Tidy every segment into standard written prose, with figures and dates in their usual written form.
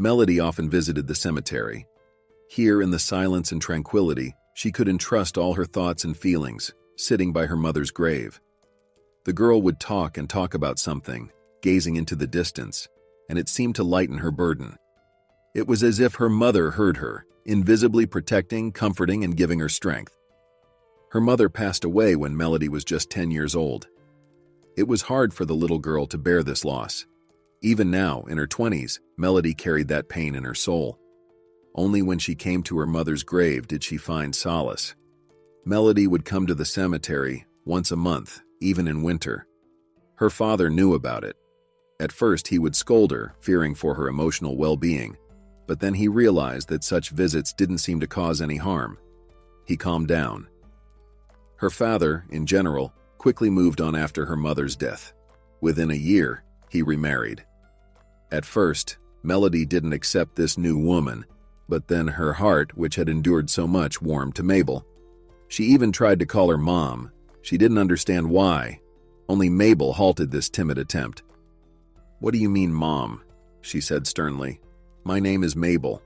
Melody often visited the cemetery. Here, in the silence and tranquility, she could entrust all her thoughts and feelings, sitting by her mother's grave. The girl would talk and talk about something, gazing into the distance, and it seemed to lighten her burden. It was as if her mother heard her, invisibly protecting, comforting, and giving her strength. Her mother passed away when Melody was just 10 years old. It was hard for the little girl to bear this loss. Even now, in her 20s, Melody carried that pain in her soul. Only when she came to her mother's grave did she find solace. Melody would come to the cemetery once a month, even in winter. Her father knew about it. At first, he would scold her, fearing for her emotional well-being, but then he realized that such visits didn't seem to cause any harm. He calmed down. Her father, in general, quickly moved on after her mother's death. Within a year, he remarried. At first, Melody didn't accept this new woman, but then her heart, which had endured so much, warmed to Mabel. She even tried to call her mom. She didn't understand why. Only Mabel halted this timid attempt. "What do you mean, Mom?" she said sternly. "My name is Mabel."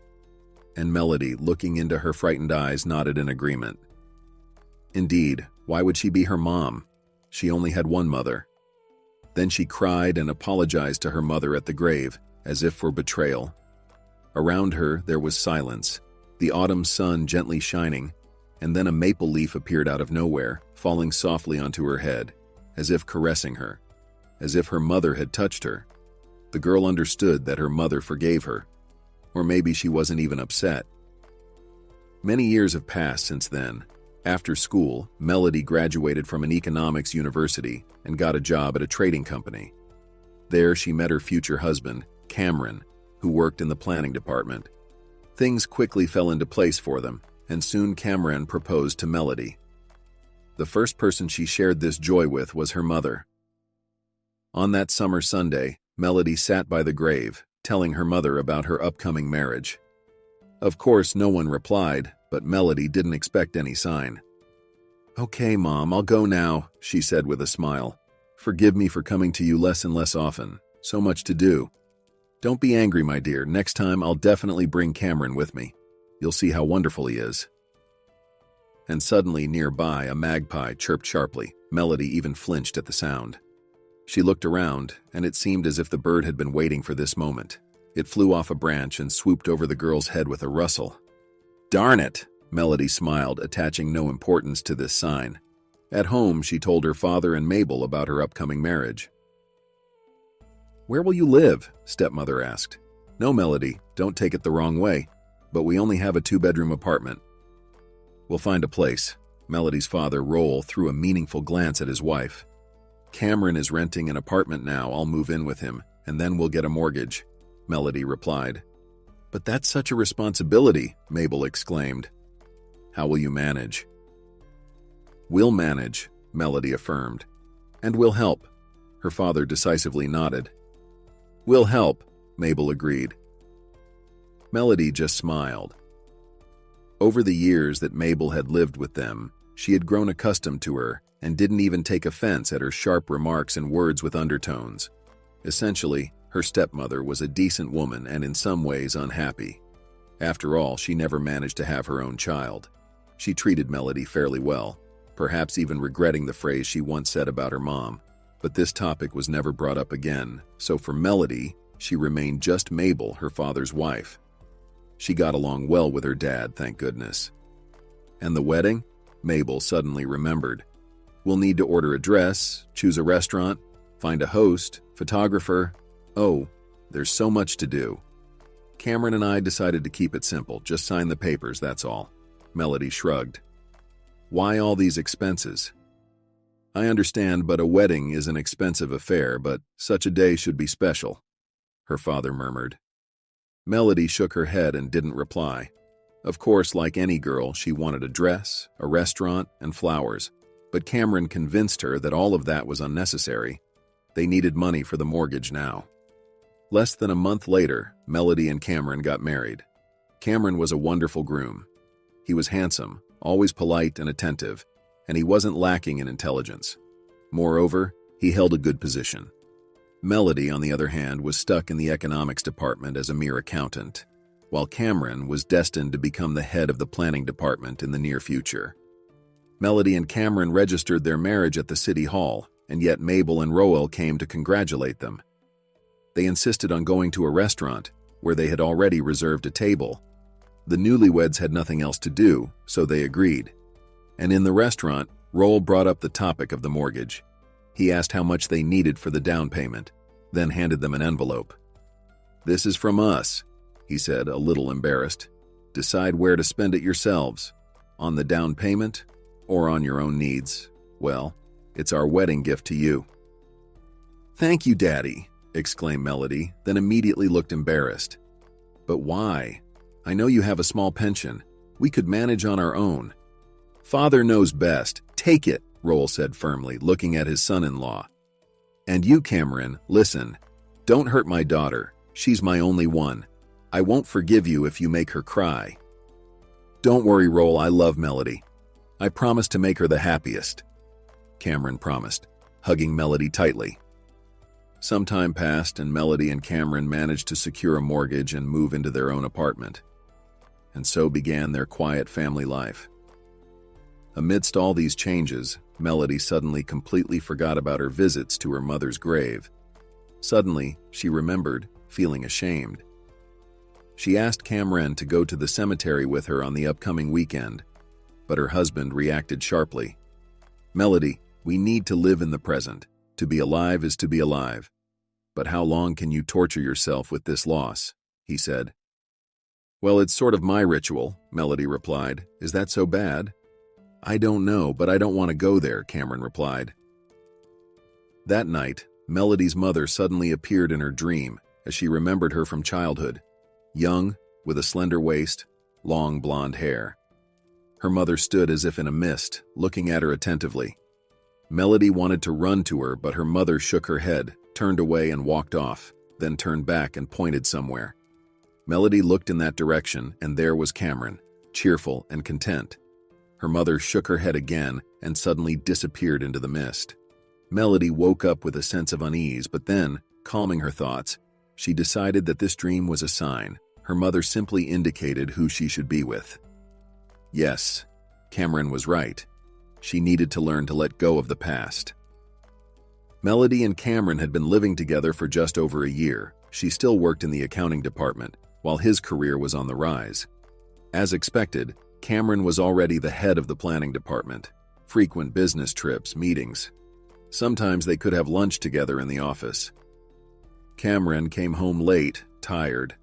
And Melody, looking into her frightened eyes, nodded in agreement. Indeed, why would she be her mom? She only had one mother. Then she cried and apologized to her mother at the grave, as if for betrayal. Around her, there was silence, the autumn sun gently shining, and then a maple leaf appeared out of nowhere, falling softly onto her head, as if caressing her, as if her mother had touched her. The girl understood that her mother forgave her, or maybe she wasn't even upset. Many years have passed since then. After school, Melody graduated from an economics university and got a job at a trading company. There, she met her future husband, Cameron, who worked in the planning department. Things quickly fell into place for them, and soon Cameron proposed to Melody. The first person she shared this joy with was her mother. On that summer Sunday, Melody sat by the grave, telling her mother about her upcoming marriage. Of course, no one replied, but Melody didn't expect any sign. "Okay, Mom, I'll go now," she said with a smile. "Forgive me for coming to you less and less often. So much to do. Don't be angry, my dear. Next time I'll definitely bring Cameron with me. You'll see how wonderful he is." And suddenly, nearby, a magpie chirped sharply. Melody even flinched at the sound. She looked around, and it seemed as if the bird had been waiting for this moment. It flew off a branch and swooped over the girl's head with a rustle. "Darn it!" Melody smiled, attaching no importance to this sign. At home, she told her father and Mabel about her upcoming marriage. "Where will you live?" stepmother asked. "No, Melody, don't take it the wrong way, but we only have a 2-bedroom apartment." "We'll find a place." Melody's father threw a meaningful glance at his wife. "Cameron is renting an apartment now. I'll move in with him, and then we'll get a mortgage," Melody replied. "But that's such a responsibility," Mabel exclaimed. "How will you manage?" "We'll manage," Melody affirmed. "And we'll help." Her father decisively nodded. "We'll help," Mabel agreed. Melody just smiled. Over the years that Mabel had lived with them, she had grown accustomed to her and didn't even take offense at her sharp remarks and words with undertones. Essentially, her stepmother was a decent woman and in some ways unhappy. After all, she never managed to have her own child. She treated Melody fairly well, perhaps even regretting the phrase she once said about her mom. But this topic was never brought up again, so for Melody, she remained just Mabel, her father's wife. She got along well with her dad, thank goodness. And the wedding? Mabel suddenly remembered. We'll need to order a dress, choose a restaurant, find a host, photographer. Oh, there's so much to do. Cameron and I decided to keep it simple, just sign the papers, that's all. Melody shrugged. Why all these expenses? I understand, but a wedding is an expensive affair, but such a day should be special, her father murmured. Melody shook her head and didn't reply. Of course, like any girl, she wanted a dress, a restaurant, and flowers, but Cameron convinced her that all of that was unnecessary. They needed money for the mortgage now. Less than a month later, Melody and Cameron got married. Cameron was a wonderful groom. He was handsome, always polite and attentive, and he wasn't lacking in intelligence. Moreover, he held a good position. Melody, on the other hand, was stuck in the economics department as a mere accountant, while Cameron was destined to become the head of the planning department in the near future. Melody and Cameron registered their marriage at the city hall, and yet Mabel and Roel came to congratulate them. They insisted on going to a restaurant, where they had already reserved a table. The newlyweds had nothing else to do, so they agreed. And in the restaurant, Roel brought up the topic of the mortgage. He asked how much they needed for the down payment, then handed them an envelope. "This is from us," he said, a little embarrassed. "Decide where to spend it yourselves, on the down payment or on your own needs. Well, it's our wedding gift to you." "Thank you, Daddy," exclaimed Melody, then immediately looked embarrassed. "But why? I know you have a small pension. We could manage on our own." "Father knows best. Take it," Roel said firmly, looking at his son-in-law. "And you, Cameron, listen. Don't hurt my daughter. She's my only one. I won't forgive you if you make her cry." "Don't worry, Roel, I love Melody. I promise to make her the happiest," Cameron promised, hugging Melody tightly. Some time passed, and Melody and Cameron managed to secure a mortgage and move into their own apartment. And so began their quiet family life. Amidst all these changes, Melody suddenly completely forgot about her visits to her mother's grave. Suddenly, she remembered, feeling ashamed. She asked Cameron to go to the cemetery with her on the upcoming weekend, but her husband reacted sharply. "Melody, we need to live in the present. To be alive is to be alive. But how long can you torture yourself with this loss?" he said. "Well, it's sort of my ritual," Melody replied. "Is that so bad?" "I don't know, but I don't want to go there," Cameron replied. That night, Melody's mother suddenly appeared in her dream as she remembered her from childhood, young, with a slender waist, long blonde hair. Her mother stood as if in a mist, looking at her attentively. Melody wanted to run to her, but her mother shook her head, turned away and walked off, then turned back and pointed somewhere. Melody looked in that direction, and there was Cameron, cheerful and content. Her mother shook her head again and suddenly disappeared into the mist. Melody woke up with a sense of unease, but then, calming her thoughts, she decided that this dream was a sign. Her mother simply indicated who she should be with. Yes, Cameron was right. She needed to learn to let go of the past. Melody and Cameron had been living together for just over a year. She still worked in the accounting department, while his career was on the rise. As expected, Cameron was already the head of the planning department. Frequent business trips, meetings. Sometimes they could have lunch together in the office. Cameron came home late, tired.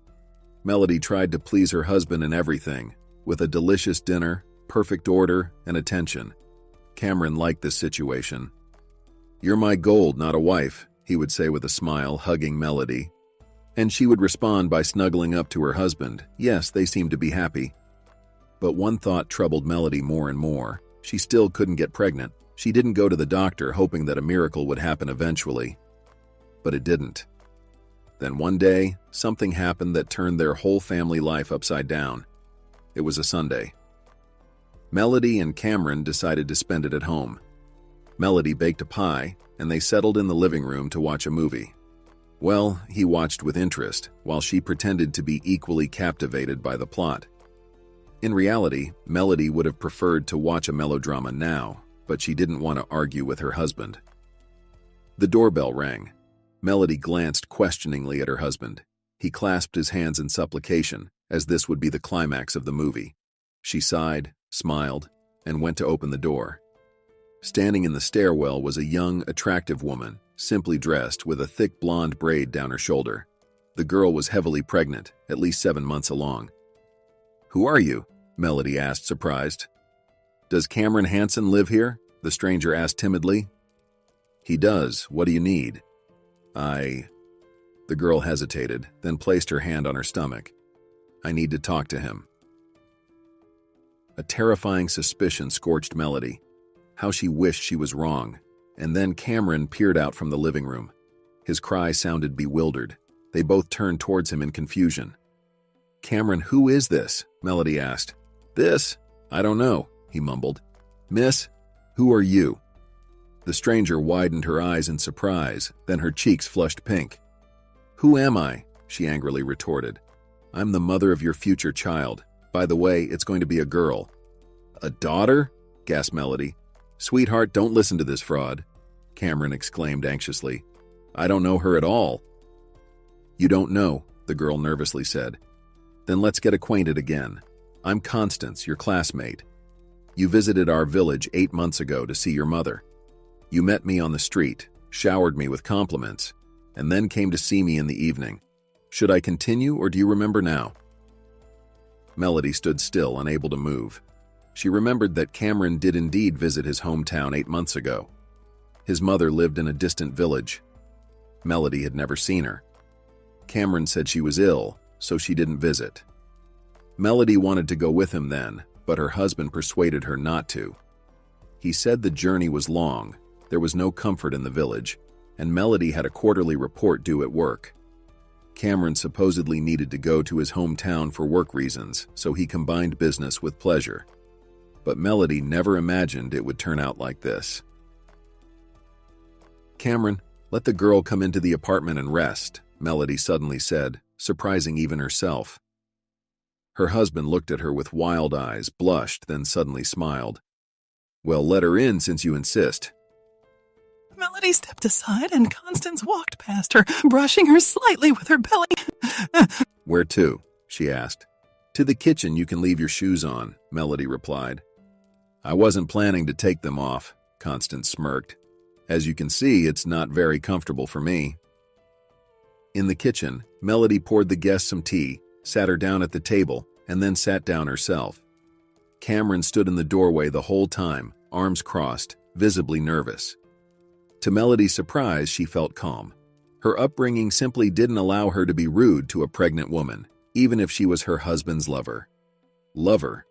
Melody tried to please her husband in everything, with a delicious dinner, perfect order, and attention. Cameron liked this situation. "You're my gold, not a wife," he would say with a smile, hugging Melody. And she would respond by snuggling up to her husband. Yes, they seemed to be happy. But one thought troubled Melody more and more. She still couldn't get pregnant. She didn't go to the doctor, hoping that a miracle would happen eventually. But it didn't. Then one day, something happened that turned their whole family life upside down. It was a Sunday. Melody and Cameron decided to spend it at home. Melody baked a pie, and they settled in the living room to watch a movie. Well, he watched with interest, while she pretended to be equally captivated by the plot. In reality, Melody would have preferred to watch a melodrama now, but she didn't want to argue with her husband. The doorbell rang. Melody glanced questioningly at her husband. He clasped his hands in supplication, as this would be the climax of the movie. She sighed, smiled, and went to open the door. Standing in the stairwell was a young, attractive woman, simply dressed, with a thick blonde braid down her shoulder. The girl was heavily pregnant, at least 7 months along. "Who are you?" Melody asked, surprised. "Does Cameron Hansen live here?" the stranger asked timidly. "He does. What do you need?" The girl hesitated, then placed her hand on her stomach. "I need to talk to him." A terrifying suspicion scorched Melody. How she wished she was wrong. And then Cameron peered out from the living room. His cry sounded bewildered. They both turned towards him in confusion. "Cameron, who is this?" Melody asked. "This? I don't know," he mumbled. "Miss, who are you?" The stranger widened her eyes in surprise, then her cheeks flushed pink. "Who am I?" she angrily retorted. "I'm the mother of your future child. By the way, it's going to be a girl." "A daughter?" gasped Melody. "Sweetheart, don't listen to this fraud," Cameron exclaimed anxiously. "I don't know her at all." "You don't know," the girl nervously said. "Then let's get acquainted again. I'm Constance, your classmate. You visited our village 8 months ago to see your mother. You met me on the street, showered me with compliments, and then came to see me in the evening. Should I continue, or do you remember now?" Melody stood still, unable to move. She remembered that Cameron did indeed visit his hometown 8 months ago. His mother lived in a distant village. Melody had never seen her. Cameron said she was ill, so she didn't visit. Melody wanted to go with him then, but her husband persuaded her not to. He said the journey was long, there was no comfort in the village, and Melody had a quarterly report due at work. Cameron supposedly needed to go to his hometown for work reasons, so he combined business with pleasure. But Melody never imagined it would turn out like this. "Cameron, let the girl come into the apartment and rest," Melody suddenly said, surprising even herself. Her husband looked at her with wild eyes, blushed, then suddenly smiled. "Well, let her in since you insist." Melody stepped aside and Constance walked past her, brushing her slightly with her belly. "Where to?" she asked. "To the kitchen, you can leave your shoes on," Melody replied. "I wasn't planning to take them off," Constance smirked. "As you can see, it's not very comfortable for me." In the kitchen, Melody poured the guests some tea, sat her down at the table, and then sat down herself. Cameron stood in the doorway the whole time, arms crossed, visibly nervous. To Melody's surprise, she felt calm. Her upbringing simply didn't allow her to be rude to a pregnant woman, even if she was her husband's lover. Lover?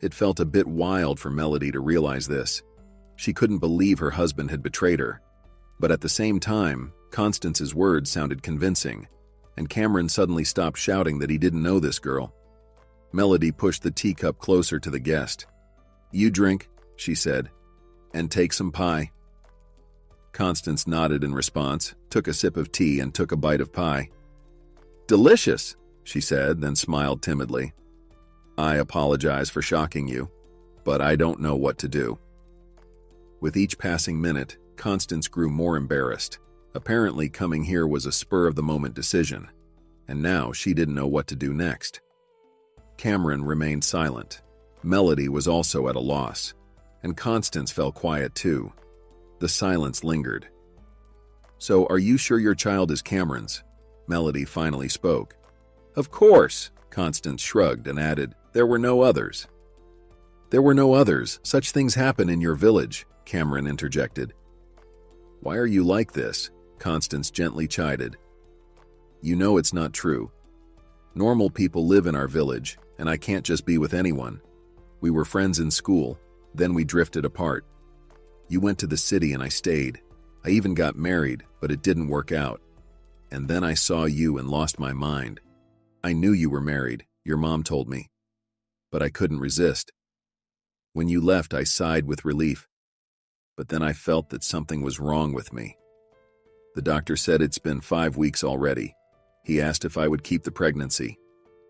It felt a bit wild for Melody to realize this. She couldn't believe her husband had betrayed her. But at the same time, Constance's words sounded convincing, and Cameron suddenly stopped shouting that he didn't know this girl. Melody pushed the teacup closer to the guest. "You drink," she said, "and take some pie." Constance nodded in response, took a sip of tea, and took a bite of pie. "Delicious," she said, then smiled timidly. "I apologize for shocking you, but I don't know what to do." With each passing minute, Constance grew more embarrassed. Apparently, coming here was a spur-of-the-moment decision, and now she didn't know what to do next. Cameron remained silent. Melody was also at a loss, and Constance fell quiet too. The silence lingered. "So, are you sure your child is Cameron's?" Melody finally spoke. "Of course," Constance shrugged and added, "there were no others." "There were no others. Such things happen in your village," Cameron interjected. "Why are you like this?" Constance gently chided. "You know it's not true. Normal people live in our village, and I can't just be with anyone. We were friends in school, then we drifted apart. You went to the city and I stayed. I even got married, but it didn't work out. And then I saw you and lost my mind. I knew you were married, your mom told me. But I couldn't resist. When you left, I sighed with relief. But then I felt that something was wrong with me. The doctor said it's been 5 weeks already. He asked if I would keep the pregnancy.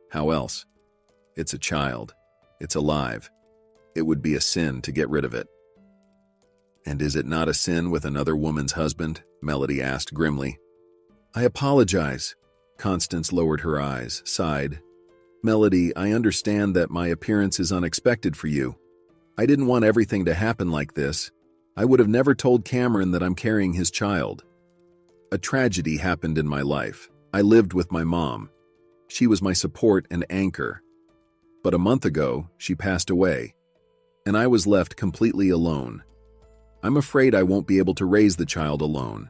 How else? It's a child. It's alive. It would be a sin to get rid of it." "And is it not a sin with another woman's husband?" Melody asked grimly. "I apologize." Constance lowered her eyes, sighed. "Melody, I understand that my appearance is unexpected for you. I didn't want everything to happen like this. I would have never told Cameron that I'm carrying his child. A tragedy happened in my life. I lived with my mom. She was my support and anchor. But a month ago, she passed away, and I was left completely alone. I'm afraid I won't be able to raise the child alone.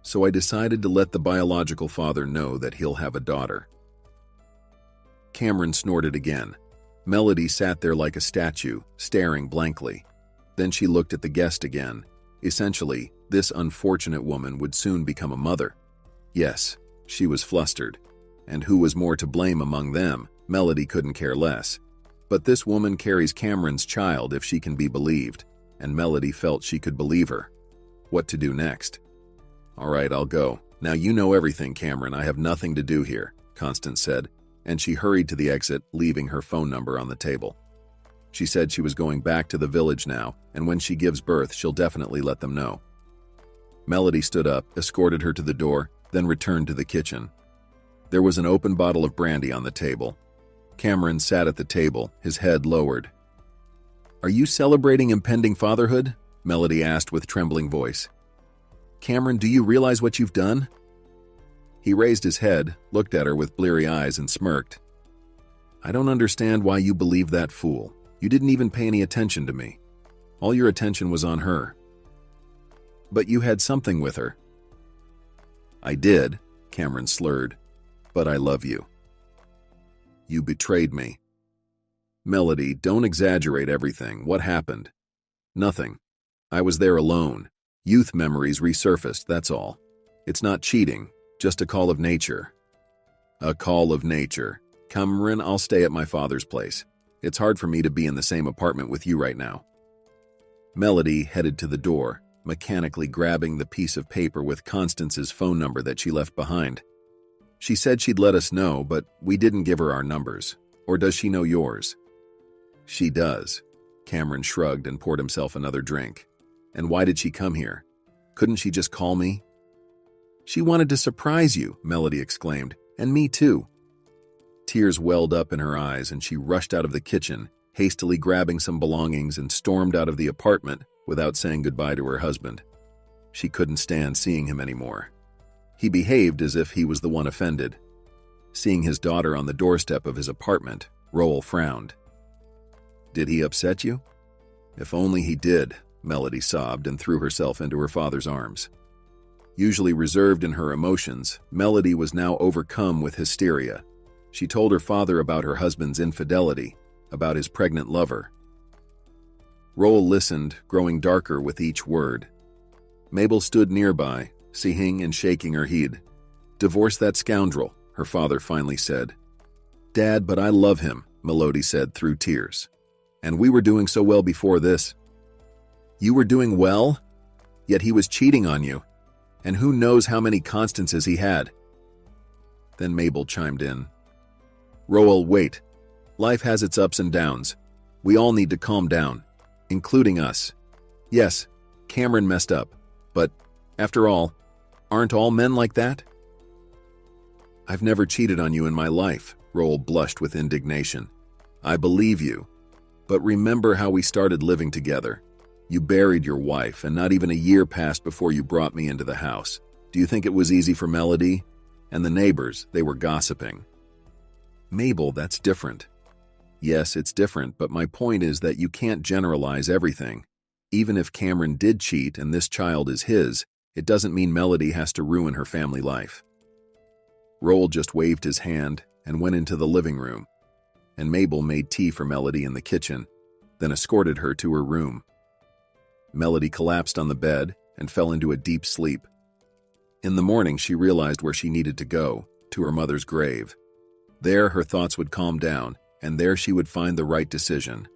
So I decided to let the biological father know that he'll have a daughter." Cameron snorted again. Melody sat there like a statue, staring blankly. Then she looked at the guest again. Essentially, this unfortunate woman would soon become a mother. Yes, she was flustered. And who was more to blame among them? Melody couldn't care less. But this woman carries Cameron's child if she can be believed. and Melody felt she could believe her. What to do next? "All right, I'll go. Now you know everything, Cameron. I have nothing to do here," Constance said, and she hurried to the exit, leaving her phone number on the table. She said she was going back to the village now, and when she gives birth, she'll definitely let them know. Melody stood up, escorted her to the door, then returned to the kitchen. There was an open bottle of brandy on the table. Cameron sat at the table, his head lowered. "Are you celebrating impending fatherhood?" Melody asked with trembling voice. "Cameron, do you realize what you've done?" He raised his head, looked at her with bleary eyes, and smirked. "I don't understand why you believe that fool. You didn't even pay any attention to me. All your attention was on her." "But you had something with her." "I did," Cameron slurred, "but I love you." "You betrayed me." "Melody, don't exaggerate everything. What happened?" "Nothing. I was there alone. Youth memories resurfaced, that's all. It's not cheating, just a call of nature." "A call of nature. Cameron, I'll stay at my father's place. It's hard for me to be in the same apartment with you right now." Melody headed to the door, mechanically grabbing the piece of paper with Constance's phone number that she left behind. "She said she'd let us know, but we didn't give her our numbers. Or does she know yours?" "She does." Cameron shrugged and poured himself another drink. "And why did she come here? Couldn't she just call me?" "She wanted to surprise you," Melody exclaimed, "and me too." Tears welled up in her eyes, and she rushed out of the kitchen, hastily grabbing some belongings, and stormed out of the apartment without saying goodbye to her husband. She couldn't stand seeing him anymore. He behaved as if he was the one offended. Seeing his daughter on the doorstep of his apartment, Roel frowned. "Did he upset you?" "If only he did," Melody sobbed and threw herself into her father's arms. Usually reserved in her emotions, Melody was now overcome with hysteria. She told her father about her husband's infidelity, about his pregnant lover. Roel listened, growing darker with each word. Mabel stood nearby, seeing and shaking her head. "Divorce that scoundrel," her father finally said. "Dad, but I love him," Melody said through tears. "And we were doing so well before this." "You were doing well? Yet he was cheating on you. And who knows how many Constances he had." Then Mabel chimed in. "Roel, wait. Life has its ups and downs. We all need to calm down, including us. Yes, Cameron messed up, but, after all, aren't all men like that?" "I've never cheated on you in my life," Roel blushed with indignation. "I believe you. But remember how we started living together. You buried your wife, and not even a year passed before you brought me into the house. Do you think it was easy for Melody? And the neighbors, they were gossiping." "Mabel, that's different." "Yes, it's different, but my point is that you can't generalize everything. Even if Cameron did cheat and this child is his, it doesn't mean Melody has to ruin her family life." Roel just waved his hand and went into the living room, and Mabel made tea for Melody in the kitchen, then escorted her to her room. Melody collapsed on the bed and fell into a deep sleep. In the morning, she realized where she needed to go, to her mother's grave. There, her thoughts would calm down, and there she would find the right decision.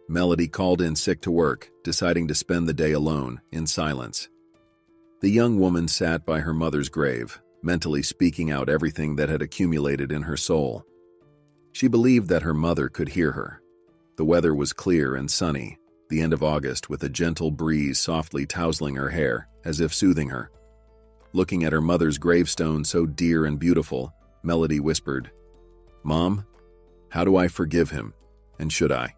Melody called in sick to work, deciding to spend the day alone, in silence. The young woman sat by her mother's grave, mentally speaking out everything that had accumulated in her soul. She believed that her mother could hear her. The weather was clear and sunny, the end of August, with a gentle breeze softly tousling her hair, as if soothing her. Looking at her mother's gravestone so dear and beautiful, Melody whispered, "Mom, how do I forgive him? And should I?"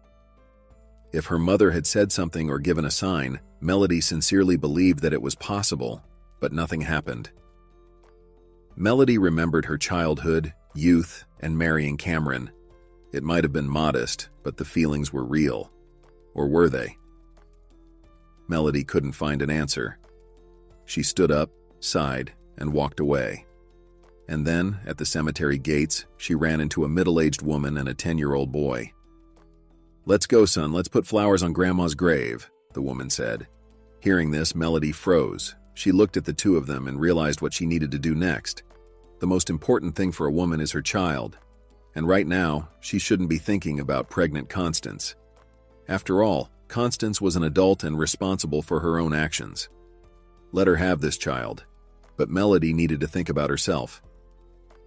If her mother had said something or given a sign, Melody sincerely believed that it was possible, but nothing happened. Melody remembered her childhood, youth, and marrying Cameron. It might have been modest, but the feelings were real. Or were they? Melody couldn't find an answer. She stood up, sighed, and walked away. And then, at the cemetery gates, she ran into a middle-aged woman and a 10-year-old boy. "Let's go, son, let's put flowers on Grandma's grave," the woman said. Hearing this, Melody froze. She looked at the two of them and realized what she needed to do next. The most important thing for a woman is her child. And right now, she shouldn't be thinking about pregnant Constance. After all, Constance was an adult and responsible for her own actions. Let her have this child, but Melody needed to think about herself.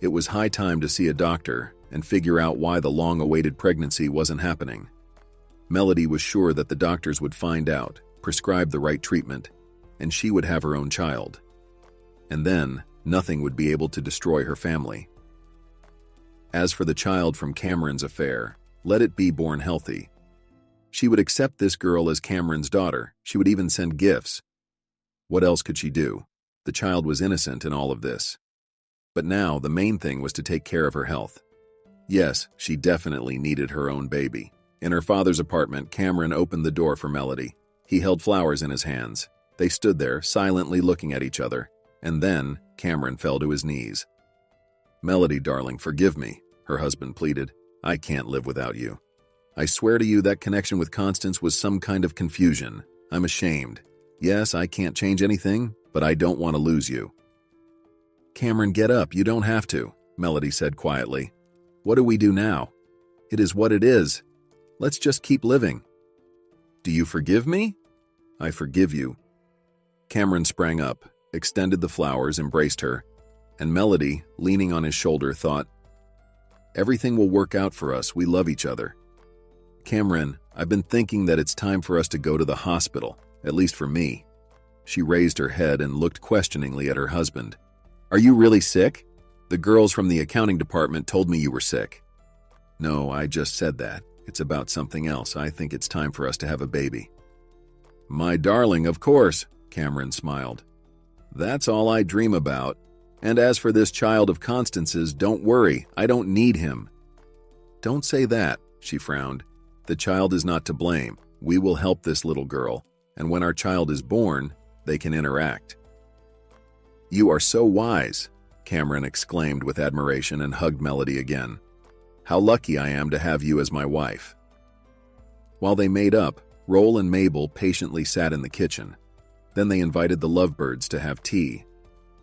It was high time to see a doctor and figure out why the long-awaited pregnancy wasn't happening. Melody was sure that the doctors would find out, prescribe the right treatment, and she would have her own child. And then, nothing would be able to destroy her family. As for the child from Cameron's affair, let it be born healthy. She would accept this girl as Cameron's daughter. She would even send gifts. What else could she do? The child was innocent in all of this. But now, the main thing was to take care of her health. Yes, she definitely needed her own baby. In her father's apartment, Cameron opened the door for Melody. He held flowers in his hands. They stood there, silently looking at each other. And then, Cameron fell to his knees. "Melody, darling, forgive me," her husband pleaded. "I can't live without you. I swear to you that connection with Constance was some kind of confusion. I'm ashamed. Yes, I can't change anything, but I don't want to lose you." "Cameron, get up. You don't have to," Melody said quietly. "What do we do now? It is what it is. Let's just keep living." "Do you forgive me?" "I forgive you." Cameron sprang up, extended the flowers, embraced her, and Melody, leaning on his shoulder, thought, "Everything will work out for us. We love each other." "Cameron, I've been thinking that it's time for us to go to the hospital, at least for me." She raised her head and looked questioningly at her husband. "Are you really sick? The girls from the accounting department told me you were sick." "No, I just said that. It's about something else. I think it's time for us to have a baby." "My darling, of course," Cameron smiled. "That's all I dream about. And as for this child of Constance's, don't worry, I don't need him." "Don't say that," she frowned. "The child is not to blame. We will help this little girl, and when our child is born, they can interact." "You are so wise," Cameron exclaimed with admiration and hugged Melody again. "How lucky I am to have you as my wife." While they made up, Roll and Mabel patiently sat in the kitchen. Then they invited the lovebirds to have tea.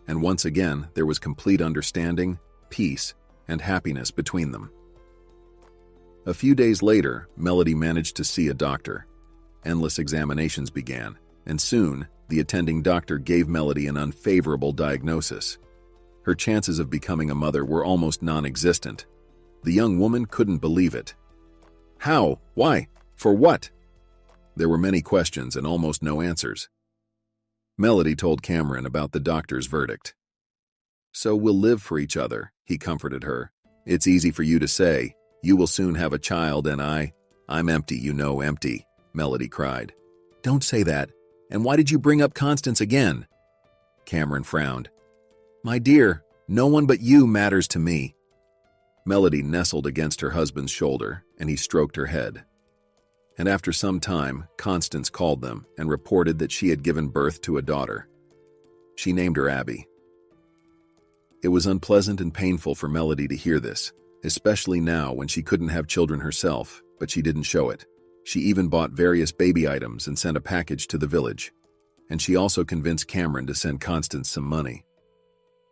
And once again, there was complete understanding, peace, and happiness between them. A few days later, Melody managed to see a doctor. Endless examinations began, and soon, the attending doctor gave Melody an unfavorable diagnosis. Her chances of becoming a mother were almost non-existent. The young woman couldn't believe it. How? Why? For what? There were many questions and almost no answers. Melody told Cameron about the doctor's verdict. "So we'll live for each other," he comforted her. "It's easy for you to say. You will soon have a child and I'm empty, you know, empty," Melody cried. "Don't say that. And why did you bring up Constance again?" Cameron frowned. "My dear, no one but you matters to me." Melody nestled against her husband's shoulder, and he stroked her head. And after some time, Constance called them and reported that she had given birth to a daughter. She named her Abby. It was unpleasant and painful for Melody to hear this, especially now when she couldn't have children herself, but she didn't show it. She even bought various baby items and sent a package to the village. And she also convinced Cameron to send Constance some money.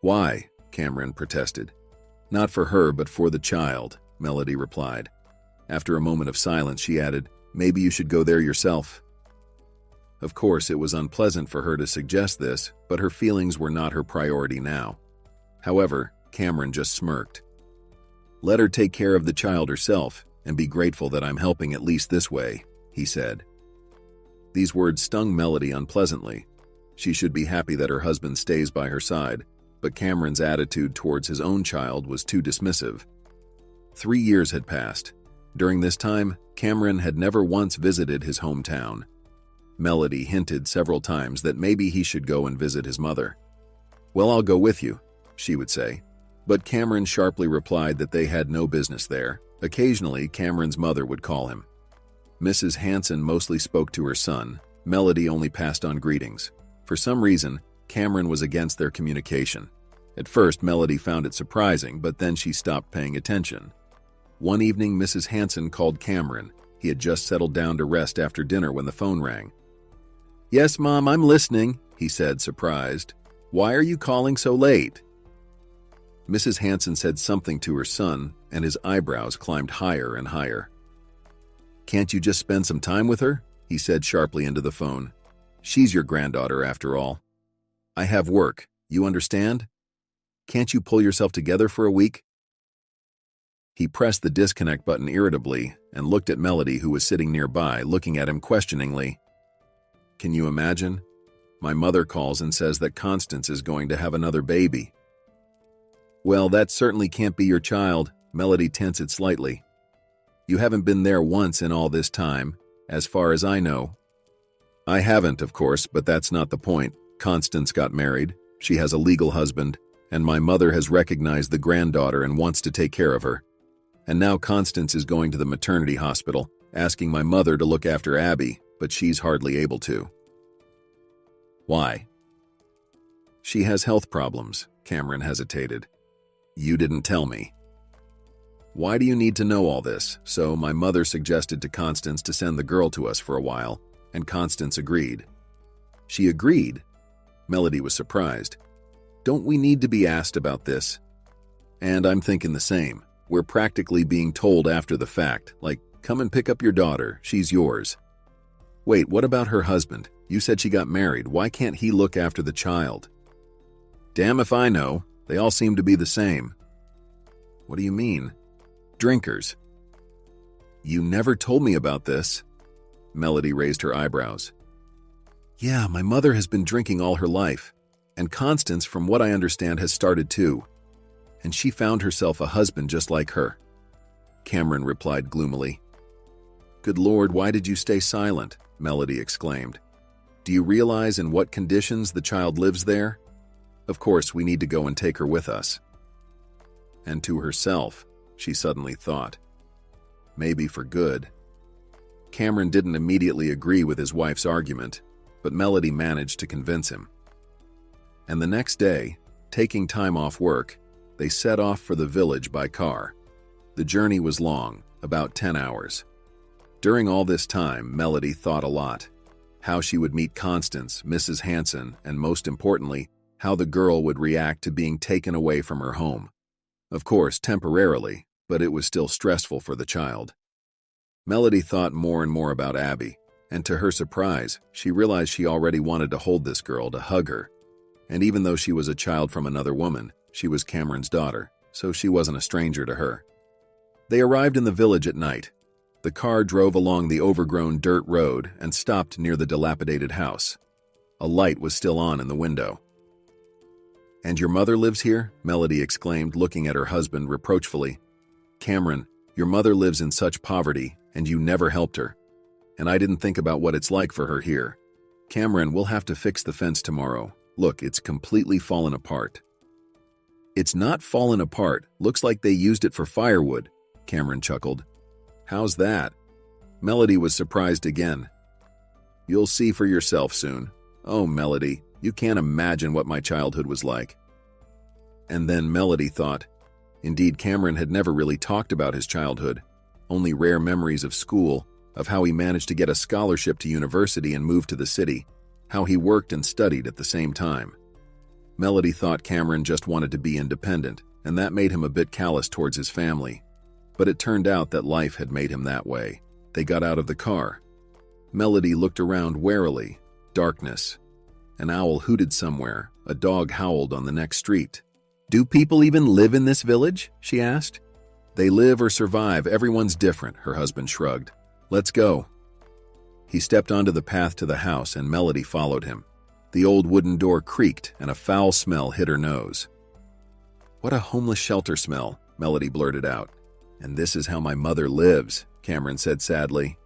"Why?" Cameron protested. "Not for her, but for the child," Melody replied. After a moment of silence, she added, "Maybe you should go there yourself." Of course, it was unpleasant for her to suggest this, but her feelings were not her priority now. However, Cameron just smirked. "Let her take care of the child herself, and be grateful that I'm helping at least this way," he said. These words stung Melody unpleasantly. She should be happy that her husband stays by her side, but Cameron's attitude towards his own child was too dismissive. 3 years had passed. During this time, Cameron had never once visited his hometown. Melody hinted several times that maybe he should go and visit his mother. "Well, I'll go with you," she would say. But Cameron sharply replied that they had no business there. Occasionally, Cameron's mother would call him. Mrs. Hanson mostly spoke to her son. Melody only passed on greetings. For some reason, Cameron was against their communication. At first, Melody found it surprising, but then she stopped paying attention. One evening, Mrs. Hanson called Cameron. He had just settled down to rest after dinner when the phone rang. "Yes, Mom, I'm listening," he said, surprised. "Why are you calling so late?" Mrs. Hanson said something to her son, and his eyebrows climbed higher and higher. "Can't you just spend some time with her?" he said sharply into the phone. She's your granddaughter, after all. I have work, you understand? Can't you pull yourself together for a week? He pressed the disconnect button irritably and looked at Melody, who was sitting nearby, looking at him questioningly. Can you imagine? My mother calls and says that Constance is going to have another baby. Well, that certainly can't be your child. Melody tensed slightly. You haven't been there once in all this time, as far as I know. I haven't, of course, but that's not the point. Constance got married, she has a legal husband, and my mother has recognized the granddaughter and wants to take care of her. And now Constance is going to the maternity hospital, asking my mother to look after Abby, but she's hardly able to. Why? She has health problems, Cameron hesitated. You didn't tell me. Why do you need to know all this? So my mother suggested to Constance to send the girl to us for a while, and Constance agreed. She agreed? Melody was surprised. Don't we need to be asked about this? And I'm thinking the same. We're practically being told after the fact, like, come and pick up your daughter, she's yours. Wait, what about her husband? You said she got married. Why can't he look after the child? Damn if I know. They all seem to be the same. What do you mean? Drinkers. You never told me about this. Melody raised her eyebrows. Yeah, my mother has been drinking all her life, and Constance, from what I understand, has started too. And she found herself a husband just like her. Cameron replied gloomily. Good Lord, why did you stay silent? Melody exclaimed. Do you realize in what conditions the child lives there? Of course, we need to go and take her with us. And to herself, she suddenly thought. Maybe for good. Cameron didn't immediately agree with his wife's argument, but Melody managed to convince him. And the next day, taking time off work, they set off for the village by car. The journey was long, about 10 hours. During all this time, Melody thought a lot. How she would meet Constance, Mrs. Hanson, and most importantly, how the girl would react to being taken away from her home. Of course, temporarily, but it was still stressful for the child. Melody thought more and more about Abby, and to her surprise, she realized she already wanted to hold this girl, to hug her. And even though she was a child from another woman, she was Cameron's daughter, so she wasn't a stranger to her. They arrived in the village at night. The car drove along the overgrown dirt road and stopped near the dilapidated house. A light was still on in the window. And your mother lives here? Melody exclaimed, looking at her husband reproachfully. Cameron, your mother lives in such poverty, and you never helped her. And I didn't think about what it's like for her here. Cameron, we'll have to fix the fence tomorrow. Look, it's completely fallen apart. It's not fallen apart. Looks like they used it for firewood, Cameron chuckled. How's that? Melody was surprised again. You'll see for yourself soon. Oh, Melody, you can't imagine what my childhood was like. And then Melody thought. Indeed, Cameron had never really talked about his childhood. Only rare memories of school, of how he managed to get a scholarship to university and move to the city, how he worked and studied at the same time. Melody thought Cameron just wanted to be independent, and that made him a bit callous towards his family. But it turned out that life had made him that way. They got out of the car. Melody looked around warily. Darkness. An owl hooted somewhere. A dog howled on the next street. Do people even live in this village? She asked. They live or survive. Everyone's different, her husband shrugged. Let's go. He stepped onto the path to the house and Melody followed him. The old wooden door creaked and a foul smell hit her nose. What a homeless shelter smell, Melody blurted out. And this is how my mother lives, Cameron said sadly.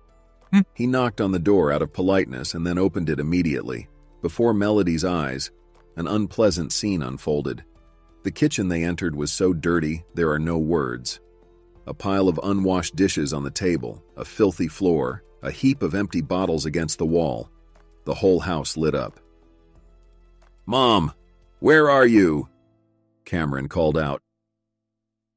He knocked on the door out of politeness and then opened it immediately. Before Melody's eyes, an unpleasant scene unfolded. The kitchen they entered was so dirty, there are no words. A pile of unwashed dishes on the table, a filthy floor, a heap of empty bottles against the wall. The whole house lit up. Mom, where are you? Cameron called out.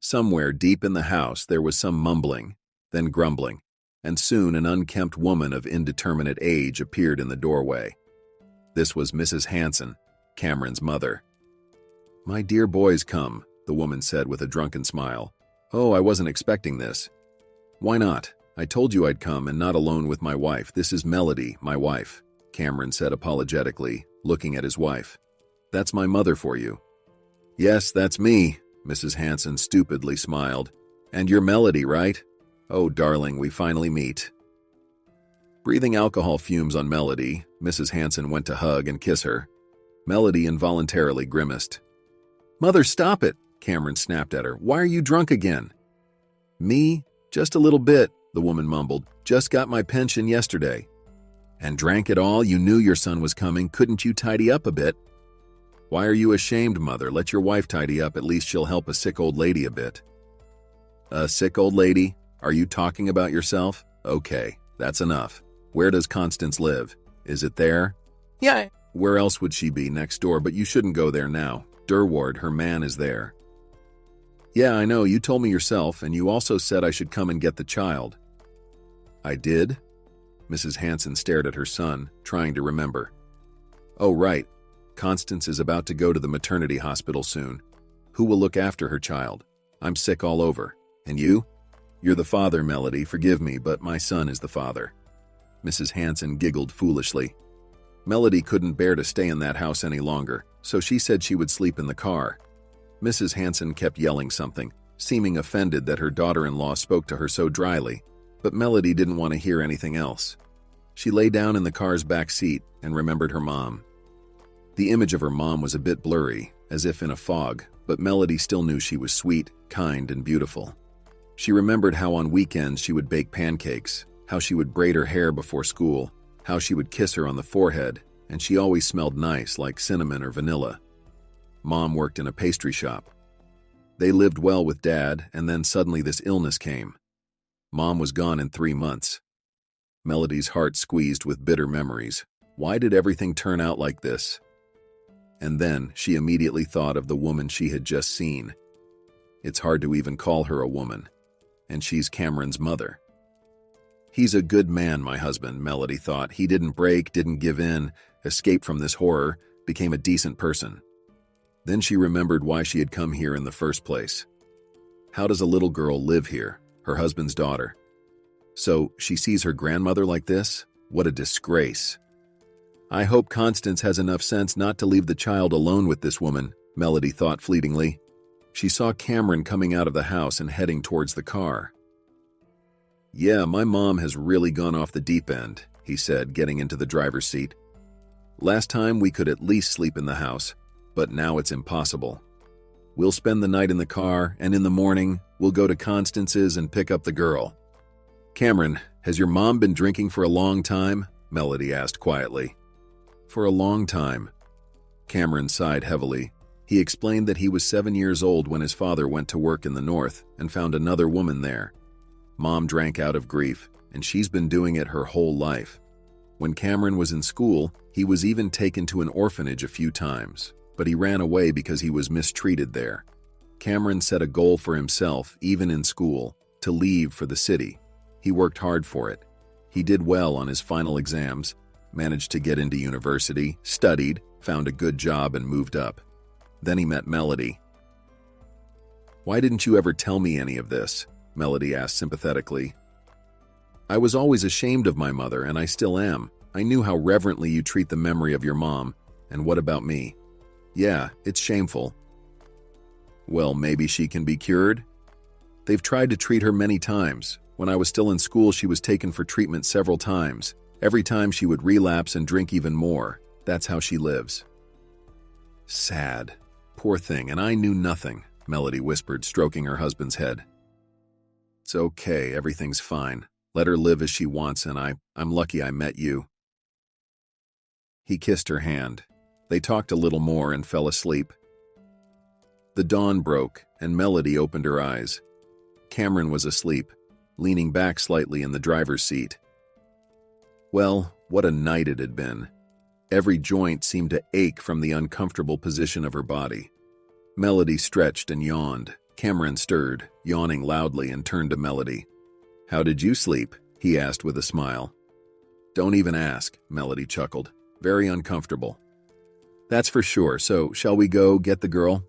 Somewhere deep in the house there was some mumbling, then grumbling, and soon an unkempt woman of indeterminate age appeared in the doorway. This was Mrs. Hanson, Cameron's mother. My dear boy's come, the woman said with a drunken smile. Oh, I wasn't expecting this. Why not? I told you I'd come and not alone with my wife. This is Melody, my wife, Cameron said apologetically, looking at his wife. That's my mother for you. Yes, that's me, Mrs. Hanson stupidly smiled. And you're Melody, right? Oh, darling, we finally meet. Breathing alcohol fumes on Melody, Mrs. Hanson went to hug and kiss her. Melody involuntarily grimaced. Mother, stop it, Cameron snapped at her. Why are you drunk again? Me? Just a little bit, the woman mumbled. Just got my pension yesterday. And drank it all? You knew your son was coming. Couldn't you tidy up a bit? Why are you ashamed, Mother? Let your wife tidy up. At least she'll help a sick old lady a bit. A sick old lady? Are you talking about yourself? Okay, that's enough. Where does Constance live? Is it there? Yeah. Where else would she be? Next door, but you shouldn't go there now. Durward, her man, is there. Yeah, I know, you told me yourself, and you also said I should come and get the child. I did? Mrs. Hanson stared at her son, trying to remember. Oh, right. Constance is about to go to the maternity hospital soon. Who will look after her child? I'm sick all over. And you? You're the father, Melody. Forgive me, but my son is the father. Mrs. Hanson giggled foolishly. Melody couldn't bear to stay in that house any longer, so she said she would sleep in the car. Mrs. Hanson kept yelling something, seeming offended that her daughter-in-law spoke to her so dryly, but Melody didn't want to hear anything else. She lay down in the car's back seat and remembered her mom. The image of her mom was a bit blurry, as if in a fog, but Melody still knew she was sweet, kind, and beautiful. She remembered how on weekends she would bake pancakes, how she would braid her hair before school, how she would kiss her on the forehead, and she always smelled nice like cinnamon or vanilla. Mom worked in a pastry shop. They lived well with Dad, and then suddenly this illness came. Mom was gone in 3 months. Melody's heart squeezed with bitter memories. Why did everything turn out like this? And then she immediately thought of the woman she had just seen. It's hard to even call her a woman, and she's Cameron's mother. He's a good man, my husband, Melody thought. He didn't break, didn't give in, escape from this horror, became a decent person. Then she remembered why she had come here in the first place. How does a little girl live here, her husband's daughter? So she sees her grandmother like this? What a disgrace. I hope Constance has enough sense not to leave the child alone with this woman, Melody thought fleetingly. She saw Cameron coming out of the house and heading towards the car. Yeah, my mom has really gone off the deep end, he said, getting into the driver's seat. Last time we could at least sleep in the house, but now it's impossible. We'll spend the night in the car, and in the morning, we'll go to Constance's and pick up the girl. Cameron, has your mom been drinking for a long time? Melody asked quietly. For a long time. Cameron sighed heavily. He explained that he was 7 years old when his father went to work in the north and found another woman there. Mom drank out of grief, and she's been doing it her whole life. When Cameron was in school, he was even taken to an orphanage a few times, but he ran away because he was mistreated there. Cameron set a goal for himself, even in school, to leave for the city. He worked hard for it. He did well on his final exams, managed to get into university, studied, found a good job, and moved up. Then he met Melody. Why didn't you ever tell me any of this? Melody asked sympathetically. I was always ashamed of my mother, and I still am. I knew how reverently you treat the memory of your mom, and what about me? Yeah, it's shameful. Well, maybe she can be cured? They've tried to treat her many times. When I was still in school, she was taken for treatment several times. Every time she would relapse and drink even more. That's how she lives. Sad. Poor thing, and I knew nothing, Melody whispered, stroking her husband's head. It's okay, everything's fine. Let her live as she wants, and I'm lucky I met you. He kissed her hand. They talked a little more and fell asleep. The dawn broke, and Melody opened her eyes. Cameron was asleep, leaning back slightly in the driver's seat. Well, what a night it had been. Every joint seemed to ache from the uncomfortable position of her body. Melody stretched and yawned. Cameron stirred, yawning loudly, and turned to Melody. How did you sleep? He asked with a smile. Don't even ask, Melody chuckled. Very uncomfortable. That's for sure, so shall we go get the girl?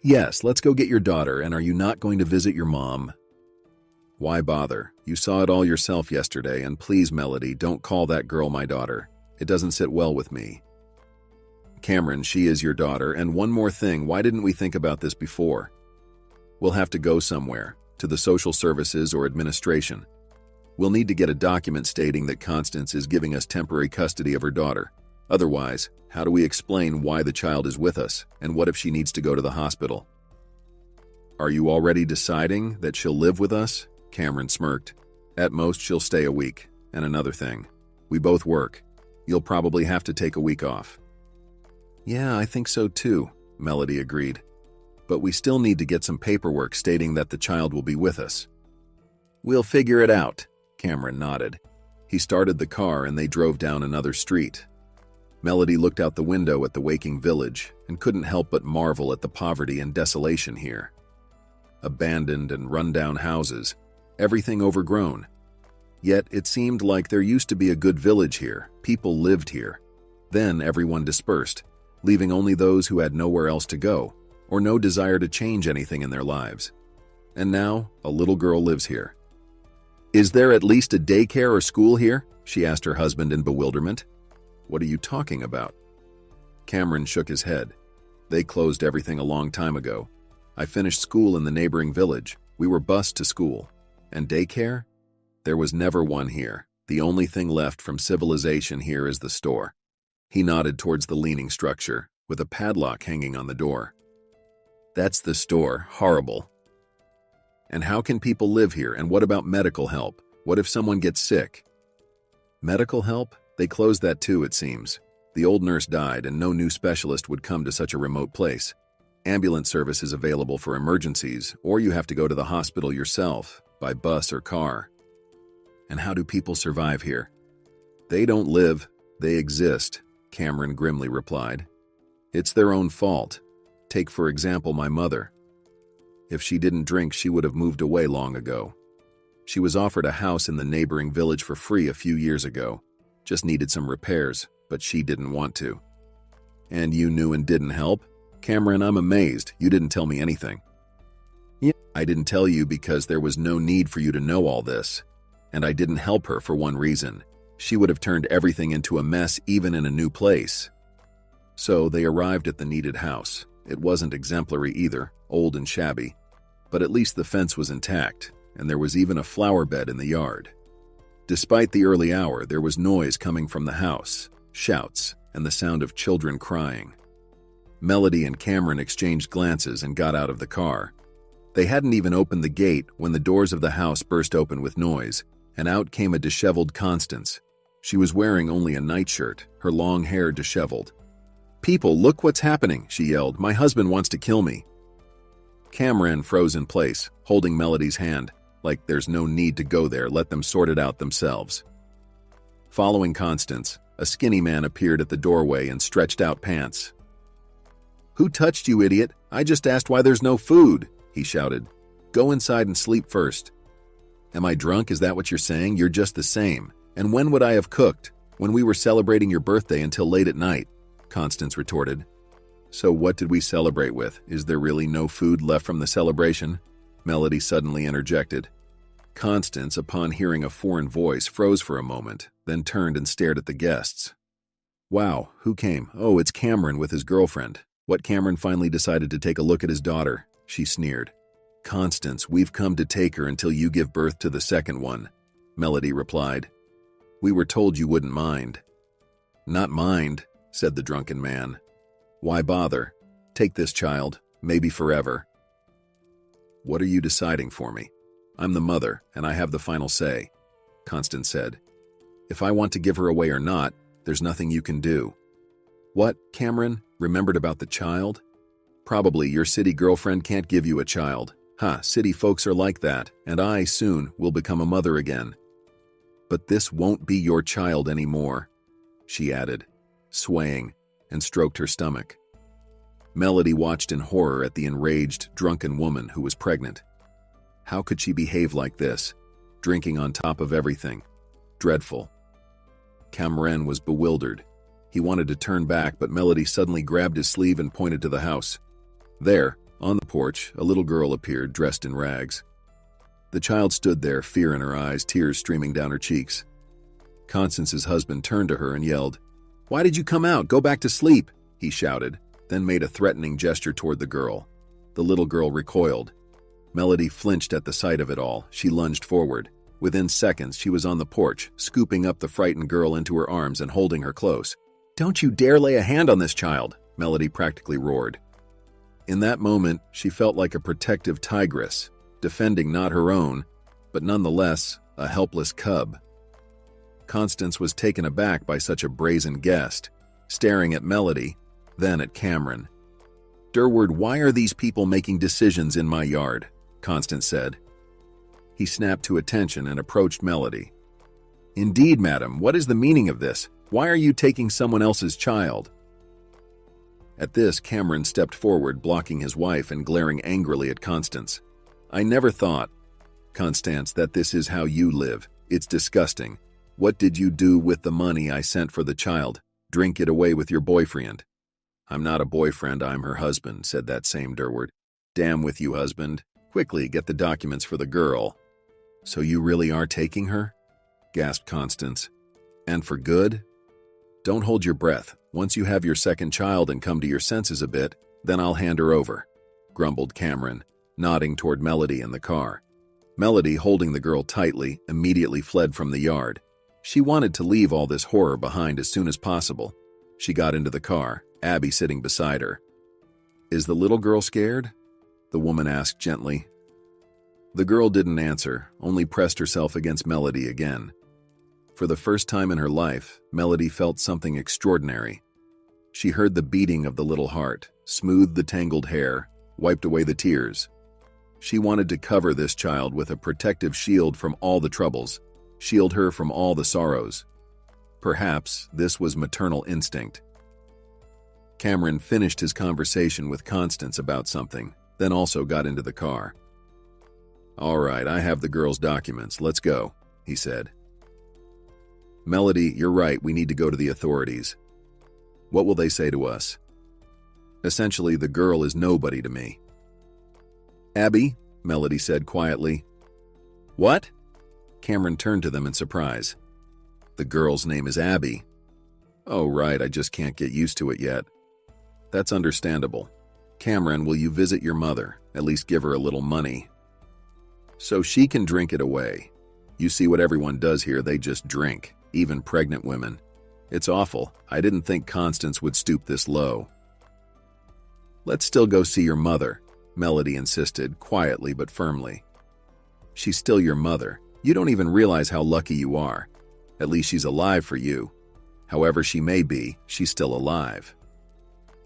Yes, let's go get your daughter, and are you not going to visit your mom? Why bother? You saw it all yourself yesterday, and please, Melody, don't call that girl my daughter. It doesn't sit well with me. Cameron, she is your daughter, and one more thing, why didn't we think about this before? We'll have to go somewhere, to the social services or administration. We'll need to get a document stating that Constance is giving us temporary custody of her daughter. Otherwise, how do we explain why the child is with us, and what if she needs to go to the hospital? Are you already deciding that she'll live with us? Cameron smirked. At most, she'll stay a week. And another thing, we both work. You'll probably have to take a week off. Yeah, I think so too, Melody agreed. But we still need to get some paperwork stating that the child will be with us. We'll figure it out, Cameron nodded. He started the car and they drove down another street. Melody looked out the window at the waking village and couldn't help but marvel at the poverty and desolation here. Abandoned and run-down houses, everything overgrown. Yet it seemed like there used to be a good village here, people lived here. Then everyone dispersed, leaving only those who had nowhere else to go, or no desire to change anything in their lives. And now, a little girl lives here. Is there at least a daycare or school here? She asked her husband in bewilderment. What are you talking about? Cameron shook his head. They closed everything a long time ago. I finished school in the neighboring village. We were bused to school. And daycare? There was never one here. The only thing left from civilization here is the store. He nodded towards the leaning structure, with a padlock hanging on the door. That's the store. Horrible. And how can people live here? And what about medical help? What if someone gets sick? Medical help? They closed that too, it seems. The old nurse died and no new specialist would come to such a remote place. Ambulance service is available for emergencies, or you have to go to the hospital yourself, by bus or car. And how do people survive here? They don't live, they exist, Cameron grimly replied. It's their own fault. Take, for example, my mother. If she didn't drink, she would have moved away long ago. She was offered a house in the neighboring village for free a few years ago. Just needed some repairs, but she didn't want to. And you knew and didn't help? Cameron, I'm amazed. You didn't tell me anything. Yeah, I didn't tell you because there was no need for you to know all this. And I didn't help her for one reason. She would have turned everything into a mess even in a new place. So they arrived at the needed house. It wasn't exemplary either, old and shabby. But at least the fence was intact, and there was even a flower bed in the yard. Despite the early hour, there was noise coming from the house, shouts, and the sound of children crying. Melody and Cameron exchanged glances and got out of the car. They hadn't even opened the gate when the doors of the house burst open with noise, and out came a disheveled Constance. She was wearing only a nightshirt, her long hair disheveled. "People, look what's happening," she yelled. "My husband wants to kill me." Cameron froze in place, holding Melody's hand, like there's no need to go there, let them sort it out themselves. Following Constance, a skinny man appeared at the doorway and stretched out pants. "Who touched you, idiot? I just asked why there's no food," he shouted. "Go inside and sleep first." "Am I drunk? Is that what you're saying? You're just the same. And when would I have cooked? When we were celebrating your birthday until late at night," Constance retorted. "So what did we celebrate with? Is there really no food left from the celebration?" Melody suddenly interjected. Constance, upon hearing a foreign voice, froze for a moment, then turned and stared at the guests. "Wow, who came? Oh, it's Cameron with his girlfriend." What, Cameron finally decided to take a look at his daughter? She sneered. "Constance, we've come to take her until you give birth to the second one," Melody replied. "We were told you wouldn't mind." "Not mind," said the drunken man. "Why bother? Take this child, maybe forever." "What are you deciding for me? I'm the mother, and I have the final say," Constance said. "If I want to give her away or not, there's nothing you can do." "What, Cameron? Remembered about the child? Probably your city girlfriend can't give you a child. City folks are like that, and I, soon, will become a mother again. But this won't be your child anymore," she added, swaying, and stroked her stomach. Melody watched in horror at the enraged, drunken woman who was pregnant. How could she behave like this, drinking on top of everything? Dreadful. Cameron was bewildered. He wanted to turn back, but Melody suddenly grabbed his sleeve and pointed to the house. There, on the porch, a little girl appeared dressed in rags. The child stood there, fear in her eyes, tears streaming down her cheeks. Constance's husband turned to her and yelled, "Why did you come out? Go back to sleep," he shouted, then made a threatening gesture toward the girl. The little girl recoiled. Melody flinched at the sight of it all. She lunged forward. Within seconds, she was on the porch, scooping up the frightened girl into her arms and holding her close. "Don't you dare lay a hand on this child," Melody practically roared. In that moment, she felt like a protective tigress, defending not her own, but nonetheless, a helpless cub. Constance was taken aback by such a brazen guest, staring at Melody, then at Cameron. "Durward, why are these people making decisions in my yard?" Constance said. He snapped to attention and approached Melody. "Indeed, madam, what is the meaning of this? Why are you taking someone else's child?" At this, Cameron stepped forward, blocking his wife and glaring angrily at Constance. "I never thought, Constance, that this is how you live. It's disgusting. What did you do with the money I sent for the child? Drink it away with your boyfriend." "I'm not a boyfriend, I'm her husband," said that same Durward. "Damn with you, husband. Quickly, get the documents for the girl." "So you really are taking her?" gasped Constance. "And for good?" "Don't hold your breath. Once you have your second child and come to your senses a bit, then I'll hand her over," grumbled Cameron, nodding toward Melody in the car. Melody, holding the girl tightly, immediately fled from the yard. She wanted to leave all this horror behind as soon as possible. She got into the car, Abby sitting beside her. "Is the little girl scared?" the woman asked gently. The girl didn't answer, only pressed herself against Melody again. For the first time in her life, Melody felt something extraordinary. She heard the beating of the little heart, smoothed the tangled hair, wiped away the tears. She wanted to cover this child with a protective shield from all the troubles, shield her from all the sorrows. Perhaps this was maternal instinct. Cameron finished his conversation with Constance about something, then also got into the car. "All right, I have the girl's documents. Let's go," he said. "Melody, you're right. We need to go to the authorities. What will they say to us?" "Essentially, the girl is nobody to me." "Abby," Melody said quietly. "What?" Cameron turned to them in surprise. "The girl's name is Abby." "Oh, right, I just can't get used to it yet." "That's understandable. Cameron, will you visit your mother? At least give her a little money, so she can drink it away. You see what everyone does here, they just drink, even pregnant women. It's awful. I didn't think Constance would stoop this low." "Let's still go see your mother," Melody insisted, quietly but firmly. "She's still your mother. You don't even realize how lucky you are. At least she's alive for you. However she may be, she's still alive."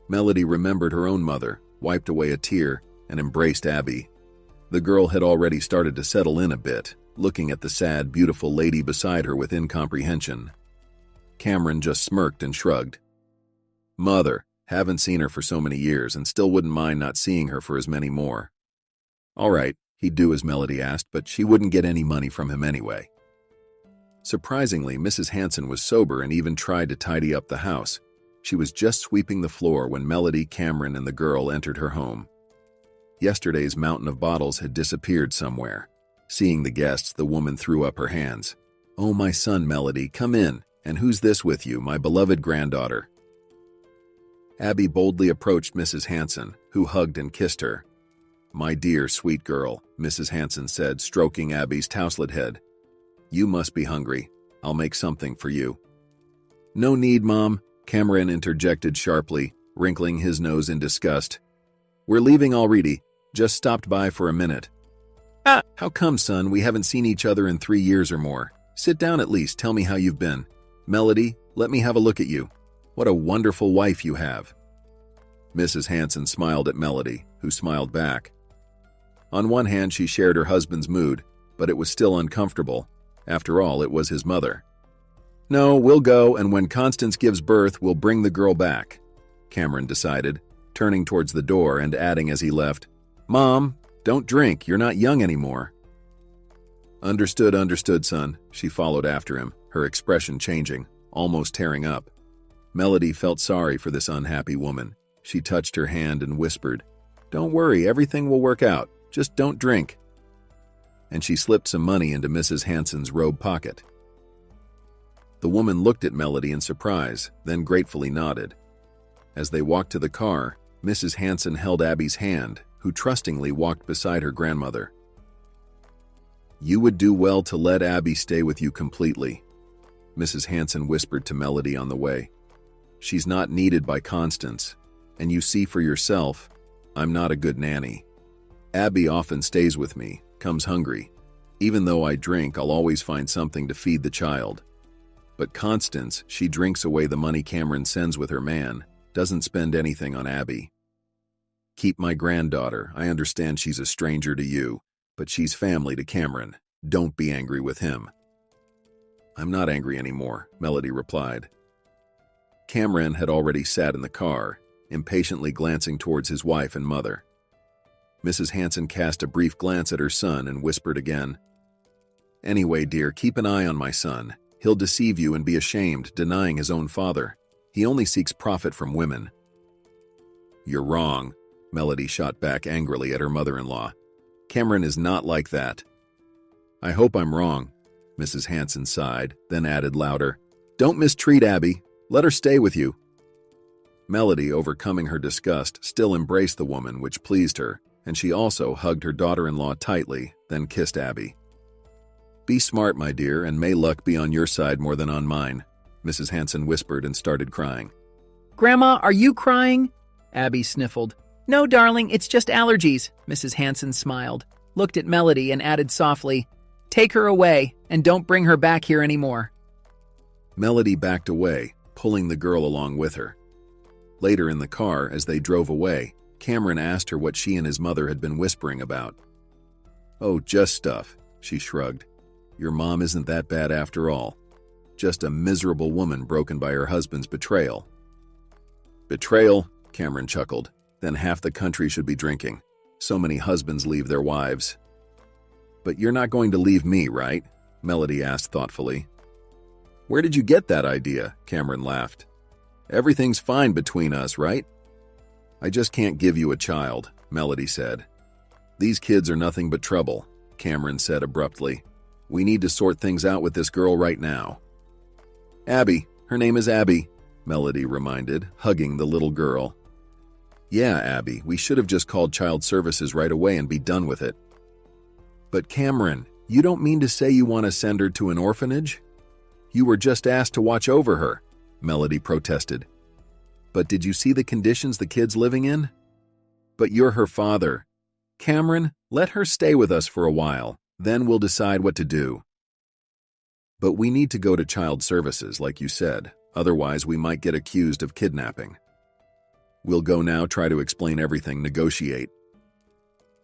Melody remembered her own mother, wiped away a tear, and embraced Abby. The girl had already started to settle in a bit, looking at the sad, beautiful lady beside her with incomprehension. Cameron just smirked and shrugged. "Mother, haven't seen her for so many years and still wouldn't mind not seeing her for as many more." All right, he'd do as Melody asked, but she wouldn't get any money from him anyway. Surprisingly, Mrs. Hanson was sober and even tried to tidy up the house. She was just sweeping the floor when Melody, Cameron, and the girl entered her home. Yesterday's mountain of bottles had disappeared somewhere. Seeing the guests, the woman threw up her hands. "Oh, my son, Melody, come in. And who's this with you, my beloved granddaughter?" Abby boldly approached Mrs. Hanson, who hugged and kissed her. "My dear, sweet girl," Mrs. Hanson said, stroking Abby's tousled head. "You must be hungry. I'll make something for you." "No need, Mom," Cameron interjected sharply, wrinkling his nose in disgust. "We're leaving already. Just stopped by for a minute." "Ah, how come, son? We haven't seen each other in 3 years or more. Sit down at least. Tell me how you've been. Melody, let me have a look at you. What a wonderful wife you have." Mrs. Hanson smiled at Melody, who smiled back. On one hand, she shared her husband's mood, but it was still uncomfortable. After all, it was his mother. "No, we'll go, and when Constance gives birth, we'll bring the girl back," Cameron decided, turning towards the door and adding as he left, "Mom, don't drink. You're not young anymore." Understood, son," she followed after him, her expression changing, almost tearing up. Melody felt sorry for this unhappy woman. She touched her hand and whispered, "Don't worry, everything will work out. Just don't drink." and she slipped some money into Mrs. Hanson's robe pocket. The woman looked at Melody in surprise, then gratefully nodded. As they walked to the car, Mrs. Hanson held Abby's hand, who trustingly walked beside her grandmother. "You would do well to let Abby stay with you completely," Mrs. Hanson whispered to Melody on the way. "She's not needed by Constance, and you see for yourself, I'm not a good nanny. Abby often stays with me, comes hungry. Even though I drink, I'll always find something to feed the child. But Constance, she drinks away the money Cameron sends with her man, doesn't spend anything on Abby. Keep my granddaughter. I understand she's a stranger to you, but she's family to Cameron. Don't be angry with him." "I'm not angry anymore," Melody replied. Cameron had already sat in the car, impatiently glancing towards his wife and mother. Mrs. Hanson cast a brief glance at her son and whispered again, "Anyway, dear, keep an eye on my son. He'll deceive you and be ashamed, denying his own father. He only seeks profit from women." "You're wrong," Melody shot back angrily at her mother-in-law. "Cameron is not like that." "I hope I'm wrong," Mrs. Hanson sighed, then added louder, "Don't mistreat Abby. Let her stay with you." Melody, overcoming her disgust, still embraced the woman, which pleased her, and she also hugged her daughter-in-law tightly, then kissed Abby. "Be smart, my dear, and may luck be on your side more than on mine," Mrs. Hanson whispered and started crying. "Grandma, are you crying?" Abby sniffled. "No, darling, it's just allergies," Mrs. Hanson smiled, looked at Melody and added softly, "Take her away, and don't bring her back here anymore." Melody backed away, pulling the girl along with her. Later in the car, as they drove away, Cameron asked her what she and his mother had been whispering about. "Oh, just stuff," she shrugged. "Your mom isn't that bad after all. Just a miserable woman broken by her husband's betrayal." "Betrayal?" Cameron chuckled. "Then half the country should be drinking. So many husbands leave their wives." "But you're not going to leave me, right?" Melody asked thoughtfully. "Where did you get that idea?" Cameron laughed. "Everything's fine between us, right?" "I just can't give you a child," Melody said. "These kids are nothing but trouble," Cameron said abruptly. "We need to sort things out with this girl right now." "Abby. Her name is Abby," Melody reminded, hugging the little girl. "Yeah, Abby, we should have just called child services right away and be done with it." "But Cameron, you don't mean to say you want to send her to an orphanage? You were just asked to watch over her," Melody protested. "But did you see the conditions the kid's living in?" "But you're her father. Cameron, let her stay with us for a while, then we'll decide what to do." "But we need to go to child services, like you said, otherwise we might get accused of kidnapping." "We'll go now, try to explain everything, negotiate."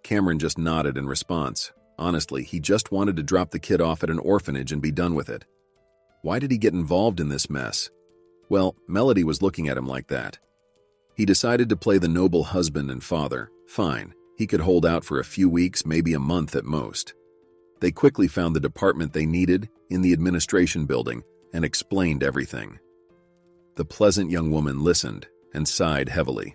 Cameron just nodded in response. Honestly, he just wanted to drop the kid off at an orphanage and be done with it. Why did he get involved in this mess? Well, Melody was looking at him like that. He decided to play the noble husband and father. Fine, he could hold out for a few weeks, maybe a month at most. They quickly found the department they needed in the administration building and explained everything. The pleasant young woman listened and sighed heavily.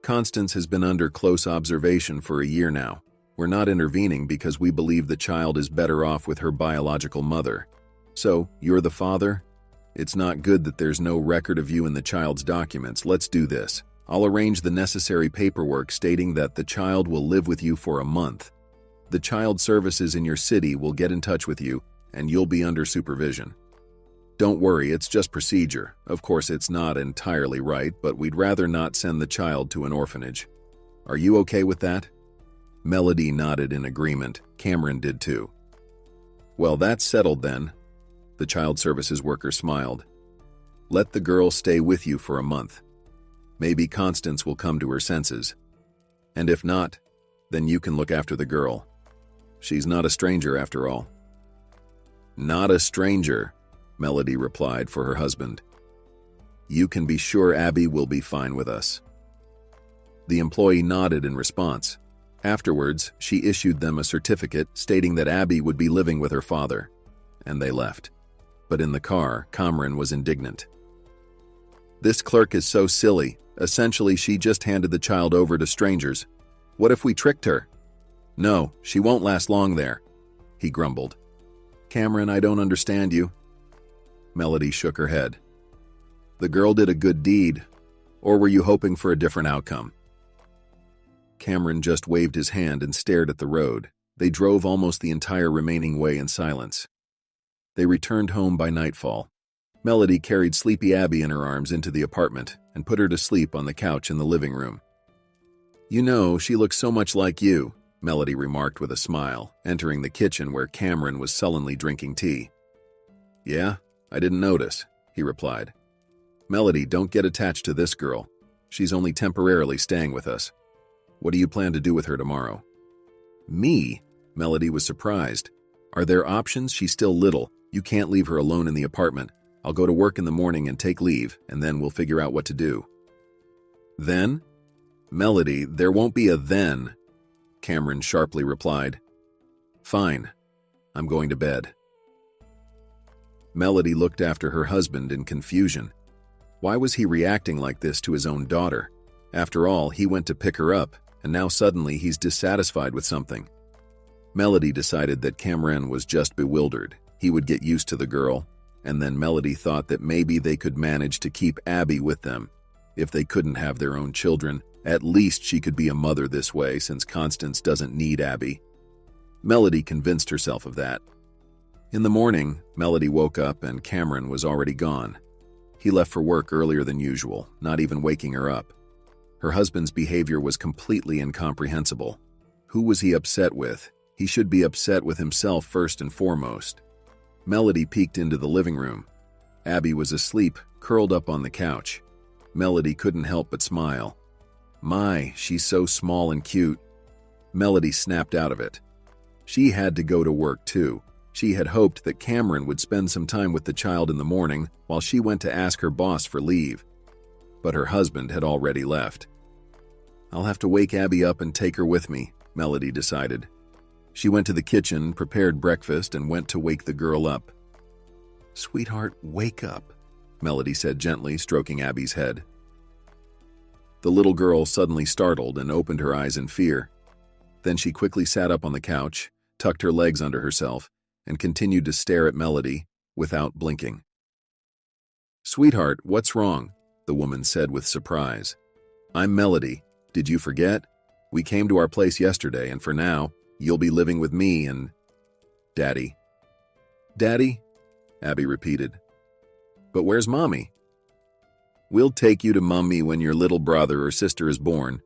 "Constance has been under close observation for a year now. We're not intervening because we believe the child is better off with her biological mother. So, you're the father? It's not good that there's no record of you in the child's documents. Let's do this. I'll arrange the necessary paperwork stating that the child will live with you for a month. The child services in your city will get in touch with you, and you'll be under supervision. Don't worry, it's just procedure. Of course, it's not entirely right, but we'd rather not send the child to an orphanage. Are you okay with that?" Melody nodded in agreement. Cameron did too. "Well, that's settled then." The child services worker smiled. "Let the girl stay with you for a month. Maybe Constance will come to her senses. And if not, then you can look after the girl. She's not a stranger after all." "Not a stranger," Melody replied for her husband. "You can be sure Abby will be fine with us." The employee nodded in response. Afterwards, she issued them a certificate stating that Abby would be living with her father, and they left. But in the car, Cameron was indignant. "This clerk is so silly. Essentially, she just handed the child over to strangers. What if we tricked her?" No, she won't last long there, he grumbled. Cameron, I don't understand you. Melody shook her head. The girl did a good deed, or were you hoping for a different outcome? Cameron just waved his hand and stared at the road. They drove almost the entire remaining way in silence. They returned home by nightfall. Melody carried sleepy Abby in her arms into the apartment and put her to sleep on the couch in the living room. You know, she looks so much like you, Melody remarked with a smile, entering the kitchen where Cameron was sullenly drinking tea. Yeah, I didn't notice, he replied. Melody, don't get attached to this girl. She's only temporarily staying with us. What do you plan to do with her tomorrow? Me? Melody was surprised. Are there options? She's still little. You can't leave her alone in the apartment. I'll go to work in the morning and take leave, and then we'll figure out what to do. Then? Melody, there won't be a then, Cameron sharply replied. Fine. I'm going to bed. Melody looked after her husband in confusion. Why was he reacting like this to his own daughter? After all, he went to pick her up, and now suddenly he's dissatisfied with something. Melody decided that Cameron was just bewildered. He would get used to the girl, and then Melody thought that maybe they could manage to keep Abby with them. If they couldn't have their own children, at least she could be a mother this way since Constance doesn't need Abby. Melody convinced herself of that. In the morning, Melody woke up and Cameron was already gone. He left for work earlier than usual, not even waking her up. Her husband's behavior was completely incomprehensible. Who was he upset with? He should be upset with himself first and foremost. Melody peeked into the living room. Abby was asleep, curled up on the couch. Melody couldn't help but smile. My, she's so small and cute. Melody snapped out of it. She had to go to work too. She had hoped that Cameron would spend some time with the child in the morning while she went to ask her boss for leave. But her husband had already left. I'll have to wake Abby up and take her with me, Melody decided. She went to the kitchen, prepared breakfast, and went to wake the girl up. Sweetheart, wake up, Melody said gently, stroking Abby's head. The little girl suddenly startled and opened her eyes in fear. Then she quickly sat up on the couch, tucked her legs under herself, and continued to stare at Melody without blinking. Sweetheart, what's wrong? The woman said with surprise. I'm Melody. Did you forget? We came to our place yesterday, and for now, you'll be living with me and... Daddy. Daddy? Abby repeated. But where's Mommy? We'll take you to Mommy when your little brother or sister is born.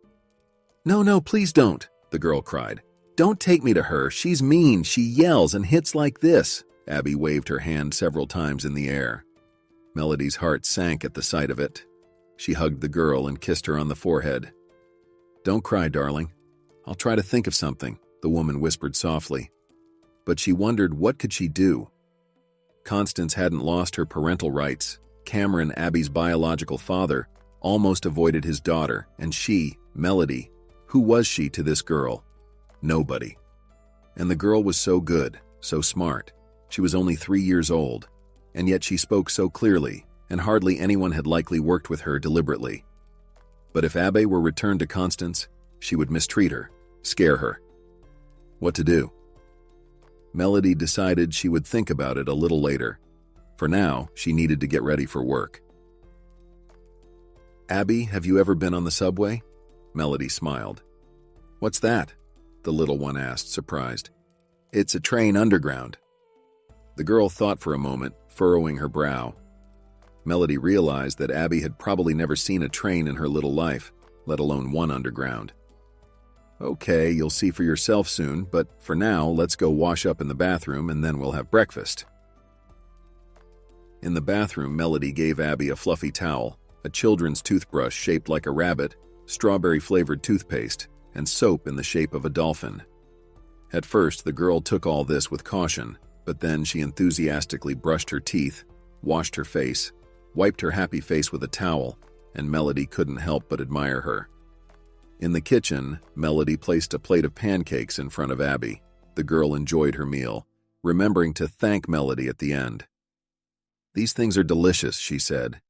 No, please don't, the girl cried. Don't take me to her. She's mean. She yells and hits like this. Abby waved her hand several times in the air. Melody's heart sank at the sight of it. She hugged the girl and kissed her on the forehead. Don't cry, darling. I'll try to think of something, the woman whispered softly. But she wondered what could she do. Constance hadn't lost her parental rights. Cameron, Abby's biological father, almost avoided his daughter, and she, Melody, who was she to this girl? Nobody. And the girl was so good, so smart. She was only 3 years old, and yet she spoke so clearly, and hardly anyone had likely worked with her deliberately. But if Abby were returned to Constance, she would mistreat her, scare her. What to do? Melody decided she would think about it a little later. For now, she needed to get ready for work. Abby, have you ever been on the subway? Melody smiled. What's that? The little one asked, surprised. It's a train underground. The girl thought for a moment, furrowing her brow. Melody realized that Abby had probably never seen a train in her little life, let alone one underground. Okay, you'll see for yourself soon, but for now, let's go wash up in the bathroom and then we'll have breakfast. In the bathroom, Melody gave Abby a fluffy towel, a children's toothbrush shaped like a rabbit, strawberry-flavored toothpaste, and soap in the shape of a dolphin. At first, the girl took all this with caution, but then she enthusiastically brushed her teeth, washed her face, wiped her happy face with a towel, and Melody couldn't help but admire her. In the kitchen, Melody placed a plate of pancakes in front of Abby. The girl enjoyed her meal, remembering to thank Melody at the end. These things are delicious, she said.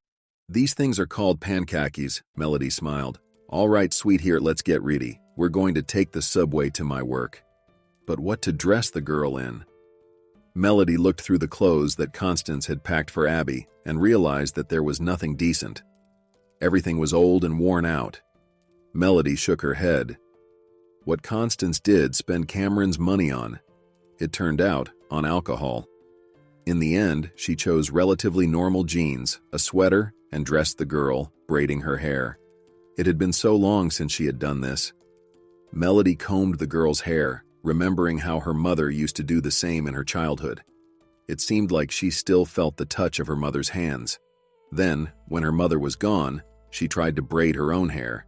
These things are called pancakes, Melody smiled. All right, sweetheart, let's get ready. We're going to take the subway to my work. But what to dress the girl in? Melody looked through the clothes that Constance had packed for Abby and realized that there was nothing decent. Everything was old and worn out. Melody shook her head. What Constance did spend Cameron's money on? It turned out, on alcohol. In the end, she chose relatively normal jeans, a sweater, and dressed the girl, braiding her hair. It had been so long since she had done this. Melody combed the girl's hair, remembering how her mother used to do the same in her childhood. It seemed like she still felt the touch of her mother's hands. Then, when her mother was gone, she tried to braid her own hair.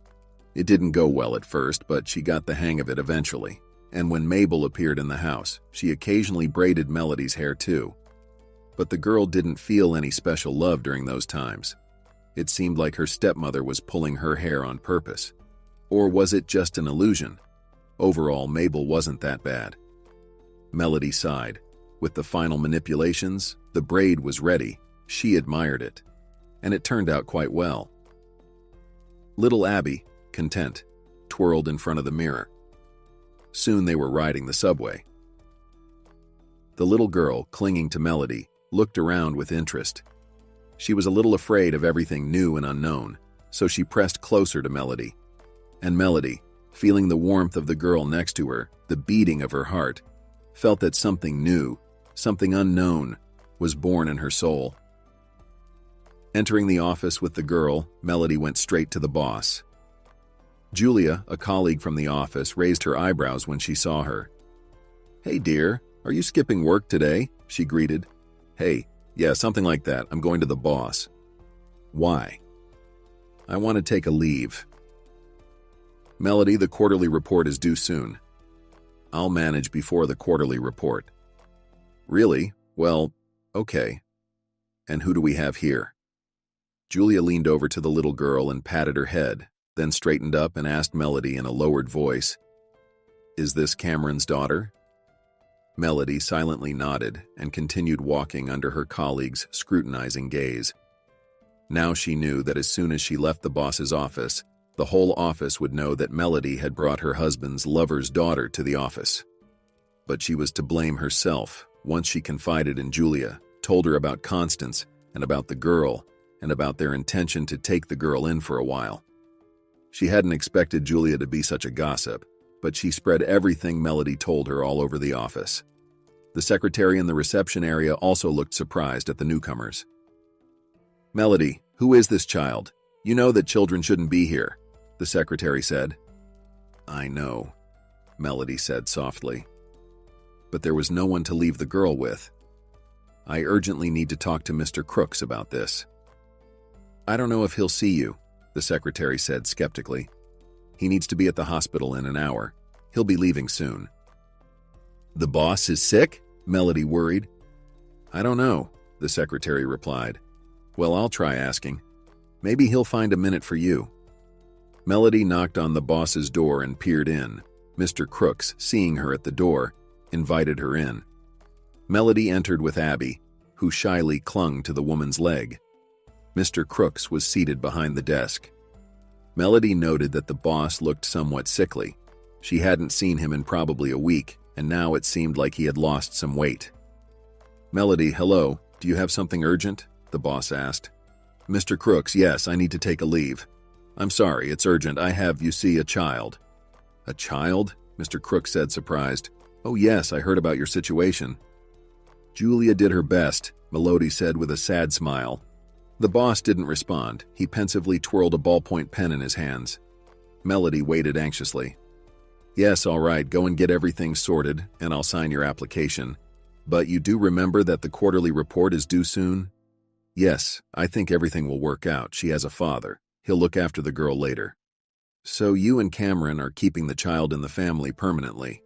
It didn't go well at first, but she got the hang of it eventually. And when Mabel appeared in the house, she occasionally braided Melody's hair too. But the girl didn't feel any special love during those times. It seemed like her stepmother was pulling her hair on purpose. Or was it just an illusion? Overall, Mabel wasn't that bad. Melody sighed. With the final manipulations, the braid was ready. She admired it. And it turned out quite well. Little Abby, content, twirled in front of the mirror. Soon they were riding the subway. The little girl, clinging to Melody, looked around with interest. She was a little afraid of everything new and unknown, so she pressed closer to Melody. And Melody, feeling the warmth of the girl next to her, the beating of her heart, felt that something new, something unknown, was born in her soul. Entering the office with the girl, Melody went straight to the boss. Julia, a colleague from the office, raised her eyebrows when she saw her. "Hey dear, are you skipping work today?" she greeted. "Hey, yeah, something like that. I'm going to the boss." "Why?" "I want to take a leave." "Melody, the quarterly report is due soon." "I'll manage before the quarterly report." "Really? Well, okay. And who do we have here?" Julia leaned over to the little girl and patted her head, then straightened up and asked Melody in a lowered voice, "Is this Cameron's daughter?" Melody silently nodded and continued walking under her colleague's scrutinizing gaze. Now she knew that as soon as she left the boss's office, the whole office would know that Melody had brought her husband's lover's daughter to the office. But she was to blame herself once she confided in Julia, told her about Constance and about the girl and about their intention to take the girl in for a while. She hadn't expected Julia to be such a gossip, but she spread everything Melody told her all over the office. The secretary in the reception area also looked surprised at the newcomers. "Melody, who is this child? You know that children shouldn't be here," the secretary said. "I know," Melody said softly. "But there was no one to leave the girl with. I urgently need to talk to Mr. Crooks about this." "I don't know if he'll see you," the secretary said skeptically. "He needs to be at the hospital in an hour. He'll be leaving soon." "The boss is sick?" Melody worried. "I don't know," the secretary replied. "Well, I'll try asking. Maybe he'll find a minute for you." Melody knocked on the boss's door and peered in. Mr. Crooks, seeing her at the door, invited her in. Melody entered with Abby, who shyly clung to the woman's leg. Mr. Crooks was seated behind the desk. Melody noted that the boss looked somewhat sickly. She hadn't seen him in probably a week, and now it seemed like he had lost some weight. "Melody, hello. Do you have something urgent?" the boss asked. "Mr. Crooks, yes, I need to take a leave. I'm sorry, it's urgent. I have, you see, a child." "A child?" Mr. Crooks said, surprised. "Oh yes, I heard about your situation." "Julia did her best," Melody said with a sad smile. The boss didn't respond. He pensively twirled a ballpoint pen in his hands. Melody waited anxiously. "Yes, all right, go and get everything sorted, and I'll sign your application. But you do remember that the quarterly report is due soon?" "Yes, I think everything will work out. She has a father. He'll look after the girl later." "So you and Cameron are keeping the child in the family permanently?"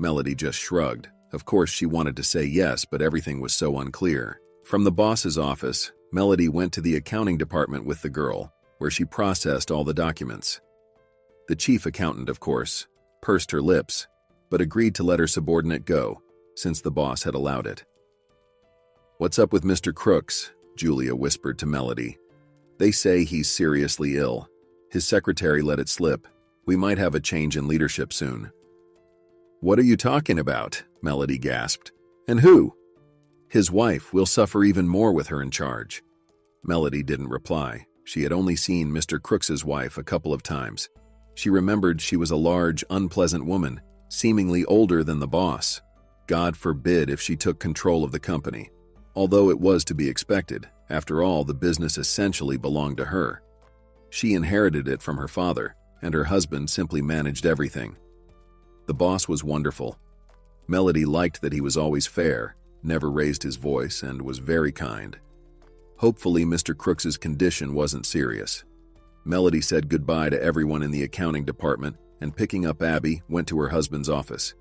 Melody just shrugged. Of course, she wanted to say yes, but everything was so unclear. From the boss's office, Melody went to the accounting department with the girl, where she processed all the documents. The chief accountant, of course, pursed her lips, but agreed to let her subordinate go, since the boss had allowed it. "What's up with Mr. Crooks?" Julia whispered to Melody. "They say he's seriously ill. His secretary let it slip. We might have a change in leadership soon." "What are you talking about?" Melody gasped. "And who?" "His wife. Will suffer even more with her in charge." Melody didn't reply. She had only seen Mr. Crooks's wife a couple of times. She remembered she was a large, unpleasant woman, seemingly older than the boss. God forbid if she took control of the company. Although it was to be expected, after all, the business essentially belonged to her. She inherited it from her father, and her husband simply managed everything. The boss was wonderful. Melody liked that he was always fair, never raised his voice, and was very kind. Hopefully, Mr. Crooks's condition wasn't serious. Melody said goodbye to everyone in the accounting department and, picking up Abby, went to her husband's office.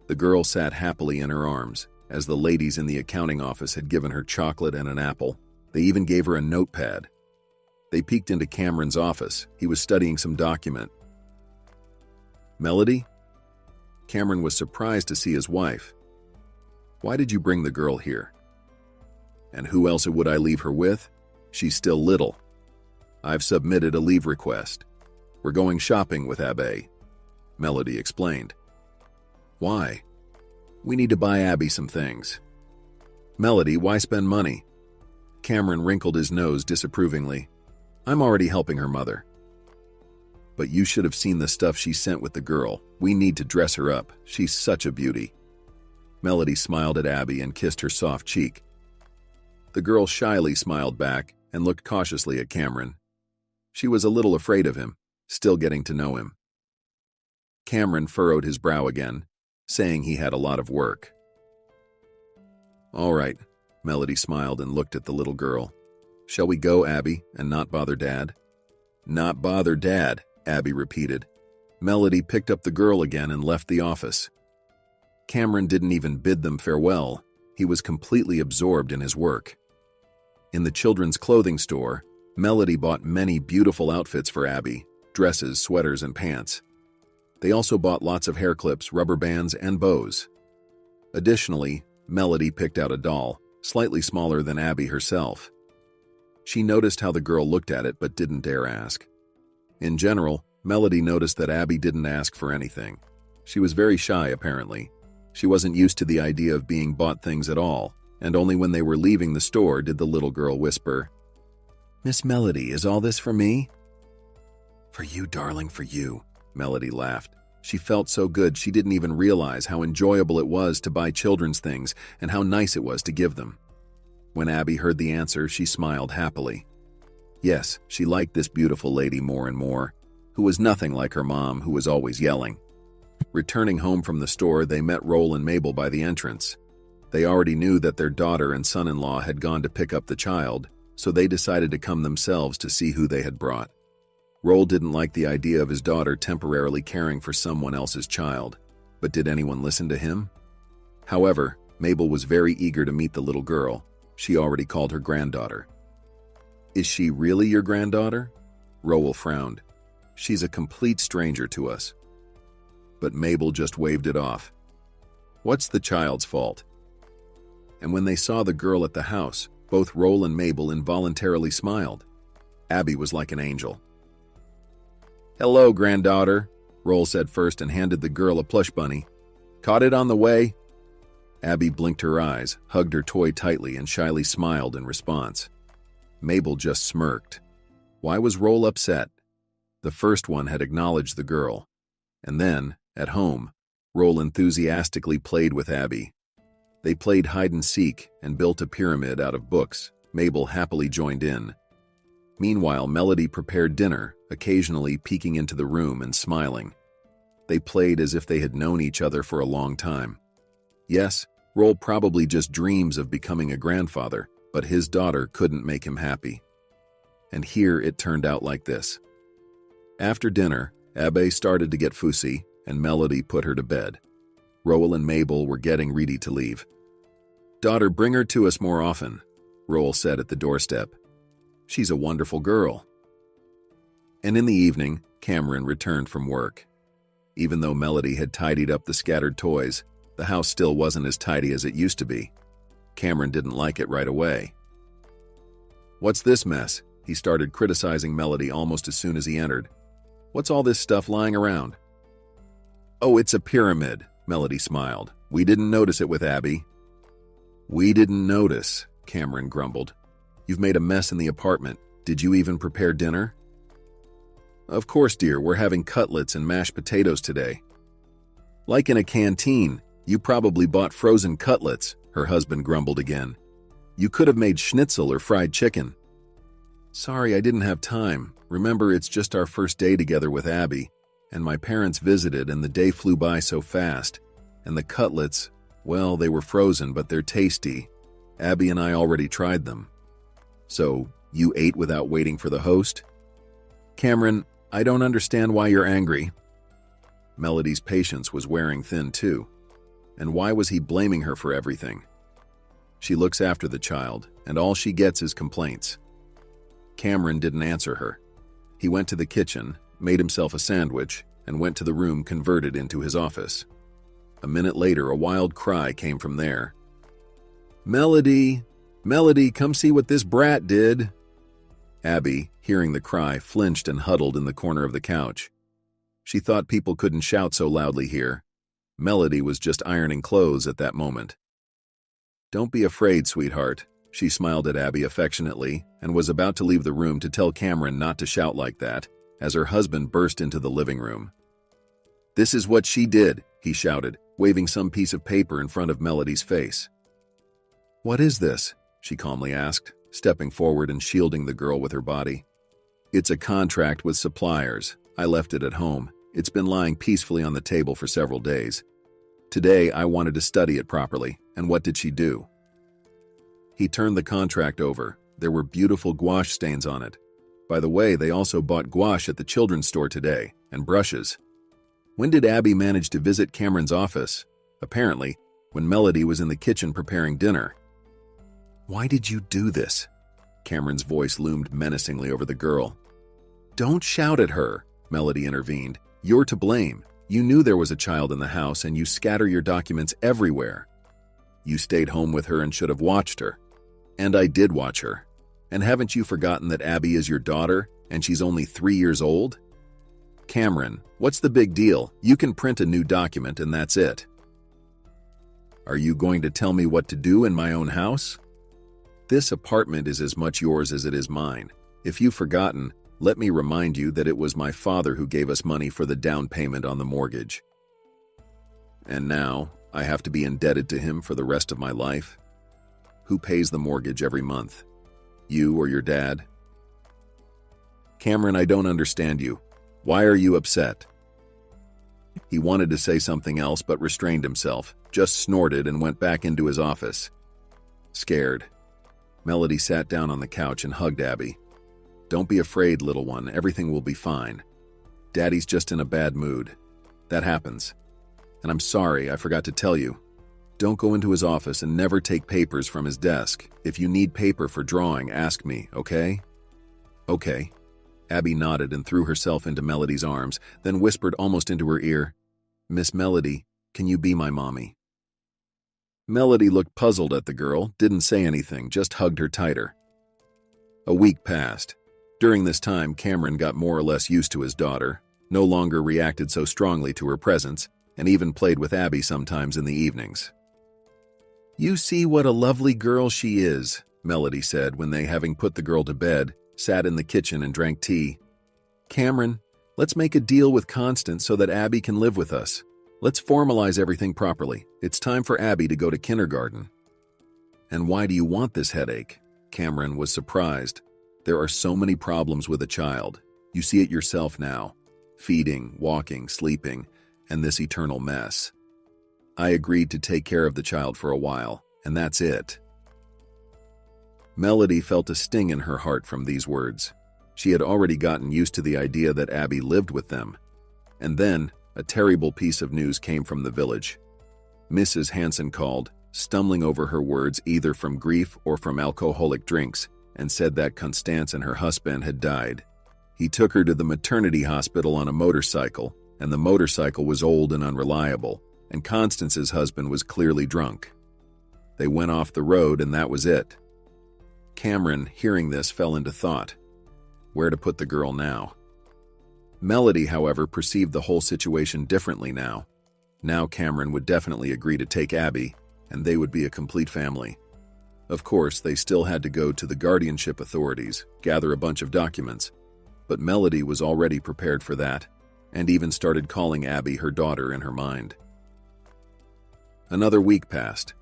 The girl sat happily in her arms, as the ladies in the accounting office had given her chocolate and an apple. They even gave her a notepad. They peeked into Cameron's office. He was studying some document. "Melody?" Cameron was surprised to see his wife. "Why did you bring the girl here?" "And who else would I leave her with? She's still little. I've submitted a leave request. We're going shopping with Abby," Melody explained. "Why?" "We need to buy Abby some things." "Melody, why spend money?" Cameron wrinkled his nose disapprovingly. "I'm already helping her mother." "But you should have seen the stuff she sent with the girl. We need to dress her up. She's such a beauty." Melody smiled at Abby and kissed her soft cheek. The girl shyly smiled back and looked cautiously at Cameron. She was a little afraid of him, still getting to know him. Cameron furrowed his brow again, saying he had a lot of work. "All right," Melody smiled and looked at the little girl. "Shall we go, Abby, and not bother Dad?" "Not bother Dad," Abby repeated. Melody picked up the girl again and left the office. Cameron didn't even bid them farewell. He was completely absorbed in his work. In the children's clothing store, Melody bought many beautiful outfits for Abby, dresses, sweaters, and pants. They also bought lots of hair clips, rubber bands, and bows. Additionally, Melody picked out a doll, slightly smaller than Abby herself. She noticed how the girl looked at it but didn't dare ask. In general, Melody noticed that Abby didn't ask for anything. She was very shy, apparently. She wasn't used to the idea of being bought things at all, and only when they were leaving the store did the little girl whisper, "Miss Melody, is all this for me?" "For you, darling, for you," Melody laughed. She felt so good she didn't even realize how enjoyable it was to buy children's things and how nice it was to give them. When Abby heard the answer, she smiled happily. Yes, she liked this beautiful lady more and more, who was nothing like her mom, who was always yelling. Returning home from the store, they met Roll and Mabel by the entrance. They already knew that their daughter and son-in-law had gone to pick up the child, so they decided to come themselves to see who they had brought. Roll didn't like the idea of his daughter temporarily caring for someone else's child, but did anyone listen to him? However, Mabel was very eager to meet the little girl. She already called her granddaughter. "Is she really your granddaughter?" Roll frowned. "She's a complete stranger to us." But Mabel just waved it off. "What's the child's fault?" And when they saw the girl at the house, both Roll and Mabel involuntarily smiled. Abby was like an angel. "Hello, granddaughter," Roll said first and handed the girl a plush bunny. "Caught it on the way?" Abby blinked her eyes, hugged her toy tightly, and shyly smiled in response. Mabel just smirked. Why was Roll upset? The first one had acknowledged the girl. And then, at home, Roll enthusiastically played with Abby. They played hide-and-seek and built a pyramid out of books. Mabel happily joined in. Meanwhile, Melody prepared dinner, occasionally peeking into the room and smiling. They played as if they had known each other for a long time. Yes, Roll probably just dreams of becoming a grandfather, but his daughter couldn't make him happy. And here it turned out like this. After dinner, Abby started to get fussy, and Melody put her to bed. Roll and Mabel were getting ready to leave. "Daughter, bring her to us more often," Roll said at the doorstep. "She's a wonderful girl." And in the evening, Cameron returned from work. Even though Melody had tidied up the scattered toys, the house still wasn't as tidy as it used to be. Cameron didn't like it right away. "What's this mess?" He started criticizing Melody almost as soon as he entered. "What's all this stuff lying around?" "Oh, it's a pyramid," Melody smiled. We didn't notice it with Abby. We didn't notice, Cameron grumbled. You've made a mess in the apartment. Did you even prepare dinner? Of course, dear, we're having cutlets and mashed potatoes today. Like in a canteen, you probably bought frozen cutlets, her husband grumbled again. You could have made schnitzel or fried chicken. Sorry, I didn't have time. Remember, it's just our first day together with Abby, and my parents visited and the day flew by so fast. And the cutlets, well, they were frozen, but they're tasty. Abby and I already tried them. So, you ate without waiting for the host? Cameron, I don't understand why you're angry. Melody's patience was wearing thin too. And why was he blaming her for everything? She looks after the child, and all she gets is complaints. Cameron didn't answer her. He went to the kitchen, made himself a sandwich, and went to the room converted into his office. A minute later, a wild cry came from there. Melody! Melody, come see what this brat did! Abby, hearing the cry, flinched and huddled in the corner of the couch. She thought people couldn't shout so loudly here. Melody was just ironing clothes at that moment. Don't be afraid, sweetheart. She smiled at Abby affectionately and was about to leave the room to tell Cameron not to shout like that, as her husband burst into the living room. This is what she did, he shouted, waving some piece of paper in front of Melody's face. What is this? She calmly asked, stepping forward and shielding the girl with her body. It's a contract with suppliers. I left it at home. It's been lying peacefully on the table for several days. Today, I wanted to study it properly, and what did she do? He turned the contract over. There were beautiful gouache stains on it. By the way, they also bought gouache at the children's store today, and brushes. When did Abby manage to visit Cameron's office? Apparently, when Melody was in the kitchen preparing dinner. Why did you do this? Cameron's voice loomed menacingly over the girl. Don't shout at her, Melody intervened. You're to blame. You knew there was a child in the house and you scatter your documents everywhere. You stayed home with her and should have watched her. And I did watch her. And haven't you forgotten that Abby is your daughter and she's only 3 years old? Cameron, what's the big deal? You can print a new document and that's it. Are you going to tell me what to do in my own house? This apartment is as much yours as it is mine. If you've forgotten, let me remind you that it was my father who gave us money for the down payment on the mortgage. And now, I have to be indebted to him for the rest of my life? Who pays the mortgage every month? You or your dad? Cameron, I don't understand you. Why are you upset? He wanted to say something else but restrained himself, just snorted and went back into his office. Scared. Melody sat down on the couch and hugged Abby. Don't be afraid, little one. Everything will be fine. Daddy's just in a bad mood. That happens. And I'm sorry, I forgot to tell you. Don't go into his office and never take papers from his desk. If you need paper for drawing, ask me, okay? Okay. Abby nodded and threw herself into Melody's arms, then whispered almost into her ear, Miss Melody, can you be my mommy? Melody looked puzzled at the girl, didn't say anything, just hugged her tighter. A week passed. During this time, Cameron got more or less used to his daughter, no longer reacted so strongly to her presence, and even played with Abby sometimes in the evenings. You see what a lovely girl she is, Melody said when they, having put the girl to bed, sat in the kitchen and drank tea. Cameron, let's make a deal with Constance so that Abby can live with us. Let's formalize everything properly. It's time for Abby to go to kindergarten. And why do you want this headache? Cameron was surprised. There are so many problems with a child. You see it yourself now. Feeding, walking, sleeping, and this eternal mess. I agreed to take care of the child for a while, and that's it. Melody felt a sting in her heart from these words. She had already gotten used to the idea that Abby lived with them. And then, a terrible piece of news came from the village. Mrs. Hanson called, stumbling over her words either from grief or from alcoholic drinks, and said that Constance and her husband had died. He took her to the maternity hospital on a motorcycle, and the motorcycle was old and unreliable, and Constance's husband was clearly drunk. They went off the road and that was it. Cameron, hearing this, fell into thought. Where to put the girl now? Melody, however, perceived the whole situation differently now. Now Cameron would definitely agree to take Abby, and they would be a complete family. Of course, they still had to go to the guardianship authorities, gather a bunch of documents, but Melody was already prepared for that, and even started calling Abby her daughter in her mind. Another week passed.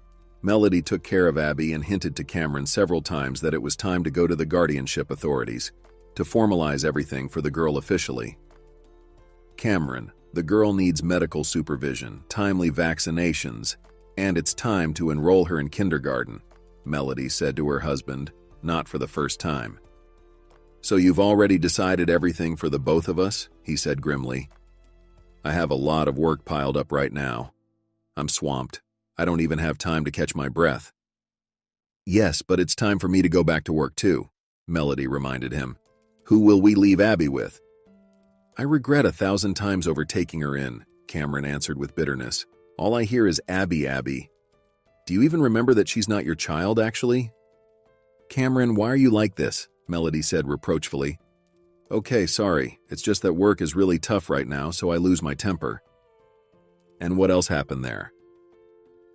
Melody took care of Abby and hinted to Cameron several times that it was time to go to the guardianship authorities to formalize everything for the girl officially. Cameron, the girl needs medical supervision, timely vaccinations, and it's time to enroll her in kindergarten, Melody said to her husband, not for the first time. So you've already decided everything for the both of us? He said grimly. I have a lot of work piled up right now. I'm swamped. I don't even have time to catch my breath. Yes, but it's time for me to go back to work too, Melody reminded him. Who will we leave Abby with? I regret 1,000 times over taking her in, Cameron answered with bitterness. All I hear is Abby, Abby. Do you even remember that she's not your child, actually? Cameron, why are you like this? Melody said reproachfully. Okay, sorry. It's just that work is really tough right now, so I lose my temper. And what else happened there?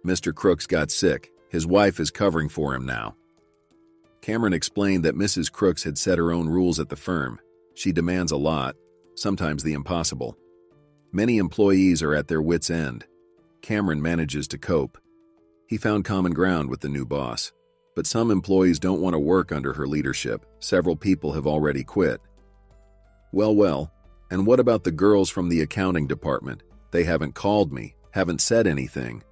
Mr. Crooks got sick. His wife is covering for him now. Cameron explained that Mrs. Crooks had set her own rules at the firm. She demands a lot, sometimes the impossible. Many employees are at their wits' end. Cameron manages to cope. He found common ground with the new boss. But some employees don't want to work under her leadership. Several people have already quit. Well, and what about the girls from the accounting department? They haven't called me, haven't said anything.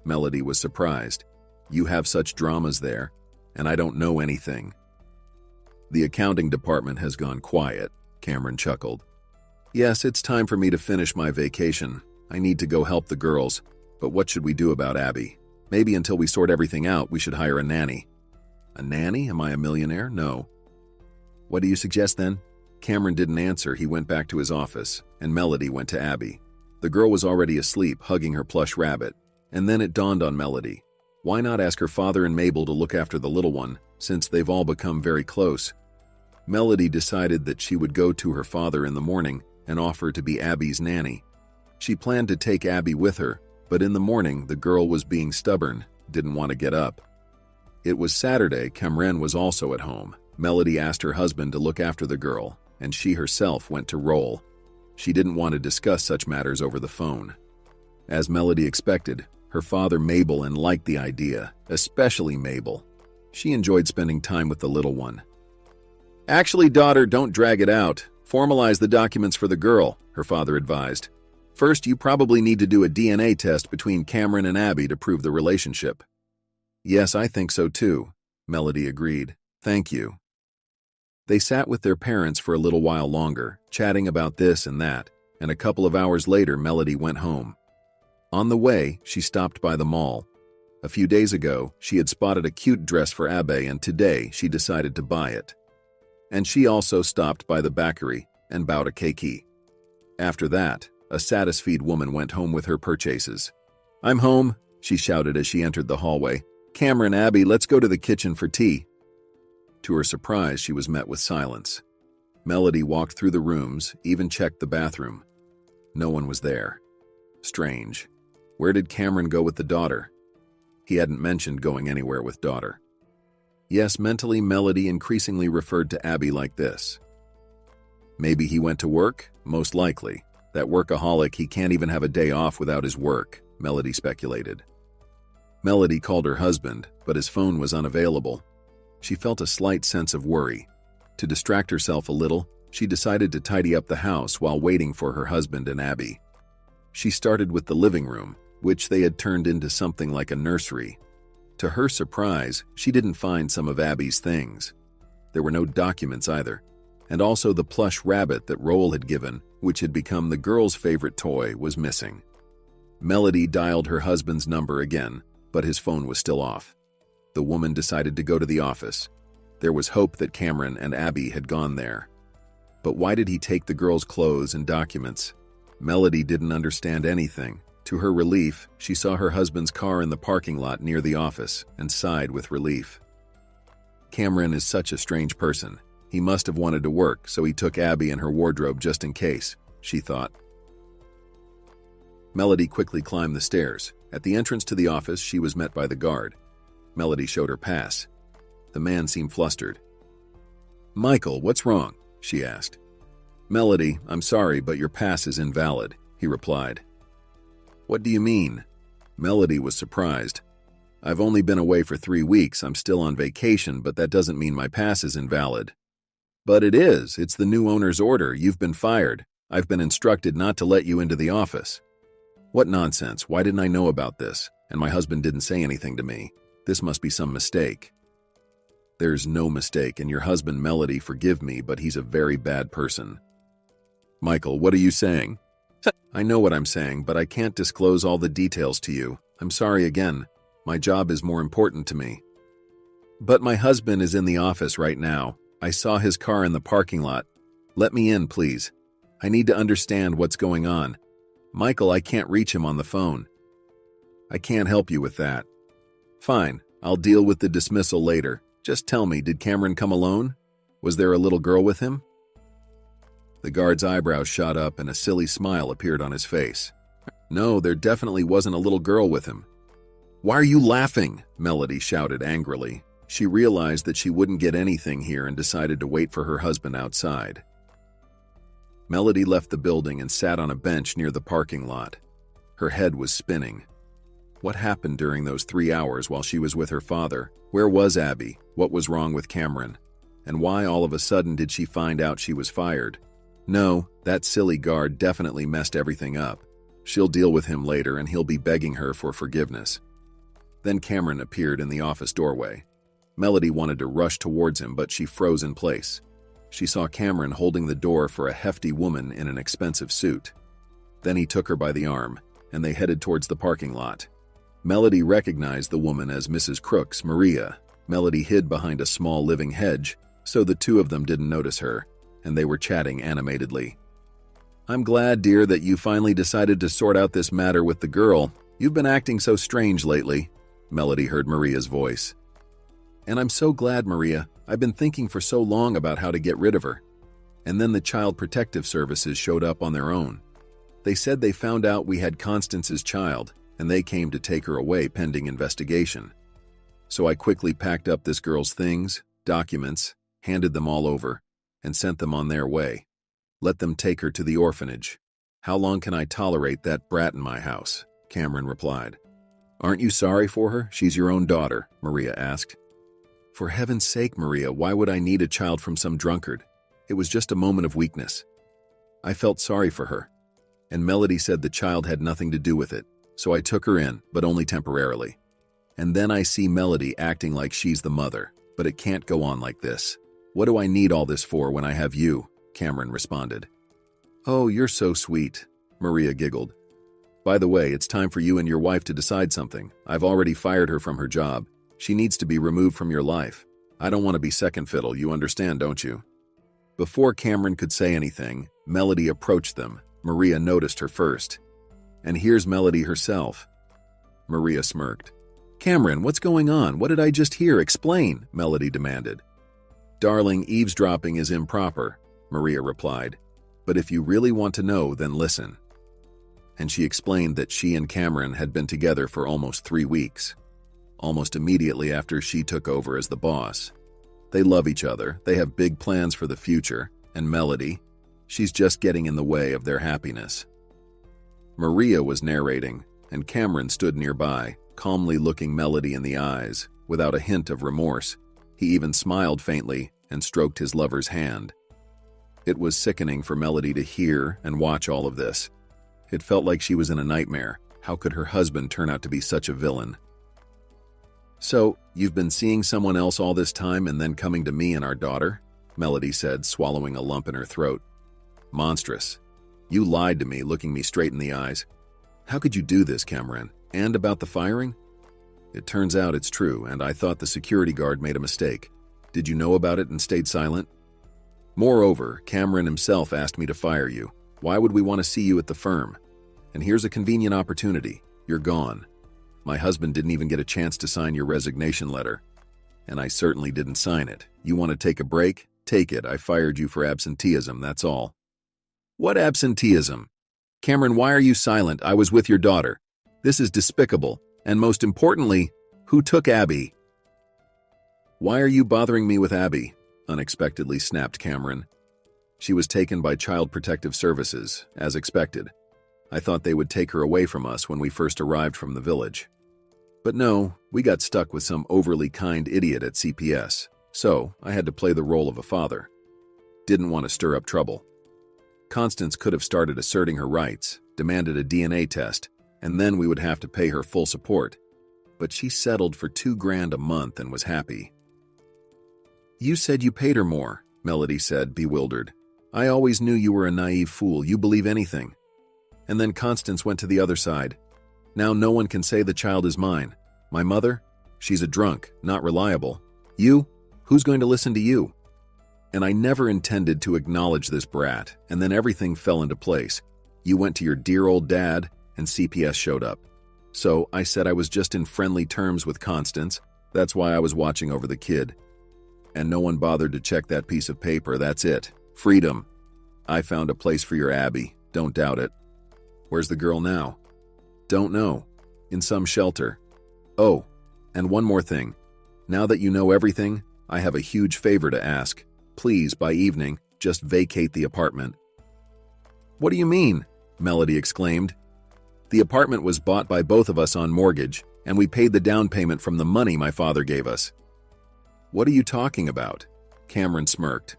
Melody was surprised. You have such dramas there, and I don't know anything. The accounting department has gone quiet, Cameron chuckled. Yes, it's time for me to finish my vacation. I need to go help the girls, but what should we do about Abby? Maybe until we sort everything out, we should hire a nanny. A nanny? Am I a millionaire? No. What do you suggest then? Cameron didn't answer. He went back to his office, and Melody went to Abby. The girl was already asleep, hugging her plush rabbit, and then it dawned on Melody. Why not ask her father and Mabel to look after the little one, since they've all become very close? Melody decided that she would go to her father in the morning and offer to be Abby's nanny. She planned to take Abby with her, but in the morning the girl was being stubborn, didn't want to get up. It was Saturday. Cameron was also at home. Melody asked her husband to look after the girl, and she herself went to roll. She didn't want to discuss such matters over the phone. As Melody expected, her father Mabel liked the idea, especially Mabel. She enjoyed spending time with the little one. Actually, daughter, don't drag it out. Formalize the documents for the girl, her father advised. First, you probably need to do a DNA test between Cameron and Abby to prove the relationship. Yes, I think so too, Melody agreed. Thank you. They sat with their parents for a little while longer, chatting about this and that, and a couple of hours later, Melody went home. On the way, she stopped by the mall. A few days ago, she had spotted a cute dress for Abby, and today she decided to buy it. And she also stopped by the bakery and bought a keiki. After that, a satisfied woman went home with her purchases. I'm home, she shouted as she entered the hallway. Cameron, Abby, let's go to the kitchen for tea. To her surprise, she was met with silence. Melody walked through the rooms, even checked the bathroom. No one was there. Strange. Where did Cameron go with the daughter? He hadn't mentioned going anywhere with daughter. Yes, mentally, Melody increasingly referred to Abby like this. Maybe he went to work? Most likely. That workaholic, he can't even have a day off without his work, Melody speculated. Melody called her husband, but his phone was unavailable. She felt a slight sense of worry. To distract herself a little, she decided to tidy up the house while waiting for her husband and Abby. She started with the living room, which they had turned into something like a nursery. To her surprise, she didn't find some of Abby's things. There were no documents either, and also the plush rabbit that Roll had given, which had become the girl's favorite toy, was missing. Melody dialed her husband's number again, but his phone was still off. The woman decided to go to the office. There was hope that Cameron and Abby had gone there. But why did he take the girl's clothes and documents? Melody didn't understand anything. To her relief, she saw her husband's car in the parking lot near the office and sighed with relief. Cameron is such a strange person. He must have wanted to work, so he took Abby and her wardrobe just in case, she thought. Melody quickly climbed the stairs. At the entrance to the office, she was met by the guard. Melody showed her pass. The man seemed flustered. "Michael, what's wrong?" she asked. "Melody, I'm sorry, but your pass is invalid," he replied. "What do you mean?" Melody was surprised. "I've only been away for 3 weeks. I'm still on vacation, but that doesn't mean my pass is invalid." "But it is. It's the new owner's order. You've been fired. I've been instructed not to let you into the office." "What nonsense. Why didn't I know about this? And my husband didn't say anything to me. This must be some mistake." "There's no mistake, and your husband, Melody, forgive me, but he's a very bad person." "Michael, what are you saying?" "I know what I'm saying, but I can't disclose all the details to you. I'm sorry again. My job is more important to me." "But my husband is in the office right now. I saw his car in the parking lot. Let me in, please. I need to understand what's going on. Michael, I can't reach him on the phone." "I can't help you with that." "Fine, I'll deal with the dismissal later. Just tell me, did Cameron come alone? Was there a little girl with him?" The guard's eyebrows shot up and a silly smile appeared on his face. "No, there definitely wasn't a little girl with him." "Why are you laughing?" Melody shouted angrily. She realized that she wouldn't get anything here and decided to wait for her husband outside. Melody left the building and sat on a bench near the parking lot. Her head was spinning. What happened during those 3 hours while she was with her father? Where was Abby? What was wrong with Cameron? And why all of a sudden did she find out she was fired? No, that silly guard definitely messed everything up. She'll deal with him later and he'll be begging her for forgiveness. Then Cameron appeared in the office doorway. Melody wanted to rush towards him, but she froze in place. She saw Cameron holding the door for a hefty woman in an expensive suit. Then he took her by the arm, and they headed towards the parking lot. Melody recognized the woman as Mrs. Crooks, Maria. Melody hid behind a small living hedge, so the two of them didn't notice her, and they were chatting animatedly. "I'm glad, dear, that you finally decided to sort out this matter with the girl. You've been acting so strange lately," Melody heard Maria's voice. "And I'm so glad, Maria. I've been thinking for so long about how to get rid of her." And then the Child Protective Services showed up on their own. They said they found out we had Constance's child, and they came to take her away pending investigation. So I quickly packed up this girl's things, documents, handed them all over, and sent them on their way. Let them take her to the orphanage. "How long can I tolerate that brat in my house?" Cameron replied. "Aren't you sorry for her? She's your own daughter," Maria asked. "For heaven's sake, Maria, why would I need a child from some drunkard? It was just a moment of weakness." I felt sorry for her, and Melody said the child had nothing to do with it, so I took her in, but only temporarily. And then I see Melody acting like she's the mother, but it can't go on like this. "What do I need all this for when I have you?" Cameron responded. "Oh, you're so sweet," Maria giggled. "By the way, it's time for you and your wife to decide something. I've already fired her from her job. She needs to be removed from your life. I don't want to be second fiddle, you understand, don't you?" Before Cameron could say anything, Melody approached them. Maria noticed her first. "And here's Melody herself." Maria smirked. "Cameron, what's going on? What did I just hear? Explain," Melody demanded. "Darling, eavesdropping is improper," Maria replied. "But if you really want to know, then listen." And she explained that she and Cameron had been together for almost 3 weeks. Almost immediately after she took over as the boss. They love each other, they have big plans for the future, and Melody, she's just getting in the way of their happiness. Maria was narrating, and Cameron stood nearby, calmly looking Melody in the eyes, without a hint of remorse. He even smiled faintly and stroked his lover's hand. It was sickening for Melody to hear and watch all of this. It felt like she was in a nightmare. How could her husband turn out to be such a villain? "So, you've been seeing someone else all this time and then coming to me and our daughter?" Melody said, swallowing a lump in her throat. "Monstrous. You lied to me, looking me straight in the eyes. How could you do this, Cameron? And about the firing?" "It turns out it's true, and I thought the security guard made a mistake. Did you know about it and stayed silent? Moreover, Cameron himself asked me to fire you. Why would we want to see you at the firm? And here's a convenient opportunity. You're gone. My husband didn't even get a chance to sign your resignation letter. And I certainly didn't sign it. You want to take a break? Take it. I fired you for absenteeism, that's all." "What absenteeism?" Cameron, why are you silent? I was with your daughter. This is despicable. And most importantly, who took Abby? Why are you bothering me with Abby? Unexpectedly snapped Cameron. She was taken by Child Protective Services, as expected. I thought they would take her away from us when we first arrived from the village. But no, we got stuck with some overly kind idiot at CPS, so I had to play the role of a father. Didn't want to stir up trouble. Constance could have started asserting her rights, demanded a DNA test, and then we would have to pay her full support. But she settled for $2,000 a month and was happy. You said you paid her more, Melody said, bewildered. I always knew you were a naive fool. You believe anything. And then Constance went to the other side. Now no one can say the child is mine. My mother? She's a drunk, not reliable. You? Who's going to listen to you? And I never intended to acknowledge this brat, and then everything fell into place. You went to your dear old dad, and CPS showed up. So I said I was just in friendly terms with Constance. That's why I was watching over the kid. And no one bothered to check that piece of paper. That's it. Freedom. I found a place for your Abby. Don't doubt it. Where's the girl now? Don't know. In some shelter. Oh, and one more thing. Now that you know everything, I have a huge favor to ask. Please, by evening, just vacate the apartment. What do you mean? Melody exclaimed. The apartment was bought by both of us on mortgage, and we paid the down payment from the money my father gave us. What are you talking about? Cameron smirked.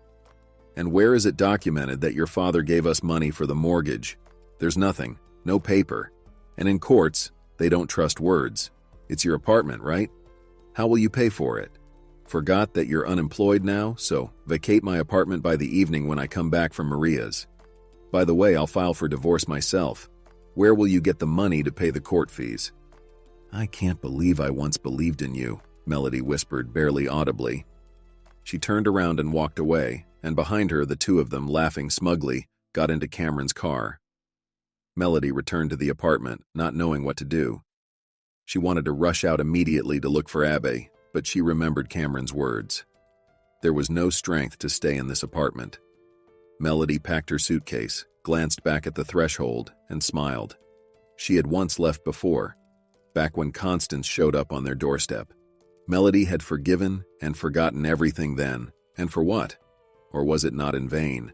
And where is it documented that your father gave us money for the mortgage? There's nothing, no paper. And in courts, they don't trust words. It's your apartment, right? How will you pay for it? Forgot that you're unemployed now, so vacate my apartment by the evening when I come back from Maria's. By the way, I'll file for divorce myself. Where will you get the money to pay the court fees? I can't believe I once believed in you, Melody whispered barely audibly. She turned around and walked away, and behind her the two of them, laughing smugly, got into Cameron's car. Melody returned to the apartment, not knowing what to do. She wanted to rush out immediately to look for Abby, but she remembered Cameron's words. There was no strength to stay in this apartment. Melody packed her suitcase, glanced back at the threshold, and smiled. She had once left before, back when Constance showed up on their doorstep. Melody had forgiven and forgotten everything then, and for what? Or was it not in vain?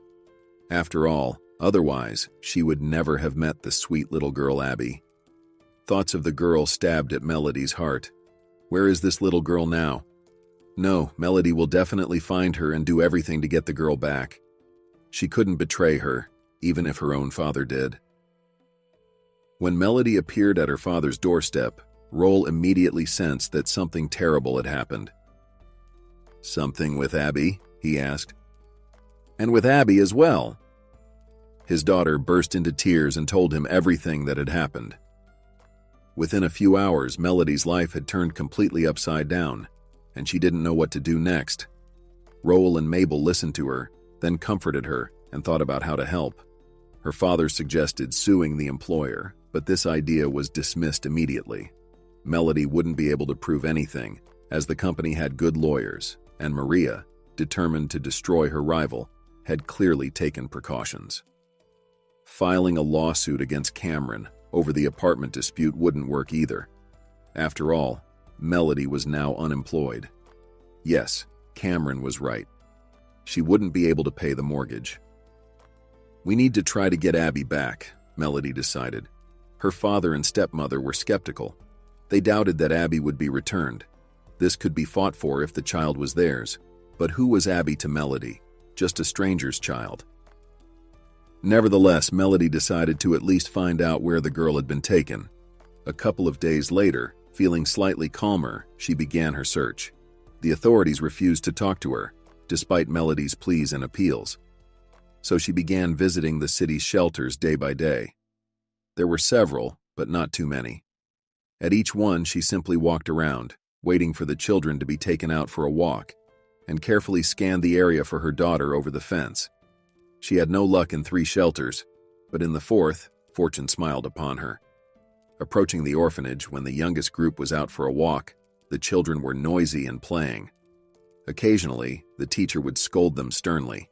After all, otherwise, she would never have met the sweet little girl Abby. Thoughts of the girl stabbed at Melody's heart. Where is this little girl now? No, Melody will definitely find her and do everything to get the girl back. She couldn't betray her, even if her own father did. When Melody appeared at her father's doorstep, Roll immediately sensed that something terrible had happened. Something with Abby? He asked. And with Abby as well. His daughter burst into tears and told him everything that had happened. Within a few hours, Melody's life had turned completely upside down, and she didn't know what to do next. Roll and Mabel listened to her, then comforted her and thought about how to help. Her father suggested suing the employer, but this idea was dismissed immediately. Melody wouldn't be able to prove anything, as the company had good lawyers, and Maria, determined to destroy her rival, had clearly taken precautions. Filing a lawsuit against Cameron over the apartment dispute wouldn't work either. After all, Melody was now unemployed. Yes, Cameron was right. She wouldn't be able to pay the mortgage. We need to try to get Abby back, Melody decided. Her father and stepmother were skeptical. They doubted that Abby would be returned. This could be fought for if the child was theirs. But who was Abby to Melody? Just a stranger's child. Nevertheless, Melody decided to at least find out where the girl had been taken. A couple of days later, feeling slightly calmer, she began her search. The authorities refused to talk to her, despite Melody's pleas and appeals. So she began visiting the city's shelters day by day. There were several, but not too many. At each one, she simply walked around, waiting for the children to be taken out for a walk, and carefully scanned the area for her daughter over the fence. She had no luck in 3 shelters, but in the 4th, fortune smiled upon her. Approaching the orphanage when the youngest group was out for a walk, the children were noisy and playing. Occasionally, the teacher would scold them sternly.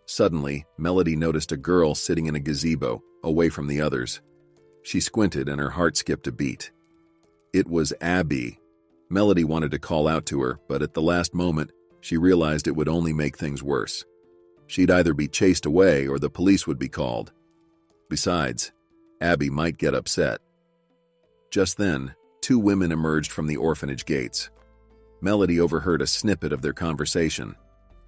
Suddenly, Melody noticed a girl sitting in a gazebo, away from the others. She squinted and her heart skipped a beat. It was Abby. Melody wanted to call out to her, but at the last moment, she realized it would only make things worse. She'd either be chased away or the police would be called. Besides, Abby might get upset. Just then, two women emerged from the orphanage gates. Melody overheard a snippet of their conversation.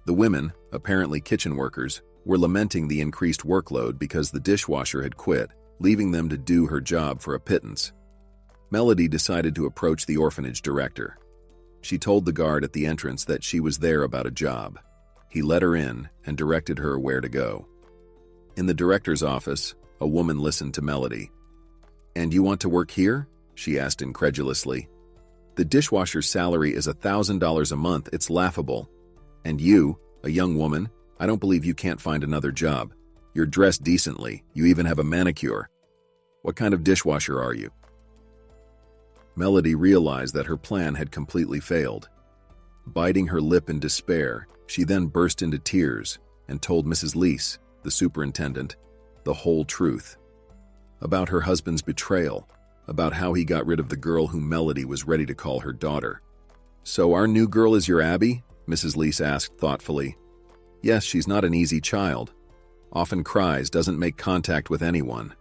The women, apparently kitchen workers, were lamenting the increased workload because the dishwasher had quit, leaving them to do her job for a pittance. Melody decided to approach the orphanage director. She told the guard at the entrance that she was there about a job. He let her in and directed her where to go. In the director's office, a woman listened to Melody. "And you want to work here?" she asked incredulously. "The dishwasher's salary is $1,000 a month. It's laughable. And you, a young woman, I don't believe you can't find another job. You're dressed decently. You even have a manicure. What kind of dishwasher are you?" Melody realized that her plan had completely failed. Biting her lip in despair, she then burst into tears and told Mrs. Leese, the superintendent, the whole truth. About her husband's betrayal, about how he got rid of the girl whom Melody was ready to call her daughter. "So our new girl is your Abby?" Mrs. Leese asked thoughtfully. "Yes, she's not an easy child. Often cries, doesn't make contact with anyone.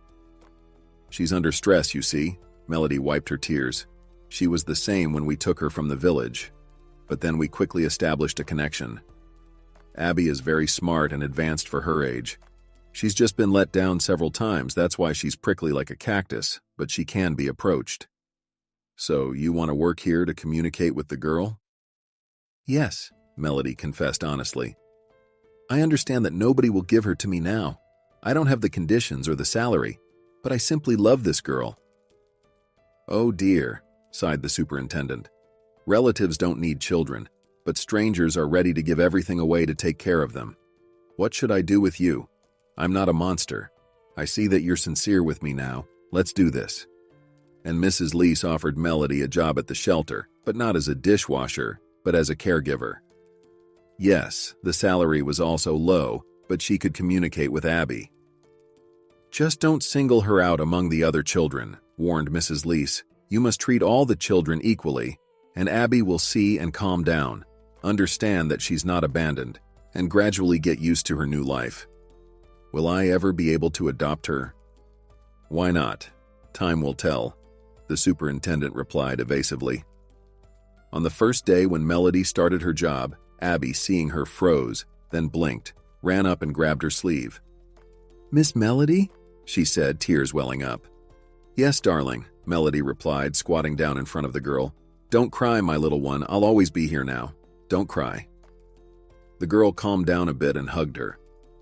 She's under stress, you see." Melody wiped her tears. "She was the same when we took her from the village, but then we quickly established a connection. Abby is very smart and advanced for her age. She's just been let down several times, that's why she's prickly like a cactus, but she can be approached." "So you want to work here to communicate with the girl?" "Yes," Melody confessed honestly. "I understand that nobody will give her to me now. I don't have the conditions or the salary, but I simply love this girl." "Oh dear," sighed the superintendent. "Relatives don't need children, but strangers are ready to give everything away to take care of them. What should I do with you? I'm not a monster. I see that you're sincere with me now. Let's do this." And Mrs. Leese offered Melody a job at the shelter, but not as a dishwasher, but as a caregiver. Yes, the salary was also low, but she could communicate with Abby. "Just don't single her out among the other children," warned Mrs. Leese. "You must treat all the children equally, and Abby will see and calm down, understand that she's not abandoned, and gradually get used to her new life." "Will I ever be able to adopt her?" "Why not? Time will tell," the superintendent replied evasively. On the first day when Melody started her job, Abby, seeing her, froze, then blinked, ran up and grabbed her sleeve. "Miss Melody?" she said, tears welling up. "Yes, darling," Melody replied, squatting down in front of the girl. "Don't cry, my little one. I'll always be here now. Don't cry." The girl calmed down a bit and hugged her.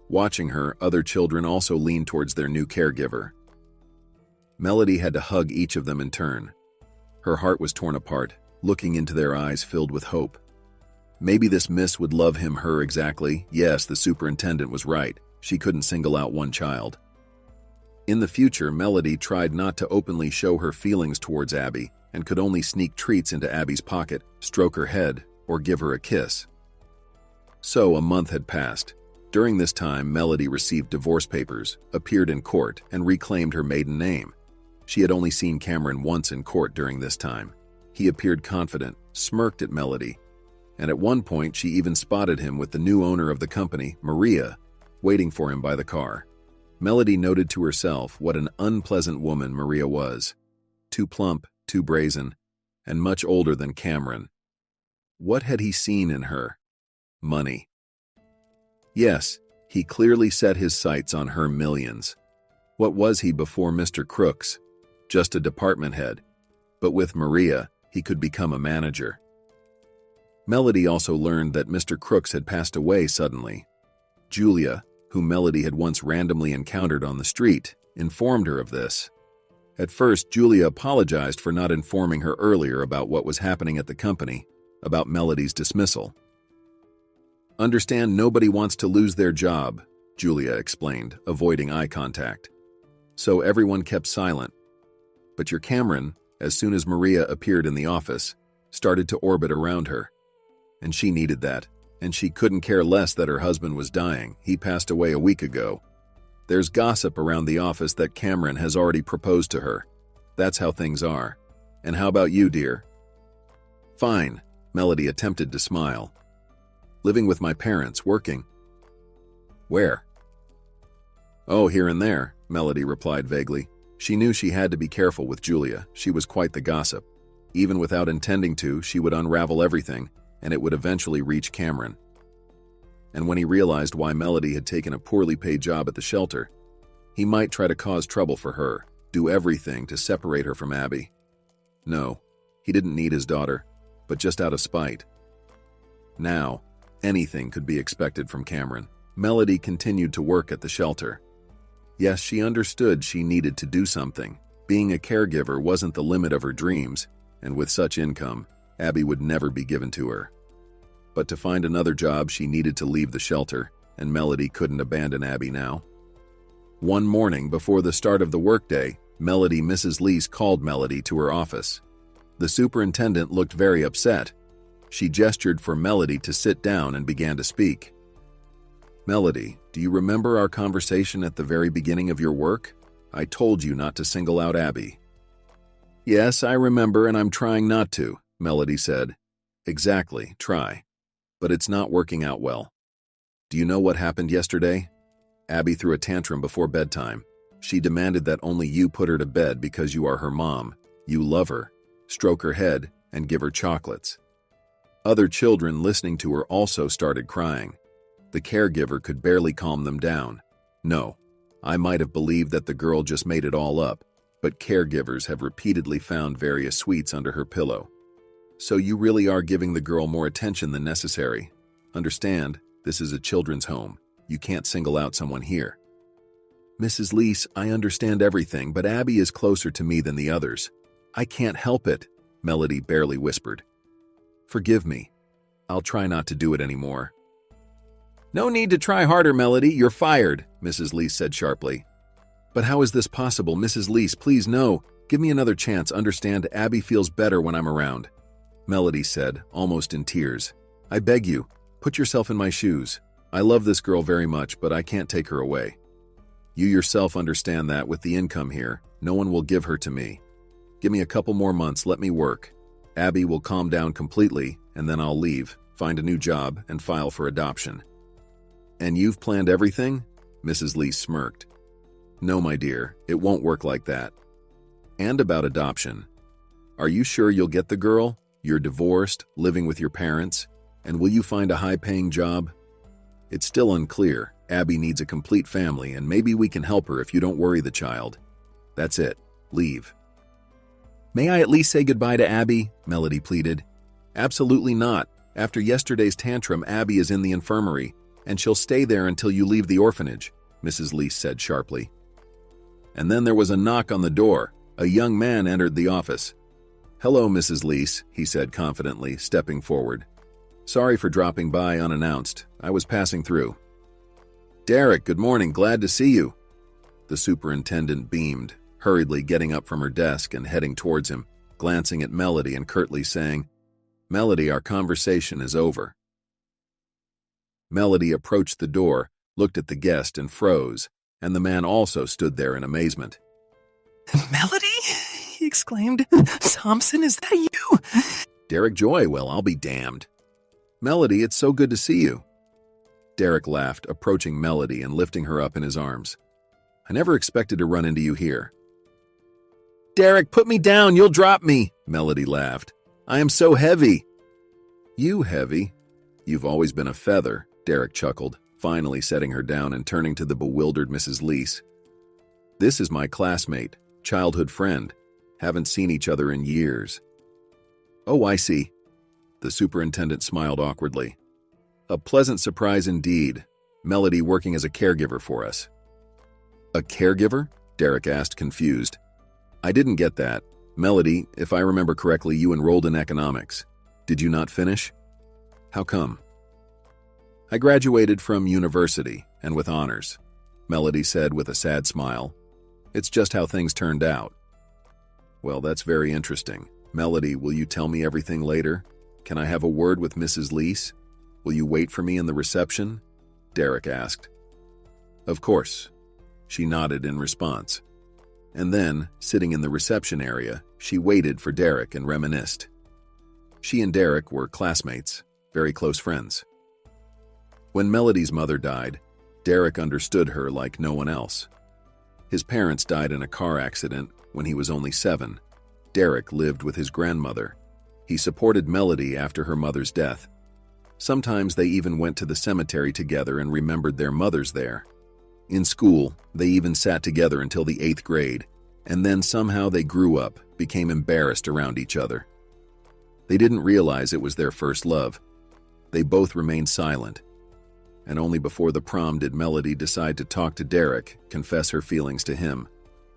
Watching her, other children also leaned towards their new caregiver. Melody had to hug each of them in turn. Her heart was torn apart, looking into their eyes filled with hope. Maybe this miss would love him her exactly. Yes, the superintendent was right. She couldn't single out one child. In the future, Melody tried not to openly show her feelings towards Abby and could only sneak treats into Abby's pocket, stroke her head, or give her a kiss. So a month had passed. During this time, Melody received divorce papers, appeared in court, and reclaimed her maiden name. She had only seen Cameron once in court during this time. He appeared confident, smirked at Melody, and at one point she even spotted him with the new owner of the company, Maria, waiting for him by the car. Melody noted to herself what an unpleasant woman Maria was. Too plump, too brazen, and much older than Cameron. What had he seen in her? Money. Yes, he clearly set his sights on her millions. What was he before Mr. Crooks? Just a department head. But with Maria, he could become a manager. Melody also learned that Mr. Crooks had passed away suddenly. Julia, whom Melody had once randomly encountered on the street, informed her of this. At first, Julia apologized for not informing her earlier about what was happening at the company, about Melody's dismissal. "Understand nobody wants to lose their job," Julia explained, avoiding eye contact. So everyone kept silent. But your Cameron, as soon as Maria appeared in the office, started to orbit around her. And she needed that, and she couldn't care less that her husband was dying. He passed away a week ago. There's gossip around the office that Cameron has already proposed to her. That's how things are. And how about you, dear? Fine, Melody attempted to smile. Living with my parents, working. Where? Oh, here and there, Melody replied vaguely. She knew she had to be careful with Julia. She was quite the gossip. Even without intending to, she would unravel everything, and it would eventually reach Cameron. And when he realized why Melody had taken a poorly paid job at the shelter, he might try to cause trouble for her, do everything to separate her from Abby. No, he didn't need his daughter, but just out of spite. Now, anything could be expected from Cameron. Melody continued to work at the shelter. Yes, she understood she needed to do something. Being a caregiver wasn't the limit of her dreams, and with such income, Abby would never be given to her. But to find another job, she needed to leave the shelter, and Melody couldn't abandon Abby now. One morning before the start of the workday, Mrs. Lease called Melody to her office. The superintendent looked very upset. She gestured for Melody to sit down and began to speak. Melody, do you remember our conversation at the very beginning of your work? I told you not to single out Abby. Yes, I remember, and I'm trying not to, Melody said. Exactly, try. But it's not working out well. Do you know what happened yesterday? Abby threw a tantrum before bedtime. She demanded that only you put her to bed because you are her mom. You love her, stroke her head, and give her chocolates. Other children listening to her also started crying. The caregiver could barely calm them down. No, I might have believed that the girl just made it all up, but caregivers have repeatedly found various sweets under her pillow. So you really are giving the girl more attention than necessary. Understand, this is a children's home. You can't single out someone here. Mrs. Lease, I understand everything, but Abby is closer to me than the others. I can't help it, Melody barely whispered. Forgive me. I'll try not to do it anymore. No need to try harder, Melody. You're fired, Mrs. Lease said sharply. But how is this possible, Mrs. Lease? Please, no. Give me another chance. Understand, Abby feels better when I'm around. Melody said, almost in tears. I beg you, put yourself in my shoes. I love this girl very much, but I can't take her away. You yourself understand that with the income here, no one will give her to me. Give me a couple more months, let me work. Abby will calm down completely, and then I'll leave, find a new job, and file for adoption. And you've planned everything? Mrs. Lee smirked. No, my dear, it won't work like that. And about adoption. Are you sure you'll get the girl? You're divorced, living with your parents, and will you find a high-paying job? It's still unclear. Abby needs a complete family, and maybe we can help her if you don't worry the child. That's it. Leave. May I at least say goodbye to Abby? Melody pleaded. Absolutely not. After yesterday's tantrum, Abby is in the infirmary, and she'll stay there until you leave the orphanage, Mrs. Lease said sharply. And then there was a knock on the door. A young man entered the office. Hello, Mrs. Lease, he said confidently, stepping forward. Sorry for dropping by unannounced. I was passing through. Derek, good morning. Glad to see you. The superintendent beamed, hurriedly getting up from her desk and heading towards him, glancing at Melody and curtly saying, Melody, our conversation is over. Melody approached the door, looked at the guest and froze, and the man also stood there in amazement. Melody? He exclaimed. Thompson, is that you? Derek Joy, well, I'll be damned. Melody, it's so good to see you. Derek laughed, approaching Melody and lifting her up in his arms. I never expected to run into you here. Derek, put me down, you'll drop me, Melody laughed. I am so heavy. You heavy? You've always been a feather, Derek chuckled, finally setting her down and turning to the bewildered Mrs. Lease. This is my classmate, childhood friend. Haven't seen each other in years. Oh, I see. The superintendent smiled awkwardly. A pleasant surprise indeed. Melody working as a caregiver for us. A caregiver? Derek asked, confused. I didn't get that. Melody, if I remember correctly, you enrolled in economics. Did you not finish? How come? I graduated from university, and with honors, Melody said with a sad smile. It's just how things turned out. Well, that's very interesting. Melody, will you tell me everything later? Can I have a word with Mrs. Lease? Will you wait for me in the reception? Derek asked. Of course. She nodded in response. And then, sitting in the reception area, she waited for Derek and reminisced. She and Derek were classmates, very close friends. When Melody's mother died, Derek understood her like no one else. His parents died in a car accident when he was only 7. Derek lived with his grandmother. He supported Melody after her mother's death. Sometimes they even went to the cemetery together and remembered their mothers there. In school, they even sat together until the 8th grade, and then somehow they grew up, became embarrassed around each other. They didn't realize it was their first love. They both remained silent. And only before the prom did Melody decide to talk to Derek, confess her feelings to him.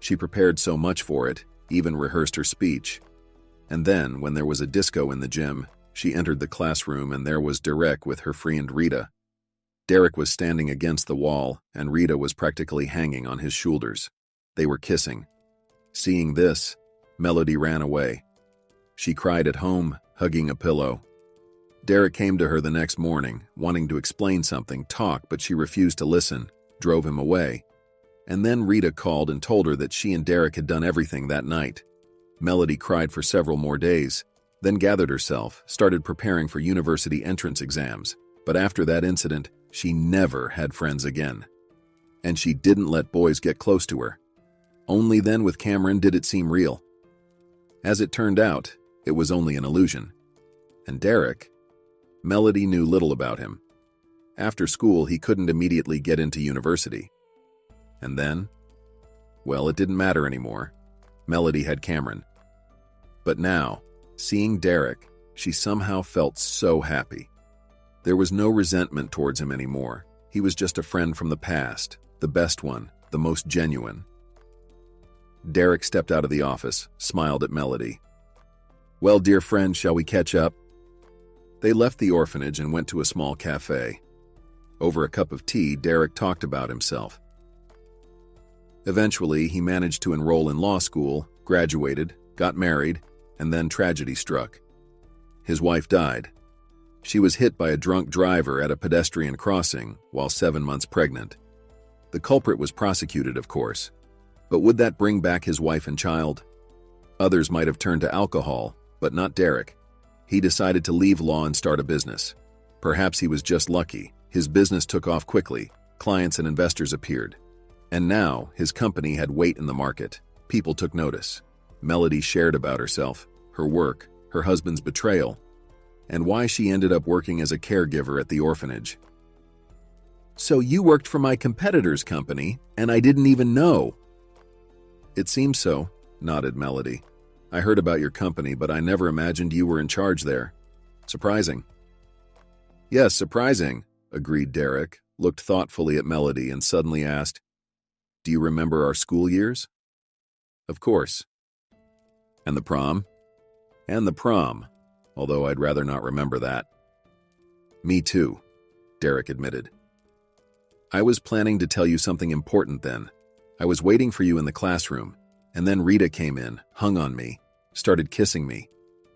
She prepared so much for it, even rehearsed her speech. And then, when there was a disco in the gym, she entered the classroom and there was Derek with her friend Rita. Derek was standing against the wall, and Rita was practically hanging on his shoulders. They were kissing. Seeing this, Melody ran away. She cried at home, hugging a pillow. Derek came to her the next morning, wanting to explain something, talk, but she refused to listen, drove him away. And then Rita called and told her that she and Derek had done everything that night. Melody cried for several more days, then gathered herself, started preparing for university entrance exams. But after that incident, she never had friends again. And she didn't let boys get close to her. Only then with Cameron did it seem real. As it turned out, it was only an illusion. And Derek? Melody knew little about him. After school, he couldn't immediately get into university. And then? Well, it didn't matter anymore. Melody had Cameron. But now, seeing Derek, she somehow felt so happy. There was no resentment towards him anymore. He was just a friend from the past, the best one, the most genuine. Derek stepped out of the office, smiled at Melody. "Well, dear friend, shall we catch up?" They left the orphanage and went to a small cafe. Over a cup of tea, Derek talked about himself. Eventually, he managed to enroll in law school, graduated, got married, and then tragedy struck. His wife died. She was hit by a drunk driver at a pedestrian crossing while 7 months pregnant. The culprit was prosecuted, of course. But would that bring back his wife and child? Others might have turned to alcohol, but not Derek. He decided to leave law and start a business. Perhaps he was just lucky. His business took off quickly. Clients and investors appeared. And now, his company had weight in the market. People took notice. Melody shared about herself, her work, her husband's betrayal, and why she ended up working as a caregiver at the orphanage. "So you worked for my competitor's company, and I didn't even know." "It seems so," nodded Melody. "I heard about your company, but I never imagined you were in charge there. Surprising." "Yes, surprising," agreed Derek, looked thoughtfully at Melody, and suddenly asked, "Do you remember our school years?" "Of course." "And the prom?" "And the prom, although I'd rather not remember that." "Me too," Derek admitted. "I was planning to tell you something important then. I was waiting for you in the classroom, and then Rita came in, hung on me, started kissing me.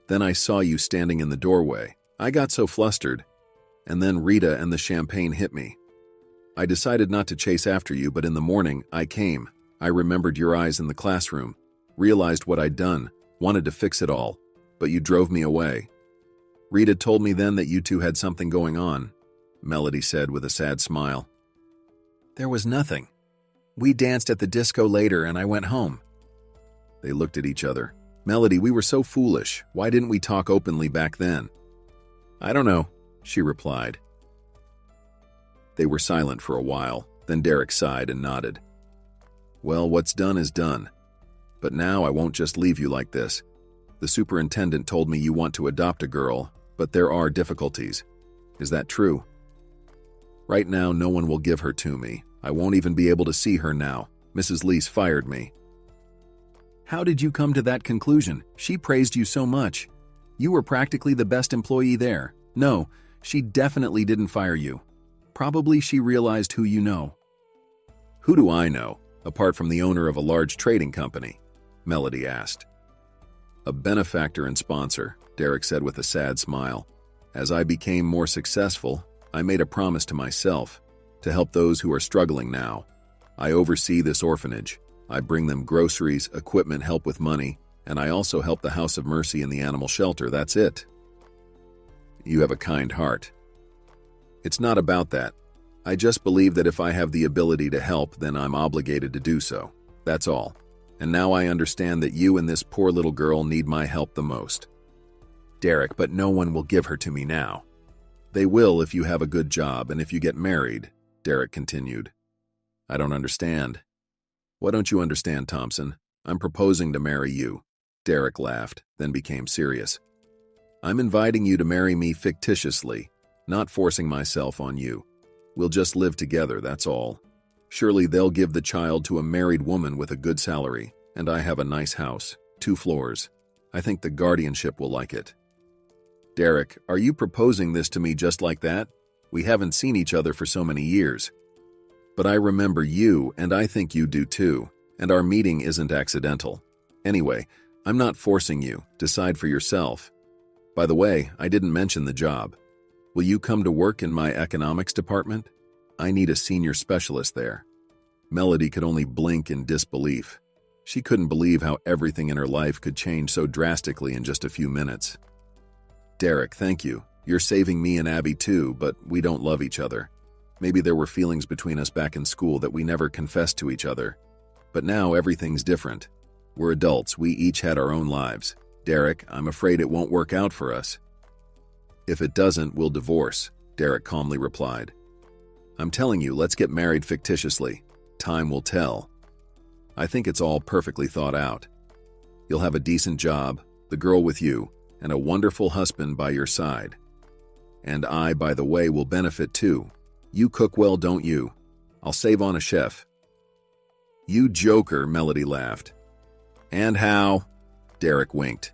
Then I saw you standing in the doorway. I got so flustered, and then Rita and the champagne hit me. I decided not to chase after you, but in the morning, I came. I remembered your eyes in the classroom, realized what I'd done, wanted to fix it all, but you drove me away. Rita told me then that you two had something going on," Melody said with a sad smile. "There was nothing. We danced at the disco later and I went home." They looked at each other. "Melody, we were so foolish. Why didn't we talk openly back then?" "I don't know," she replied. They were silent for a while, then Derek sighed and nodded. "Well, what's done is done. But now I won't just leave you like this. The superintendent told me you want to adopt a girl, but there are difficulties. Is that true?" "Right now, no one will give her to me. I won't even be able to see her now. Mrs. Lease fired me." "How did you come to that conclusion? She praised you so much. You were practically the best employee there. No, she definitely didn't fire you. Probably she realized who you know." "Who do I know, apart from the owner of a large trading company?" Melody asked. "A benefactor and sponsor," Derek said with a sad smile. "As I became more successful, I made a promise to myself to help those who are struggling now. I oversee this orphanage. I bring them groceries, equipment, help with money, and I also help the House of Mercy and the animal shelter. That's it. You have a kind heart. It's not about that. I just believe that if I have the ability to help, then I'm obligated to do so. That's all. And now I understand that you and this poor little girl need my help the most. Derek, but no one will give her to me now. They will if you have a good job and if you get married, Derek continued. I don't understand. Why don't you understand, Thompson? I'm proposing to marry you. Derek laughed, then became serious. I'm inviting you to marry me fictitiously, not forcing myself on you. We'll just live together, that's all. Surely they'll give the child to a married woman with a good salary, and I have a nice house, 2 floors. I think the guardianship will like it. Derek, are you proposing this to me just like that? We haven't seen each other for so many years. But I remember you, and I think you do too, and our meeting isn't accidental. Anyway, I'm not forcing you. Decide for yourself. By the way, I didn't mention the job. Will you come to work in my economics department? I need a senior specialist there. Melody could only blink in disbelief. She couldn't believe how everything in her life could change so drastically in just a few minutes. Derek, thank you. You're saving me and Abby too, but we don't love each other. Maybe there were feelings between us back in school that we never confessed to each other. But now everything's different. We're adults, we each had our own lives. Derek, I'm afraid it won't work out for us. If it doesn't, we'll divorce, Derek calmly replied. I'm telling you, let's get married fictitiously. Time will tell. I think it's all perfectly thought out. You'll have a decent job, the girl with you, and a wonderful husband by your side. And I, by the way, will benefit too. You cook well, don't you? I'll save on a chef. You joker, Melody laughed. And how? Derek winked.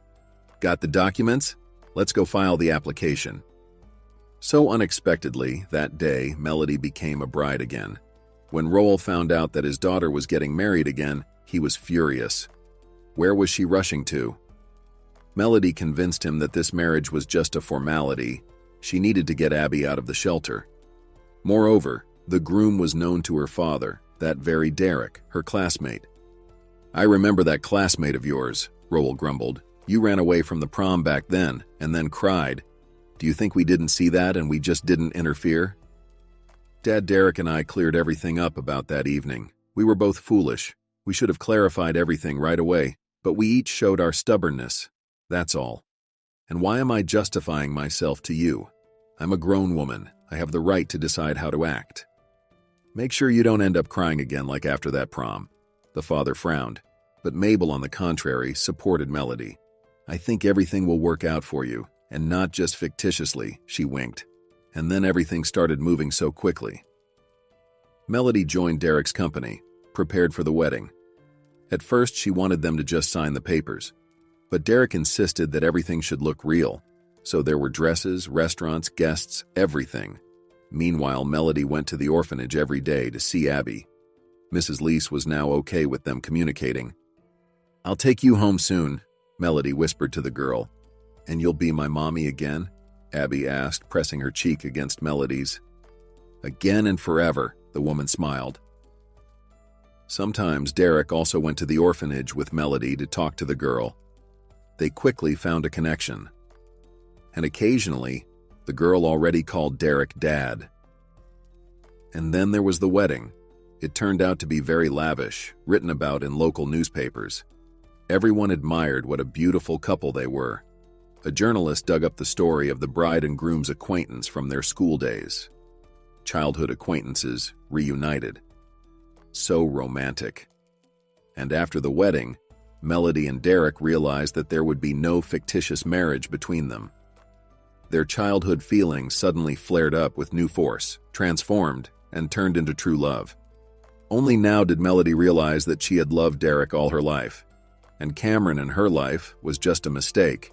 Got the documents? Let's go file the application. So unexpectedly, that day, Melody became a bride again. When Roel found out that his daughter was getting married again, he was furious. Where was she rushing to? Melody convinced him that this marriage was just a formality. She needed to get Abby out of the shelter. Moreover, the groom was known to her father, that very Derek, her classmate. I remember that classmate of yours, Roel grumbled. You ran away from the prom back then, and then cried. Do you think we didn't see that and we just didn't interfere? Dad, Derek and I cleared everything up about that evening. We were both foolish. We should have clarified everything right away, but we each showed our stubbornness. That's all. And why am I justifying myself to you? I'm a grown woman. I have the right to decide how to act. Make sure you don't end up crying again like after that prom. The father frowned, but Mabel, on the contrary, supported Melody. I think everything will work out for you, and not just fictitiously, she winked. And then everything started moving so quickly. Melody joined Derek's company, prepared for the wedding. At first, she wanted them to just sign the papers, but Derek insisted that everything should look real, so there were dresses, restaurants, guests, everything. Meanwhile, Melody went to the orphanage every day to see Abby. Mrs. Leese was now okay with them communicating. I'll take you home soon, Melody whispered to the girl. And you'll be my mommy again? Abby asked, pressing her cheek against Melody's. Again and forever, the woman smiled. Sometimes Derek also went to the orphanage with Melody to talk to the girl. They quickly found a connection. And occasionally, the girl already called Derek Dad. And then there was the wedding. It turned out to be very lavish, written about in local newspapers. Everyone admired what a beautiful couple they were. A journalist dug up the story of the bride and groom's acquaintance from their school days. Childhood acquaintances reunited. So romantic. And after the wedding, Melody and Derek realized that there would be no fictitious marriage between them. Their childhood feelings suddenly flared up with new force, transformed, and turned into true love. Only now did Melody realize that she had loved Derek all her life, and Cameron in her life was just a mistake.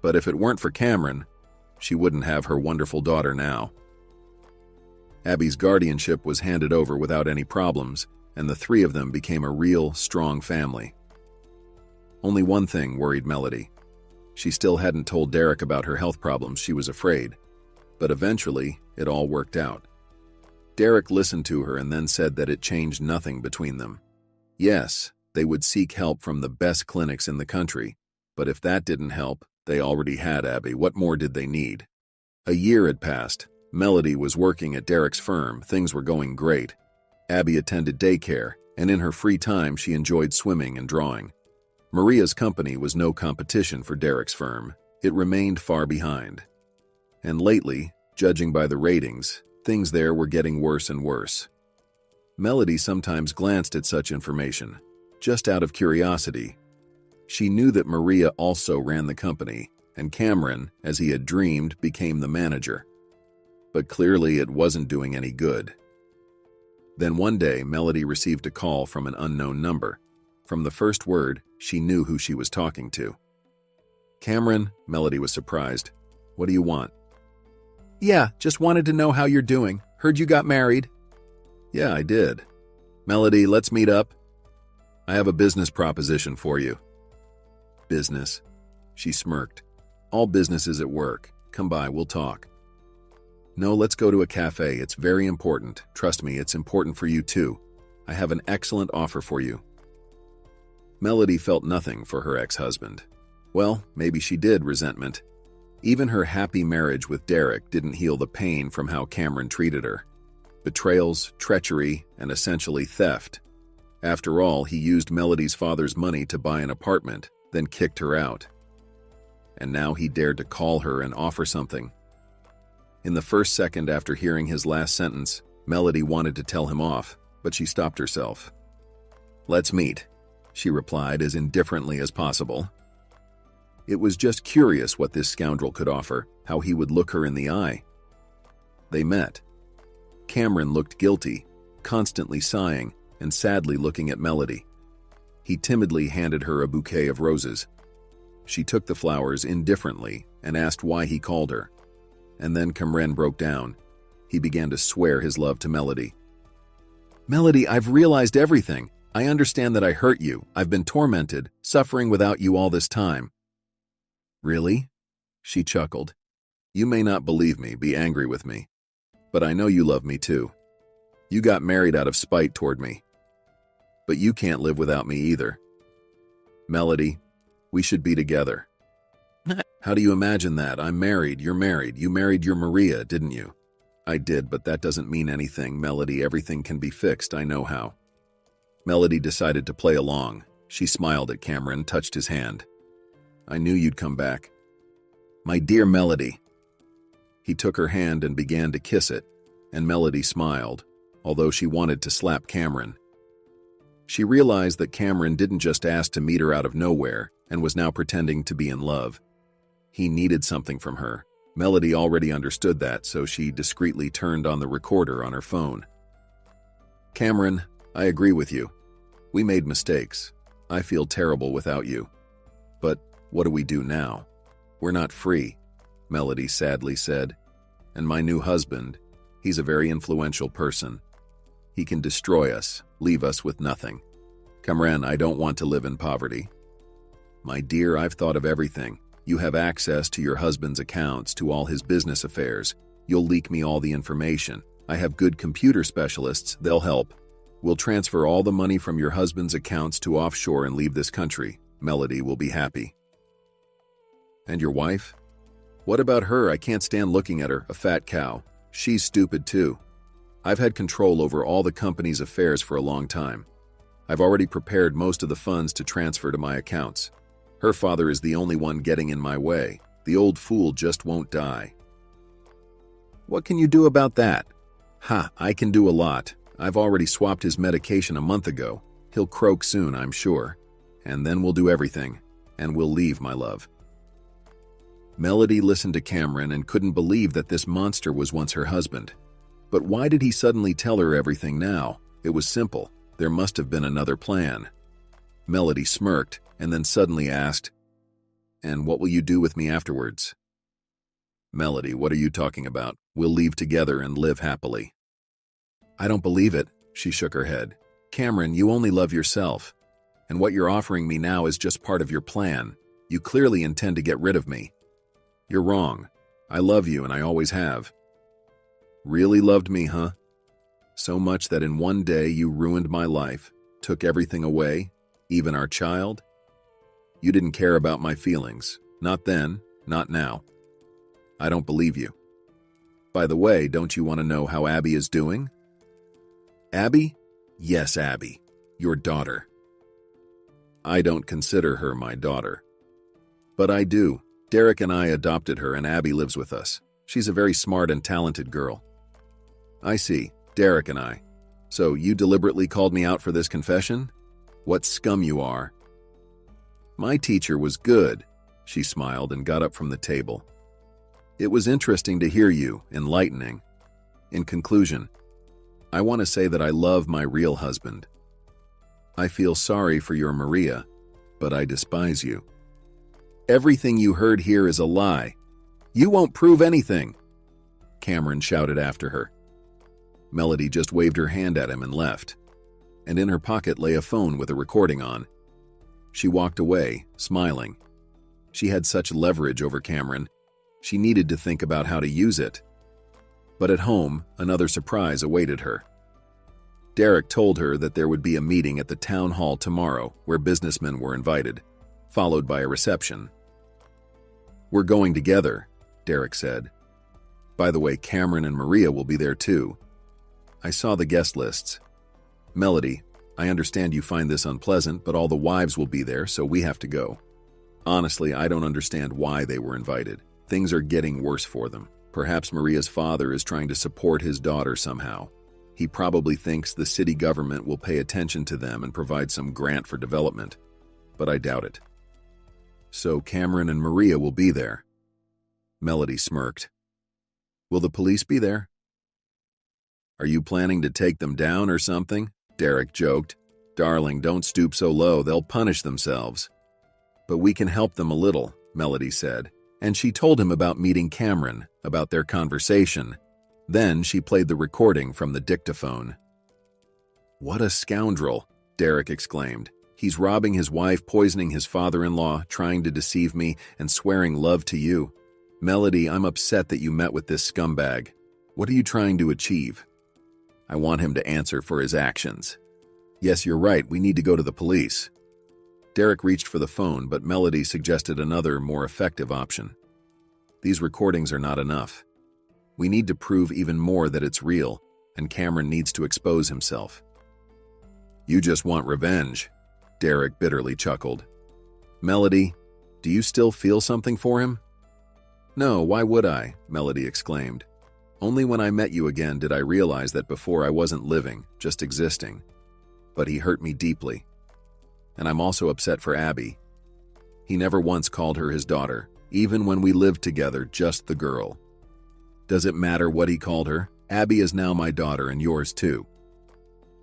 But if it weren't for Cameron, she wouldn't have her wonderful daughter now. Abby's guardianship was handed over without any problems, and the three of them became a real, strong family. Only one thing worried Melody. She still hadn't told Derek about her health problems. She was afraid. But eventually, it all worked out. Derek listened to her and then said that it changed nothing between them. Yes, they would seek help from the best clinics in the country, but if that didn't help, they already had Abby. What more did they need? A year had passed. Melody was working at Derek's firm. Things were going great. Abby attended daycare, and in her free time she enjoyed swimming and drawing. Maria's company was no competition for Derek's firm. It remained far behind. And lately, judging by the ratings, things there were getting worse and worse. Melody sometimes glanced at such information, just out of curiosity. She knew that Maria also ran the company, and Cameron, as he had dreamed, became the manager. But clearly it wasn't doing any good. Then one day, Melody received a call from an unknown number. From the first word, she knew who she was talking to. Cameron, Melody was surprised. What do you want? Yeah, just wanted to know how you're doing. Heard you got married. Yeah, I did. Melody, let's meet up. I have a business proposition for you. Business? She smirked. All business is at work. Come by, we'll talk. No, let's go to a cafe. It's very important. Trust me, it's important for you too. I have an excellent offer for you. Melody felt nothing for her ex-husband. Well, maybe she did resentment. Even her happy marriage with Derek didn't heal the pain from how Cameron treated her. Betrayals, treachery, and essentially theft. After all, he used Melody's father's money to buy an apartment, then kicked her out. And now he dared to call her and offer something. In the first second after hearing his last sentence, Melody wanted to tell him off, but she stopped herself. Let's meet, she replied as indifferently as possible. It was just curious what this scoundrel could offer, how he would look her in the eye. They met. Cameron looked guilty, constantly sighing and sadly looking at Melody. He timidly handed her a bouquet of roses. She took the flowers indifferently and asked why he called her. And then Cameron broke down. He began to swear his love to Melody. Melody, I've realized everything. I understand that I hurt you. I've been tormented, suffering without you all this time. Really? She chuckled. You may not believe me, be angry with me. But I know you love me too. You got married out of spite toward me. But you can't live without me either. Melody, we should be together. How do you imagine that? I'm married, you're married. You married your Maria, didn't you? I did, but that doesn't mean anything, Melody. Everything can be fixed, I know how. Melody decided to play along. She smiled at Cameron, touched his hand. I knew you'd come back. My dear Melody. He took her hand and began to kiss it, and Melody smiled, although she wanted to slap Cameron. She realized that Cameron didn't just ask to meet her out of nowhere and was now pretending to be in love. He needed something from her. Melody already understood that, so she discreetly turned on the recorder on her phone. Cameron, I agree with you. We made mistakes. I feel terrible without you. But what do we do now? We're not free, Melody sadly said. And my new husband, he's a very influential person. He can destroy us, leave us with nothing. Cameron, I don't want to live in poverty. My dear, I've thought of everything. You have access to your husband's accounts, to all his business affairs. You'll leak me all the information. I have good computer specialists, they'll help. We'll transfer all the money from your husband's accounts to offshore and leave this country. Melody will be happy. And your wife? What about her? I can't stand looking at her, a fat cow. She's stupid too. I've had control over all the company's affairs for a long time. I've already prepared most of the funds to transfer to my accounts. Her father is the only one getting in my way. The old fool just won't die. What can you do about that? Ha, I can do a lot. I've already swapped his medication a month ago. He'll croak soon, I'm sure. And then we'll do everything. And we'll leave, my love. Melody listened to Cameron and couldn't believe that this monster was once her husband. But why did he suddenly tell her everything now? It was simple. There must have been another plan. Melody smirked and then suddenly asked, And what will you do with me afterwards? Melody, what are you talking about? We'll leave together and live happily. I don't believe it, she shook her head. Cameron, you only love yourself. And what you're offering me now is just part of your plan. You clearly intend to get rid of me. You're wrong. I love you and I always have. Really loved me, huh? So much that in one day you ruined my life, took everything away, even our child? You didn't care about my feelings. Not then, not now. I don't believe you. By the way, don't you want to know how Abby is doing? Abby? Yes, Abby. Your daughter. I don't consider her my daughter. But I do. Derek and I adopted her and Abby lives with us. She's a very smart and talented girl. I see. Derek and I. So you deliberately called me out for this confession? What scum you are. My teacher was good. She smiled and got up from the table. It was interesting to hear you, enlightening. In conclusion, I want to say that I love my real husband. I feel sorry for your Maria, but I despise you. Everything you heard here is a lie. You won't prove anything, Cameron shouted after her. Melody just waved her hand at him and left, and in her pocket lay a phone with a recording on. She walked away, smiling. She had such leverage over Cameron. She needed to think about how to use it. But at home, another surprise awaited her. Derek told her that there would be a meeting at the town hall tomorrow where businessmen were invited, followed by a reception. We're going together, Derek said. By the way, Cameron and Maria will be there too. I saw the guest lists. Melody, I understand you find this unpleasant, but all the wives will be there, so we have to go. Honestly, I don't understand why they were invited. Things are getting worse for them. Perhaps Maria's father is trying to support his daughter somehow. He probably thinks the city government will pay attention to them and provide some grant for development, but I doubt it. So Cameron and Maria will be there. Melody smirked. Will the police be there? Are you planning to take them down or something? Derek joked. Darling, don't stoop so low, they'll punish themselves. But we can help them a little, Melody said, and she told him about meeting Cameron, about their conversation. Then she played the recording from the dictaphone. What a scoundrel, Derek exclaimed. He's robbing his wife, poisoning his father-in-law, trying to deceive me, and swearing love to you. Melody, I'm upset that you met with this scumbag. What are you trying to achieve? I want him to answer for his actions. Yes, you're right, we need to go to the police. Derek reached for the phone, but Melody suggested another, more effective option. These recordings are not enough. We need to prove even more that it's real, and Cameron needs to expose himself. You just want revenge, Derek bitterly chuckled. Melody, do you still feel something for him? No, why would I? Melody exclaimed. Only when I met you again did I realize that before I wasn't living, just existing. But he hurt me deeply. And I'm also upset for Abby. He never once called her his daughter, even when we lived together, just the girl. Does it matter what he called her? Abby is now my daughter and yours too.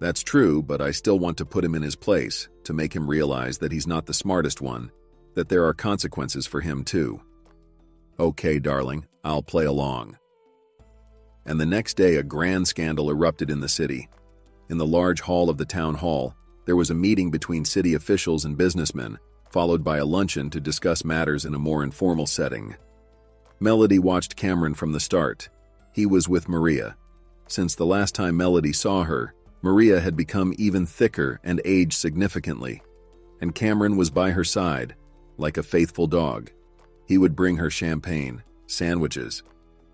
That's true, but I still want to put him in his place, to make him realize that he's not the smartest one, that there are consequences for him too. Okay, darling, I'll play along. And the next day a grand scandal erupted in the city. In the large hall of the town hall, there was a meeting between city officials and businessmen, followed by a luncheon to discuss matters in a more informal setting. Melody watched Cameron from the start. He was with Maria. Since the last time Melody saw her, Maria had become even thicker and aged significantly, and Cameron was by her side, like a faithful dog. He would bring her champagne, sandwiches.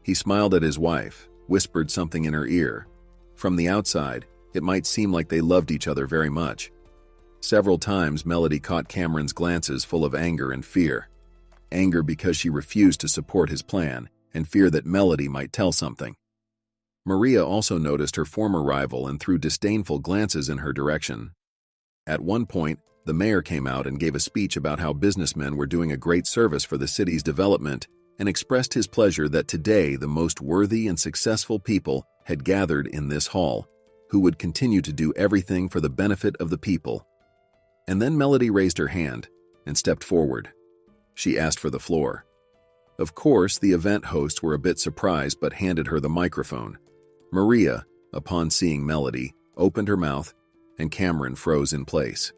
He smiled at his wife, whispered something in her ear. From the outside, it might seem like they loved each other very much. Several times Melody caught Cameron's glances full of anger and fear. Anger because she refused to support his plan, and fear that Melody might tell something. Maria also noticed her former rival and threw disdainful glances in her direction. At one point, the mayor came out and gave a speech about how businessmen were doing a great service for the city's development and expressed his pleasure that today the most worthy and successful people had gathered in this hall, who would continue to do everything for the benefit of the people. And then Melody raised her hand and stepped forward. She asked for the floor. Of course, the event hosts were a bit surprised but handed her the microphone. Maria, upon seeing Melody, opened her mouth, and Cameron froze in place.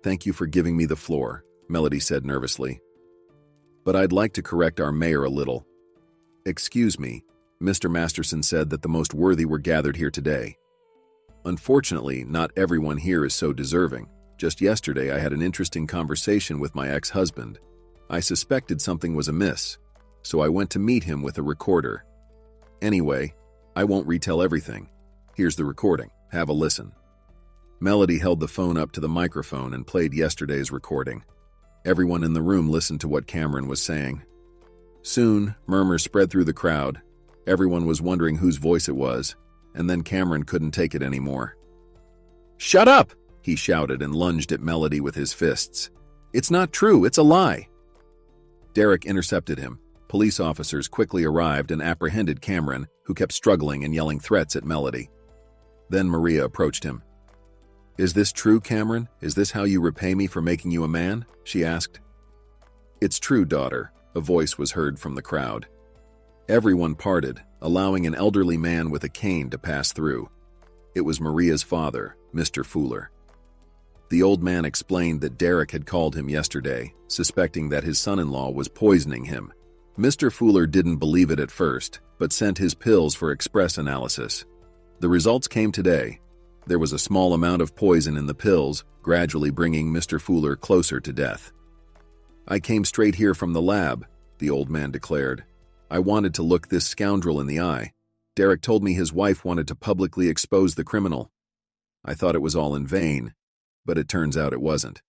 Thank you for giving me the floor, Melody said nervously. But I'd like to correct our mayor a little. Excuse me, Mr. Masterson said that the most worthy were gathered here today. Unfortunately, not everyone here is so deserving. Just yesterday, I had an interesting conversation with my ex-husband. I suspected something was amiss, so I went to meet him with a recorder. Anyway, I won't retell everything. Here's the recording. Have a listen. Melody held the phone up to the microphone and played yesterday's recording. Everyone in the room listened to what Cameron was saying. Soon, murmurs spread through the crowd. Everyone was wondering whose voice it was, and then Cameron couldn't take it anymore. "Shut up!" he shouted and lunged at Melody with his fists. "It's not true, it's a lie!" Derek intercepted him. Police officers quickly arrived and apprehended Cameron, who kept struggling and yelling threats at Melody. Then Maria approached him. "Is this true, Cameron? Is this how you repay me for making you a man?" she asked. "It's true, daughter," a voice was heard from the crowd. Everyone parted, allowing an elderly man with a cane to pass through. It was Maria's father, Mr. Fuller. The old man explained that Derek had called him yesterday, suspecting that his son-in-law was poisoning him. Mr. Fuller didn't believe it at first, but sent his pills for express analysis. The results came today. There was a small amount of poison in the pills, gradually bringing Mr. Fuller closer to death. "I came straight here from the lab," the old man declared. "I wanted to look this scoundrel in the eye. Derek told me his wife wanted to publicly expose the criminal. I thought it was all in vain, but it turns out it wasn't.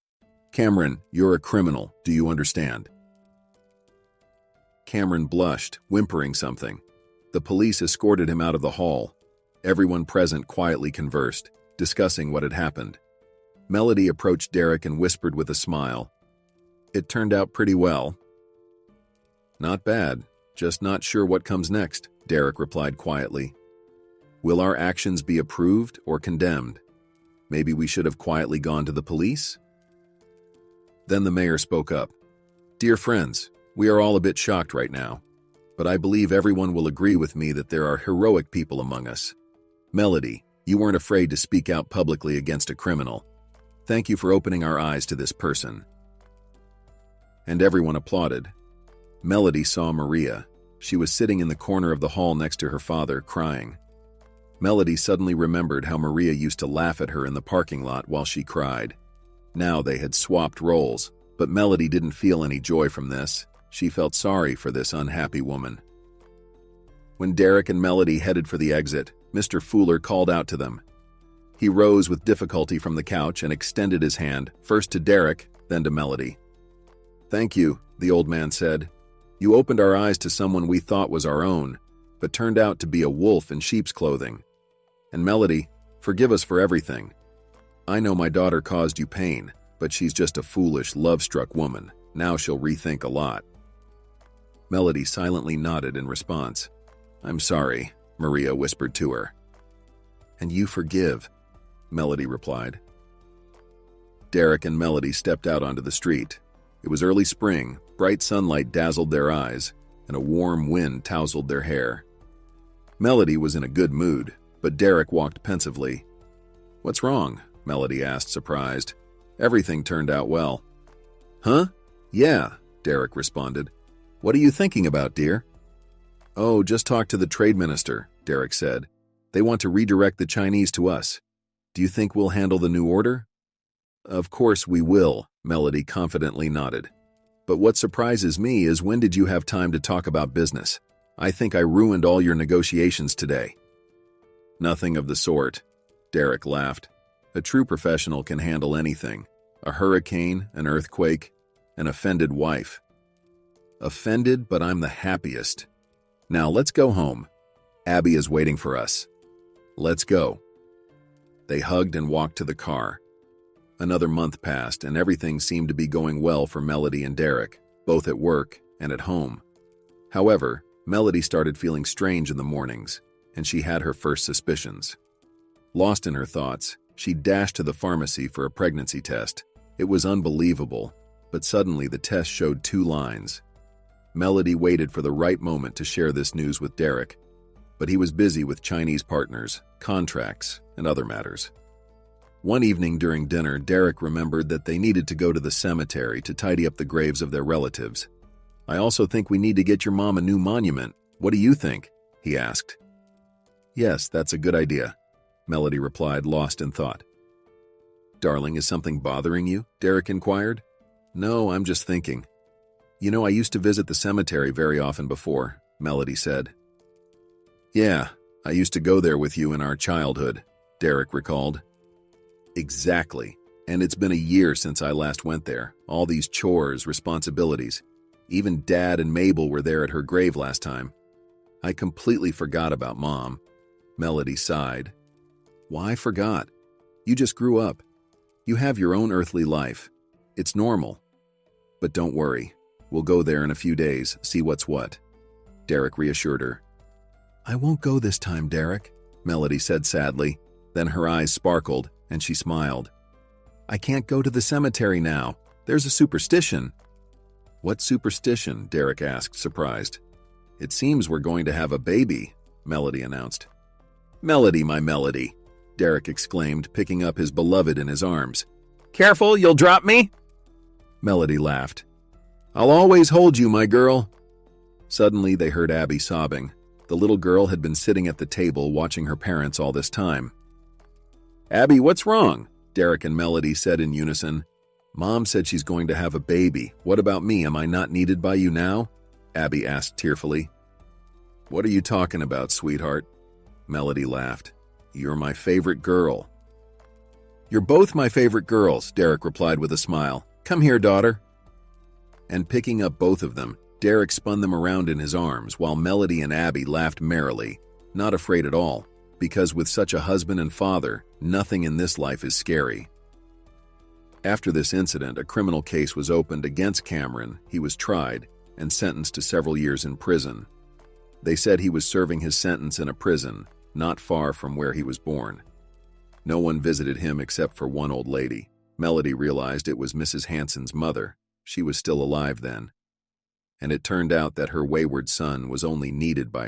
Cameron, you're a criminal, do you understand?" Cameron blushed, whimpering something. The police escorted him out of the hall. Everyone present quietly conversed, discussing what had happened. Melody approached Derek and whispered with a smile, "It turned out pretty well." "Not bad, just not sure what comes next," Derek replied quietly. "Will our actions be approved or condemned? Maybe we should have quietly gone to the police?" Then the mayor spoke up. "Dear friends, we are all a bit shocked right now, but I believe everyone will agree with me that there are heroic people among us. Melody, you weren't afraid to speak out publicly against a criminal. Thank you for opening our eyes to this person." And everyone applauded. Melody saw Maria. She was sitting in the corner of the hall next to her father, crying. Melody suddenly remembered how Maria used to laugh at her in the parking lot while she cried. Now they had swapped roles, but Melody didn't feel any joy from this. She felt sorry for this unhappy woman. When Derek and Melody headed for the exit, Mr. Fuller called out to them. He rose with difficulty from the couch and extended his hand, first to Derek, then to Melody. "Thank you," the old man said. "You opened our eyes to someone we thought was our own, but turned out to be a wolf in sheep's clothing. And Melody, forgive us for everything. I know my daughter caused you pain, but she's just a foolish, love-struck woman. Now she'll rethink a lot." Melody silently nodded in response. "I'm sorry," Maria whispered to her. "And you forgive," Melody replied. Derek and Melody stepped out onto the street. It was early spring, bright sunlight dazzled their eyes, and a warm wind tousled their hair. Melody was in a good mood, but Derek walked pensively. "What's wrong?" Melody asked, surprised. "Everything turned out well." "Huh? Yeah," Derek responded. "What are you thinking about, dear?" "Oh, just talked to the trade minister," Derek said. "They want to redirect the Chinese to us. Do you think we'll handle the new order?" "Of course we will," Melody confidently nodded. "But what surprises me is when did you have time to talk about business? I think I ruined all your negotiations today." "Nothing of the sort," Derek laughed. "A true professional can handle anything. A hurricane, an earthquake, an offended wife." "Offended, but I'm the happiest. Now let's go home. Abby is waiting for us. Let's go." They hugged and walked to the car. Another month passed, and everything seemed to be going well for Melody and Derek, both at work and at home. However, Melody started feeling strange in the mornings, and she had her first suspicions. Lost in her thoughts, she dashed to the pharmacy for a pregnancy test. It was unbelievable, but suddenly the test showed 2 lines. Melody waited for the right moment to share this news with Derek, but he was busy with Chinese partners, contracts, and other matters. One evening during dinner, Derek remembered that they needed to go to the cemetery to tidy up the graves of their relatives. "I also think we need to get your mom a new monument. What do you think?" he asked. Yes, that's a good idea, Melody replied, lost in thought. Darling, is something bothering you? Derek inquired. No, I'm just thinking. You know, I used to visit the cemetery very often before, Melody said. Yeah, I used to go there with you in our childhood, Derek recalled. Exactly, and it's been a year since I last went there. All these chores, responsibilities. Even Dad and Mabel were there at her grave last time. I completely forgot about Mom. Melody sighed. Why forgot? You just grew up. You have your own earthly life. It's normal. But don't worry. We'll go there in a few days, see what's what. Derek reassured her. I won't go this time, Derek, Melody said sadly. Then her eyes sparkled, and she smiled. I can't go to the cemetery now. There's a superstition. What superstition? Derek asked, surprised. It seems we're going to have a baby, Melody announced. Melody, my Melody, Derek exclaimed, picking up his beloved in his arms. Careful, you'll drop me? Melody laughed. I'll always hold you, my girl. Suddenly, they heard Abby sobbing. The little girl had been sitting at the table watching her parents all this time. Abby, what's wrong? Derek and Melody said in unison. Mom said she's going to have a baby. What about me? Am I not needed by you now? Abby asked tearfully. What are you talking about, sweetheart? Melody laughed. You're my favorite girl. You're both my favorite girls, Derek replied with a smile. Come here, daughter. And picking up both of them, Derek spun them around in his arms while Melody and Abby laughed merrily, not afraid at all, because with such a husband and father, nothing in this life is scary. After this incident, a criminal case was opened against Cameron. He was tried and sentenced to several years in prison. They said he was serving his sentence in a prison not far from where he was born. No one visited him except for one old lady. Melody realized it was Mrs. Hanson's mother. She was still alive then. And it turned out that her wayward son was only needed by